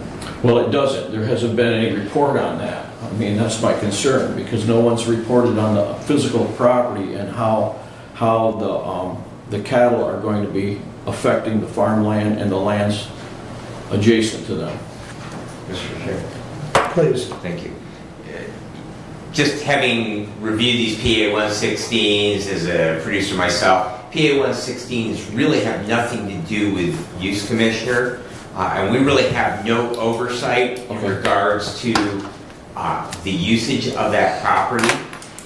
Well, it doesn't. There hasn't been any report on that. I mean, that's my concern, because no one's reported on the physical property and how the cattle are going to be affecting the farmland and the lands adjacent to them. Mr. Chair. Please. Thank you. Just having reviewed these PA 116s as a producer myself, PA 116s really have nothing to do with use commissioner, and we really have no oversight in regards to the usage of that property.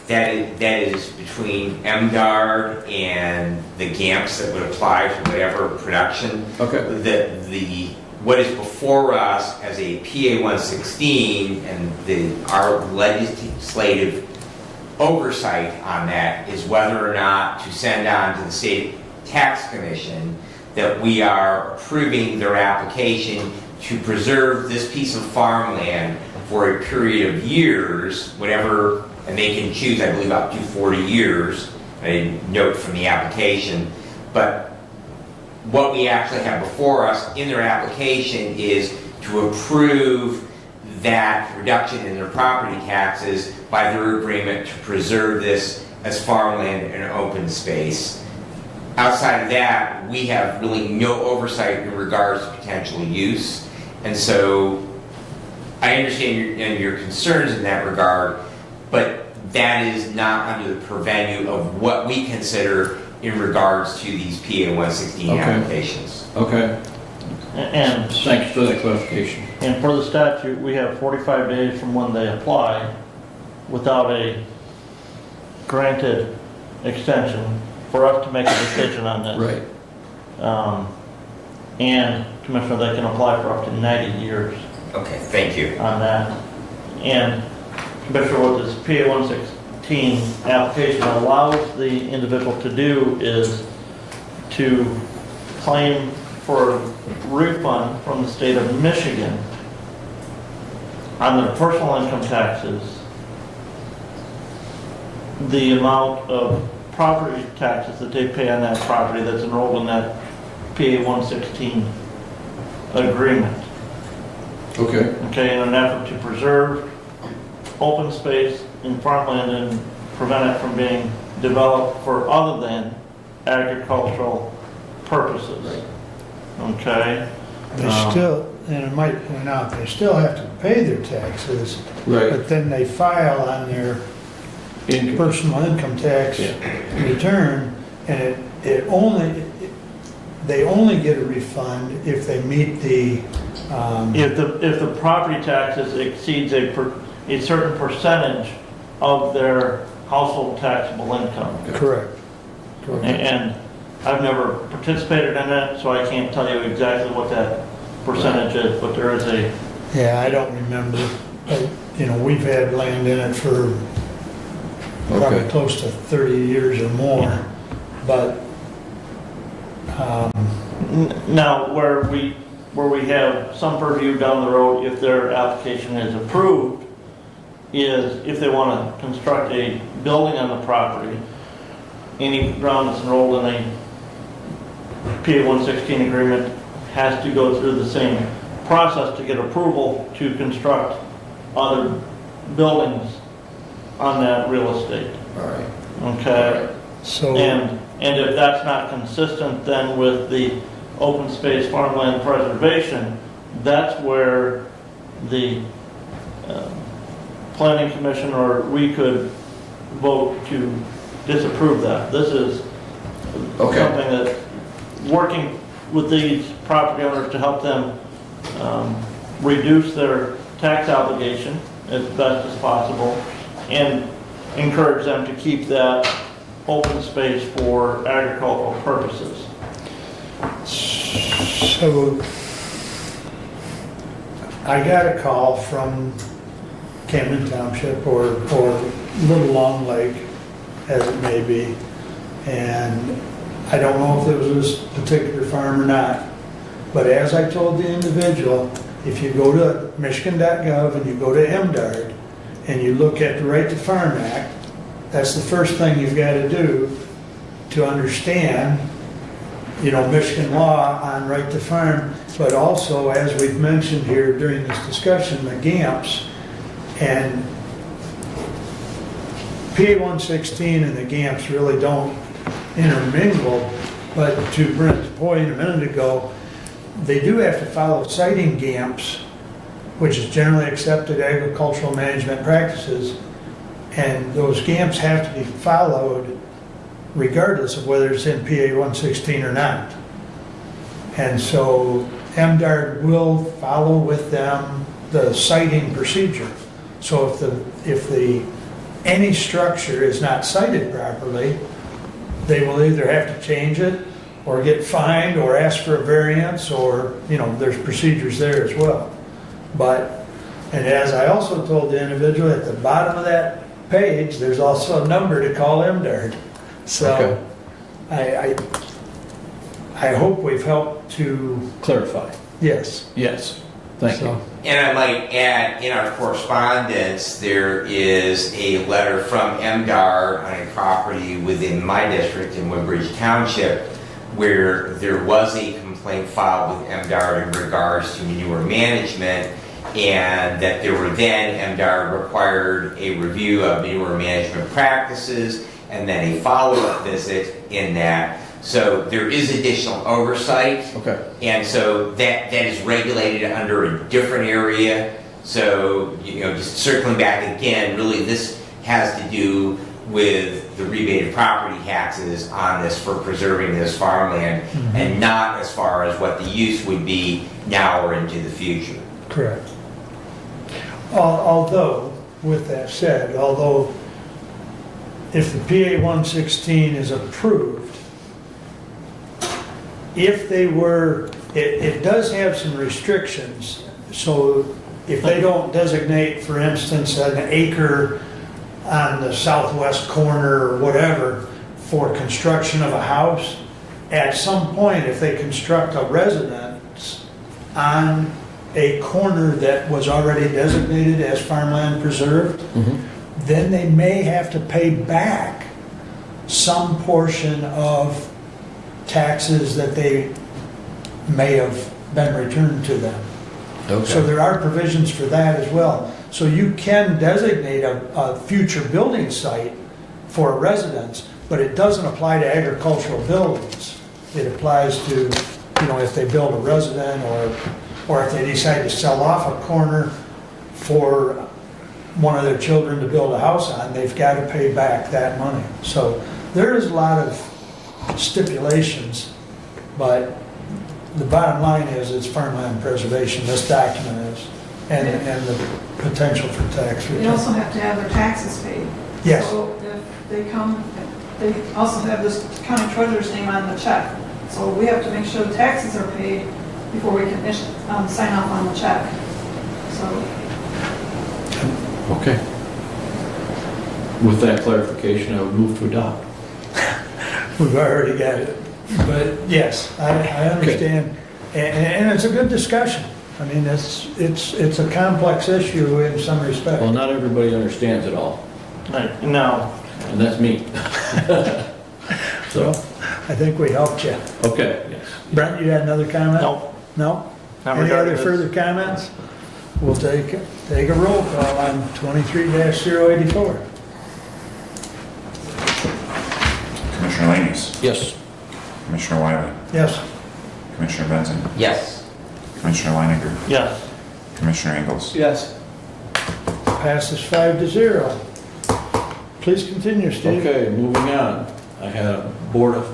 That is between MDARD and the GAMPs that would apply to whatever production. Okay. What is before us as a PA 116 and our legislative oversight on that is whether or not to send on to the State Tax Commission that we are approving their application to preserve this piece of farmland for a period of years, whatever, and they can choose, I believe, up to 40 years, a note from the application. But what we actually have before us in their application is to approve that reduction in their property taxes by their agreement to preserve this as farmland and open space. Outside of that, we have really no oversight in regards to potential use. And so I understand your concerns in that regard, but that is not under the purview of what we consider in regards to these PA 116 applications. Okay. And Thank you for that clarification. And for the statute, we have 45 days from when they apply without a granted extension for us to make a decision on this. Right. And Commissioner, they can apply for up to 90 years Okay, thank you. on that. And Commissioner, what this PA 116 application allows the individual to do is to claim for refund from the state of Michigan on their personal income taxes, the amount of property taxes that they pay on that property that's enrolled in that PA 116 agreement. Okay. Okay, in an effort to preserve open space in farmland and prevent it from being developed for other than agricultural purposes. Okay? They still, and I might point out, they still have to pay their taxes, Right. but then they file on their personal income tax return, and they only get a refund if they meet the, If the property taxes exceeds a certain percentage of their household taxable income. correct. Correct. And I've never participated in it, so I can't tell you exactly what that percentage is, but there is a, Yeah, I don't remember, but we've had land in it for probably Okay. close to 30 years or more, but, Now, where we have some purview down the road, if their application is approved, is if they want to construct a building on the property, any ground that's enrolled in a PA 116 agreement has to go through the same process to get approval to construct other buildings on that real estate. All right. Okay? so. And if that's not consistent then with the open space farmland preservation, that's where the planning commission or we could vote to disapprove that. This is Okay. something that, working with these property owners to help them reduce their tax obligation as best as possible and encourage them to keep that open space for agricultural purposes. So I got a call from Camden Township or Little Long Lake, as it may be, and I don't know if it was this particular farm or not, but as I told the individual, if you go to michigan.gov and you go to MDARD and you look at the Right to Farm Act, that's the first thing you've got to do to understand, Michigan law on right to farm, but also, as we've mentioned here during this discussion, the GAMPs. And PA 116 and the GAMPs really don't intermingle, but to Brent's point a minute ago, they do have to follow siting GAMPs, which is generally accepted agricultural management practices, and those GAMPs have to be followed regardless of whether it's in PA 116 or not. And so MDARD will follow with them the siting procedure. So if any structure is not sited properly, they will either have to change it or get fined or ask for a variance, or, there's procedures there as well. And as I also told the individual, at the bottom of that page, there's also a number to call MDARD. So I hope we've helped to Clarify. Yes. Yes. Thank you. And I might add, in our correspondence, there is a letter from MDAR on a property within my district in Woodbridge Township where there was a complaint filed with MDAR in regards to manure management, and that there were then, MDAR required a review of manure management practices and then a follow-up visit in that. So there is additional oversight. Okay. And so that is regulated under a different area. So, just circling back again, really this has to do with the rebated property taxes on this for preserving this farmland, and not as far as what the use would be now or into the future. Correct. Although, with that said, if the PA 116 is approved, if they were, it does have some restrictions. So if they don't designate, for instance, an acre on the southwest corner or whatever for construction of a house, at some point, if they construct a residence on a corner that was already designated as farmland preserved, then they may have to pay back some portion of taxes that they may have been returned to them. Okay. So there are provisions for that as well. So you can designate a future building site for a residence, but it doesn't apply to agricultural buildings. It applies to, if they build a resident or if they decide to sell off a corner for one of their children to build a house on, they've got to pay back that money. So there is a lot of stipulations, but the bottom line is it's farmland preservation, this document is, and the potential for tax They return. also have to have their taxes paid. Yes. So if they come, they also have this county treasurer's name on the check. So we have to make sure the taxes are paid before we can sign off on the check. So Okay. With that clarification, I would move to adopt. We've already got it. But yes, I understand. And it's a good discussion. I mean, it's a complex issue in some respect. Well, not everybody understands it all, Right, no, and that's me. So I think we helped you. Okay, yes. Brent, you had another comment? no, No? not Any regarding other this. further comments? We'll take a roll call on 23-084. Commissioner Lanius. Yes. Commissioner Wiley. Yes. Commissioner Benson. Yes. Commissioner Leininger. yes. Commissioner Ingles. Yes. Passes 5-0. Please continue, Steve. Okay, moving on. I had a Board of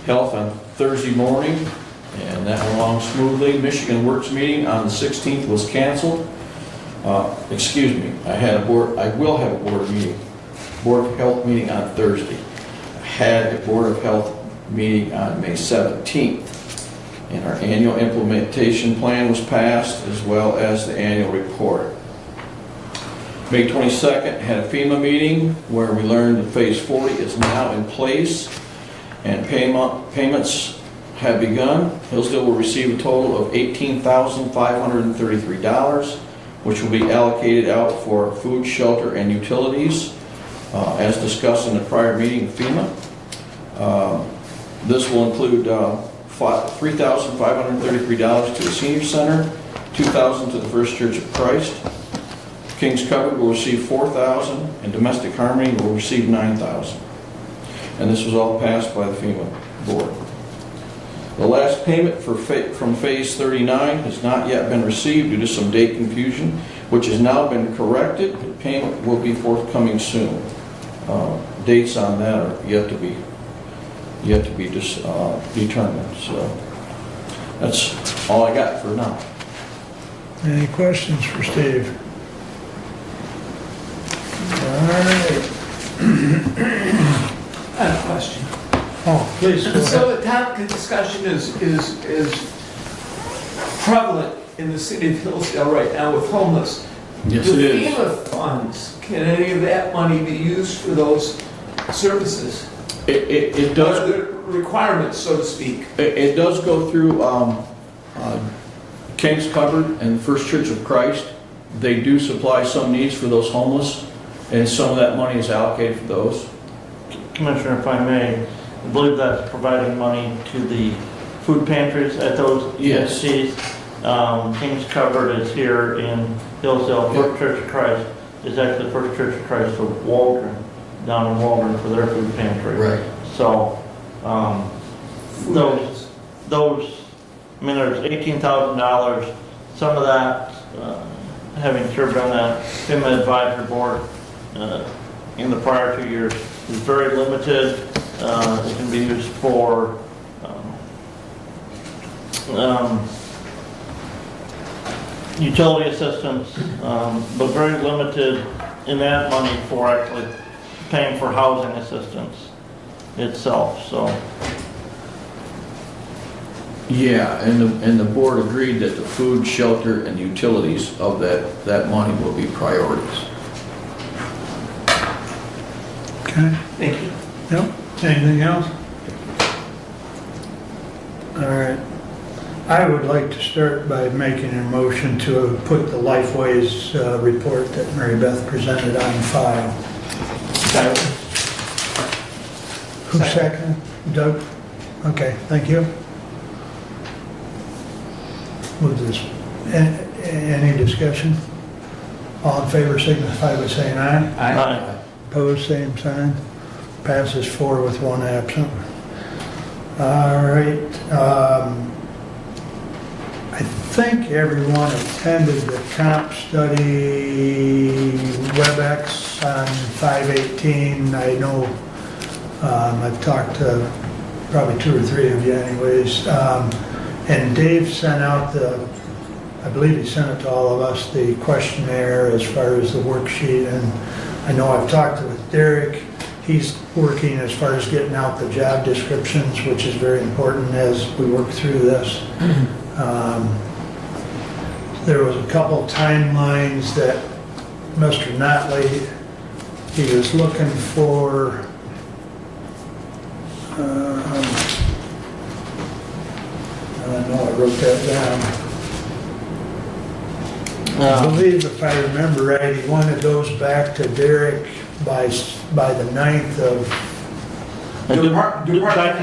Health on Thursday morning, and that went along smoothly. Michigan Works meeting on the 16th was canceled. Excuse me, I will have a Board of Health meeting on Thursday. I had a Board of Health meeting on May 17th, and our annual implementation plan was passed, as well as the annual report. May 22nd, had a FEMA meeting where we learned that Phase 40 is now in place and payments have begun. Hillsdale will receive a total of $18,533, which will be allocated out for food, shelter, and utilities, as discussed in the prior meeting with FEMA. This will include $3,533 to the senior center, $2,000 to the First Church of Christ. King's Cupboard will receive $4,000, and Domestic Harmony will receive $9,000. And this was all passed by the FEMA board. The last payment from Phase 39 has not yet been received due to some date confusion, which has now been corrected. The payment will be forthcoming soon. Dates on that are yet to be determined. So that's all I got for now. Any questions for Steve? All right. I have a question. Oh, please, go ahead. So the topic of discussion is prevalent in the city of Hillsdale right now with homeless. Yes, The it is. FEMA funds, can any of that money be used for those services? It What does. are the requirements, so to speak? It does go through King's Cupboard and First Church of Christ. They do supply some needs for those homeless, and some of that money is allocated for those. Commissioner, if I may, I believe that's providing money to the food pantries at those Yes. entities. King's Cupboard is here in Hillsdale. First Church of Christ is actually First Church of Christ of Waldron, down in Waldron for their food pantry. Right. So, those, I mean, there's $18,000. Some of that, having served on that FEMA advisory board in the prior 2 years, is very limited. It can be used for utility assistance, but very limited in that money for actually paying for housing assistance itself, so. Yeah, and the board agreed that the food, shelter, and utilities of that money will be priorities. Okay. Thank you. Yep. Anything else? All right. I would like to start by making a motion to put the Lifeways report that Mary Beth presented on file. Who seconded? Doug? Okay, thank you. With this, any discussion? All in favor signify by saying aye. Aye. Opposed, same sign. Passes 4 with 1 absent. All right. I think everyone attended the comp study WebEx on 5/18. I know I've talked to probably 2 or 3 of you anyways. And Dave sent out I believe he sent it to all of us, the questionnaire as far as the worksheet. And I know I've talked with Derek. He's working as far as getting out the job descriptions, which is very important as we work through this. There was a couple timelines that Mr. Notley, he was looking for, I know I wrote that down. I believe if I remember right, he wanted those back to Derek by the 9th of, Back to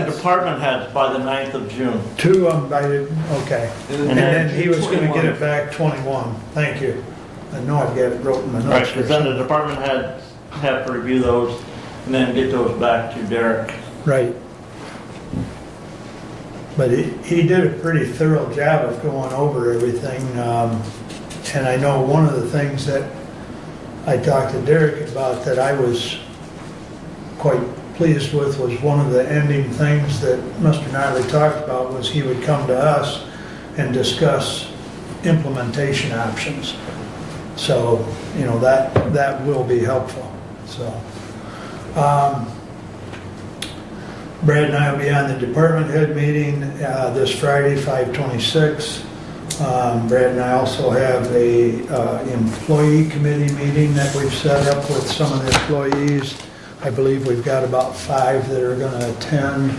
department heads by the 9th of June. two of them by the, okay. And And then he was gonna 21. get it back 21. Thank you. I know I've got it wrote in my Right, notes. because then the department heads have to review those and then get those back to Derek. Right. But he did a pretty thorough job of going over everything. And I know one of the things that I talked to Derek about that I was quite pleased with was one of the ending things that Mr. Notley talked about was he would come to us and discuss implementation options. So, you know, that will be helpful, so. Brad and I will be on the department head meeting this Friday, 5/26. Brad and I also have a employee committee meeting that we've set up with some of the employees. I believe we've got about 5 that are going to attend,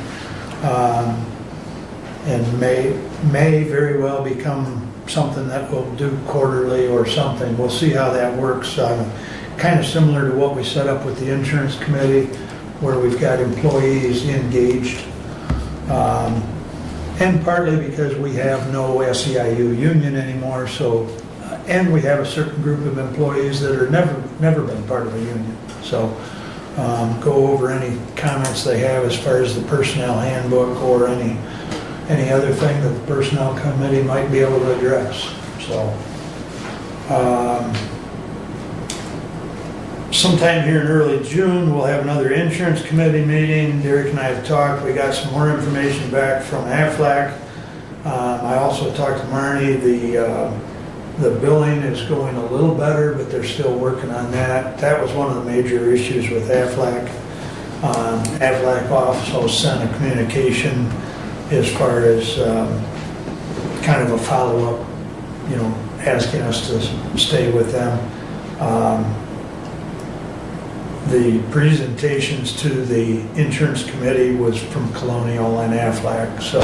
and may very well become something that we'll do quarterly or something. We'll see how that works. Kind of similar to what we set up with the insurance committee, where we've got employees engaged. And partly because we have no SEIU union anymore, so, and we have a certain group of employees that are never been part of a union. So go over any comments they have as far as the personnel handbook or any other thing that the personnel committee might be able to address. So sometime here in early June, we'll have another insurance committee meeting. Derek and I have talked. We got some more information back from Aflac. I also talked to Marnie. The billing is going a little better, but they're still working on that. That was one of the major issues with Aflac. Aflac also sent a communication as far as kind of a follow-up, you know, asking us to stay with them. The presentations to the insurance committee was from Colonial and Aflac, so,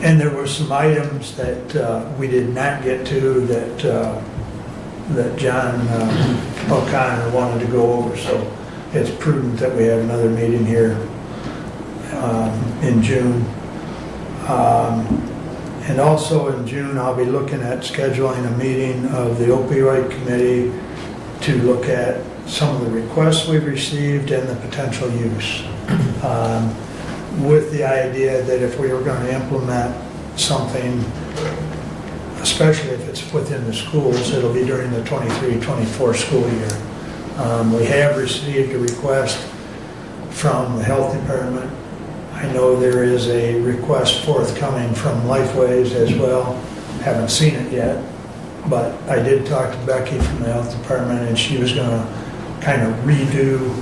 and there were some items that we did not get to that John O'Connor wanted to go over, so it's prudent that we have another meeting here in June. And also in June, I'll be looking at scheduling a meeting of the opioid committee to look at some of the requests we've received and the potential use. With the idea that if we were going to implement something, especially if it's within the schools, it'll be during the 23-24 school year. We have received a request from the health department. I know there is a request forthcoming from Lifeways as well. Haven't seen it yet, but I did talk to Becky from the health department, and she was going to kind of redo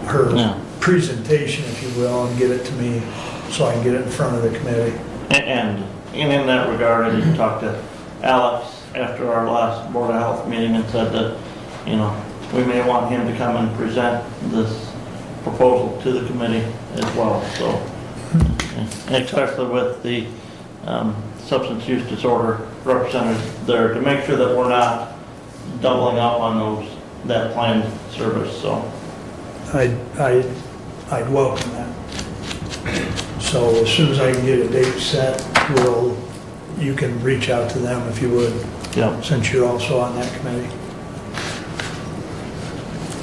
her presentation, if you will, and get it to me so I can get it in front of the committee. And in that regard, I did talk to Alex after our last Board of Health meeting and said that, you know, we may want him to come and present this proposal to the committee as well, so. Especially with the substance use disorder representative there, to make sure that we're not doubling up on that planned service, so. I'd welcome that. So as soon as I can get a date set, you can reach out to them if you would. Yeah. Since you're also on that committee.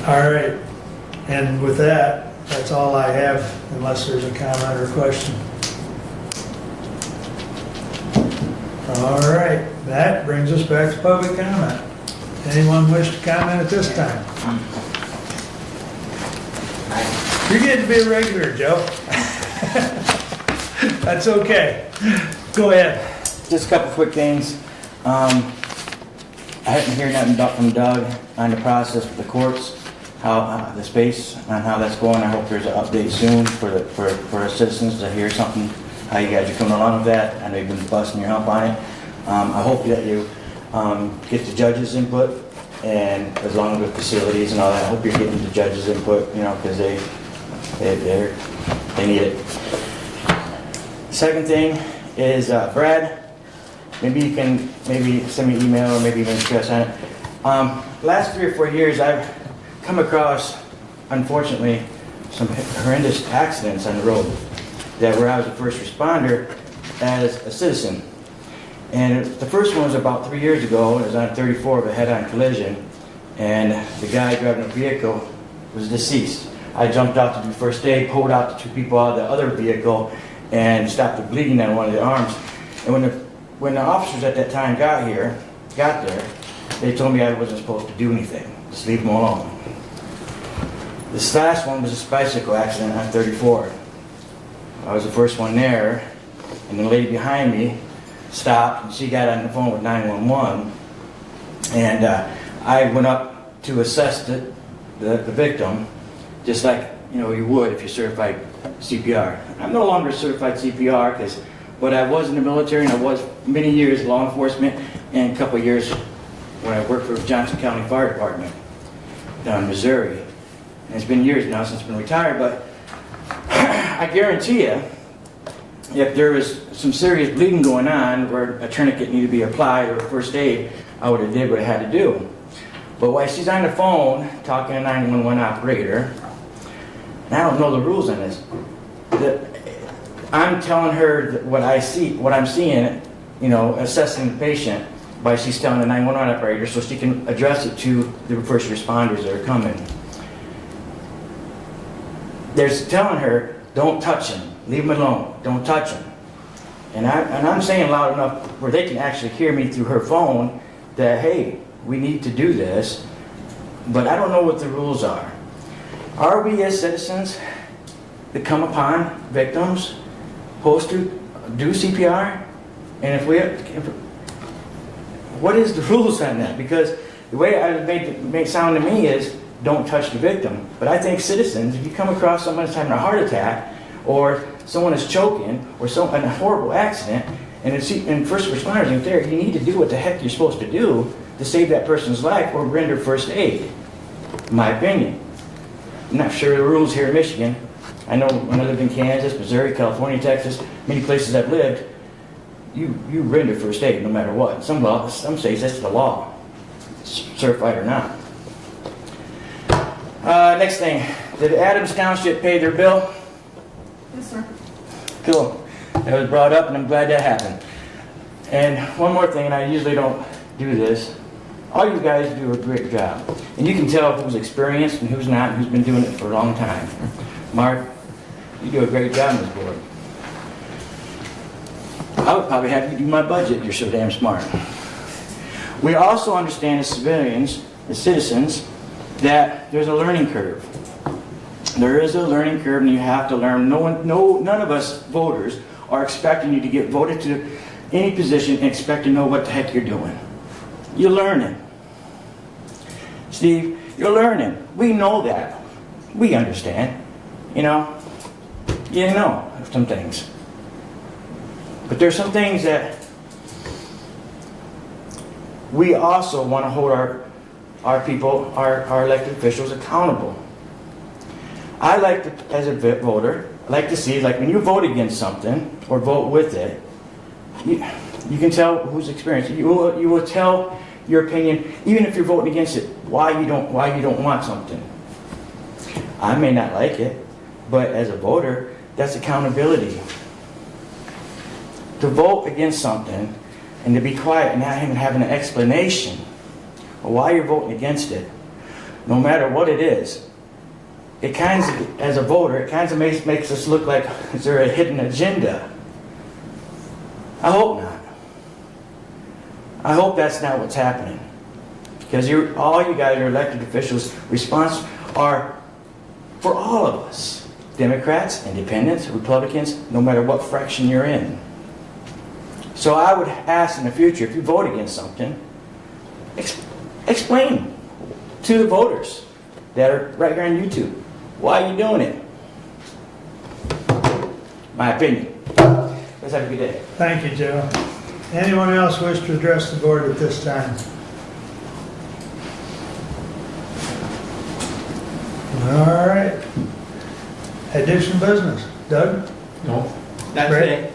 All right, and with that, that's all I have, unless there's a comment or question. All right, that brings us back to public comment. Anyone wish to comment at this time? You're getting to be a regular, Joe. That's okay. Go ahead. Just a couple quick things. I haven't heard nothing from Doug on the process with the courts, how the space, on how that's going. I hope there's an update soon for our citizens to hear something, how you guys are coming along with that. I know you've been busting your hump on it. I hope that you get the judge's input, and as long as the facilities and all that, I hope you're getting the judge's input, because they need it. Second thing is, Brad, maybe you can send me an email or maybe even discuss on it. Last 3 or 4 years, I've come across, unfortunately, some horrendous accidents on the road where I was a first responder as a citizen. And the first one was about 3 years ago. It was on 34 of a head-on collision, and the guy driving the vehicle was deceased. I jumped out to do first aid, pulled out the 2 people out of the other vehicle, and stopped the bleeding on one of the arms. And when the officers at that time got there, they told me I wasn't supposed to do anything. Just leave them alone. This last one was a bicycle accident on 34. I was the first one there, and the lady behind me stopped, and she got on the phone with 911, and I went up to assess the victim, just like you would if you're certified CPR. I'm no longer certified CPR, but I was in the military, and I was many years in law enforcement, and a couple of years when I worked for Johnson County Fire Department down in Missouri. And it's been years now since I've been retired, but I guarantee you, if there was some serious bleeding going on where a tourniquet needed to be applied or first aid, I would have did what I had to do. But while she's on the phone talking to a 911 operator, and I don't know the rules on this, I'm telling her what I see, what I'm seeing, assessing the patient, while she's telling the 911 operator so she can address it to the first responders that are coming. They're telling her, don't touch him, leave him alone, don't touch him. And I'm saying loud enough where they can actually hear me through her phone that, hey, we need to do this, but I don't know what the rules are. Are we as citizens that come upon victims supposed to do CPR? And what is the rules on that? Because the way it made sound to me is, don't touch the victim. But I think citizens, if you come across someone that's having a heart attack, or someone is choking, or in a horrible accident, and first responders ain't there, you need to do what the heck you're supposed to do to save that person's life or render first aid, in my opinion. I'm not sure the rules here in Michigan. I know when I lived in Kansas, Missouri, California, Texas, many places I've lived, you render first aid no matter what. Some states that's the law, certified or not. Next thing, did Adams Township pay their bill? Yes, sir. Cool. That was brought up, and I'm glad that happened. And one more thing, and I usually don't do this. All you guys do a great job. And you can tell who's experienced and who's not, who's been doing it for a long time. Mark, you do a great job on this board. I would probably have you do my budget. You're so damn smart. We also understand as civilians, as citizens, that there's a learning curve. There is a learning curve, and you have to learn. None of us voters are expecting you to get voted to any position and expect to know what the heck you're doing. You're learning. Steve, you're learning. We know that. We understand. You know some things. But there's some things that we also want to hold our people, our elected officials accountable. I like to, as a voter, I like to see, like when you vote against something or vote with it, you can tell who's experienced. You will tell your opinion, even if you're voting against it, why you don't want something. I may not like it, but as a voter, that's accountability. To vote against something and to be quiet and not even having an explanation of why you're voting against it, no matter what it is, it kind of, as a voter, it kind of makes us look like, is there a hidden agenda? I hope not. I hope that's not what's happening. Because all you guys are elected officials, response are for all of us. Democrats, Independents, Republicans, no matter what fraction you're in. So I would ask in the future, if you vote against something, explain to the voters that are right here on YouTube, why are you doing it? My opinion. Let's have a good day. Thank you, Joe. Anyone else wish to address the board at this time? All right. Addition business. Doug? No. That's Brett?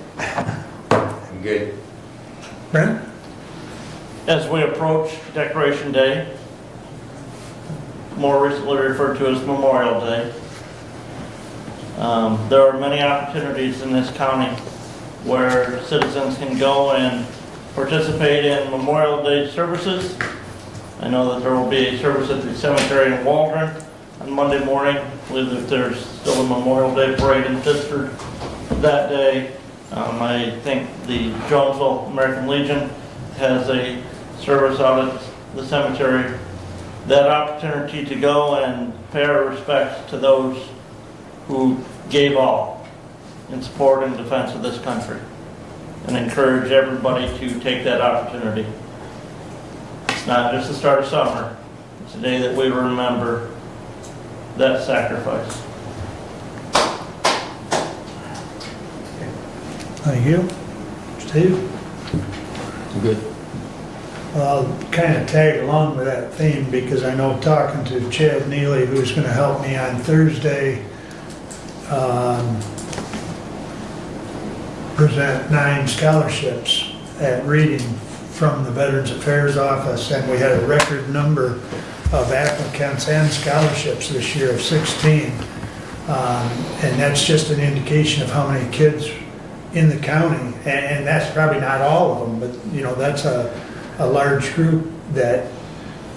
I'm good. Brent? As we approach Decoration Day, more recently referred to as Memorial Day, there are many opportunities in this county where citizens can go and participate in Memorial Day services. I know that there will be a service at the cemetery in Waldron on Monday morning. I believe that there's still a Memorial Day parade in Pittsburgh that day. I think the Jonesville American Legion has a service out at the cemetery. That opportunity to go and pay our respects to those who gave all in support and defense of this country, and encourage everybody to take that opportunity. It's not just the start of summer, it's a day that we remember that sacrifice. Thank you. Steve? Good. Well, I'll kind of tag along with that theme because I know talking to Chad Neely, who's going to help me on Thursday, present 9 scholarships at reading from the Veterans Affairs Office, and we had a record number of applicants and scholarships this year of 16. And that's just an indication of how many kids in the county, and that's probably not all of them, but you know, that's a large group that,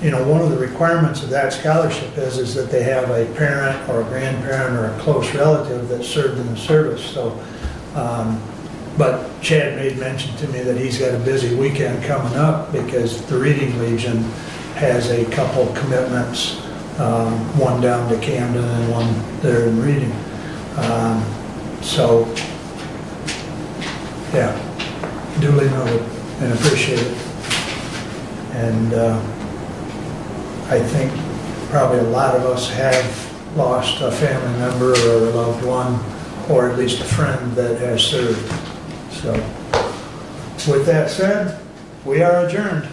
you know, one of the requirements of that scholarship is that they have a parent or a grandparent or a close relative that served in the service. So, but Chad made mention to me that he's got a busy weekend coming up because the Reading Legion has a couple commitments, one down to Camden and one there in Reading. So, yeah, duly noted and appreciate it. And I think probably a lot of us have lost a family member or a loved one, or at least a friend that has served. So, with that said, we are adjourned.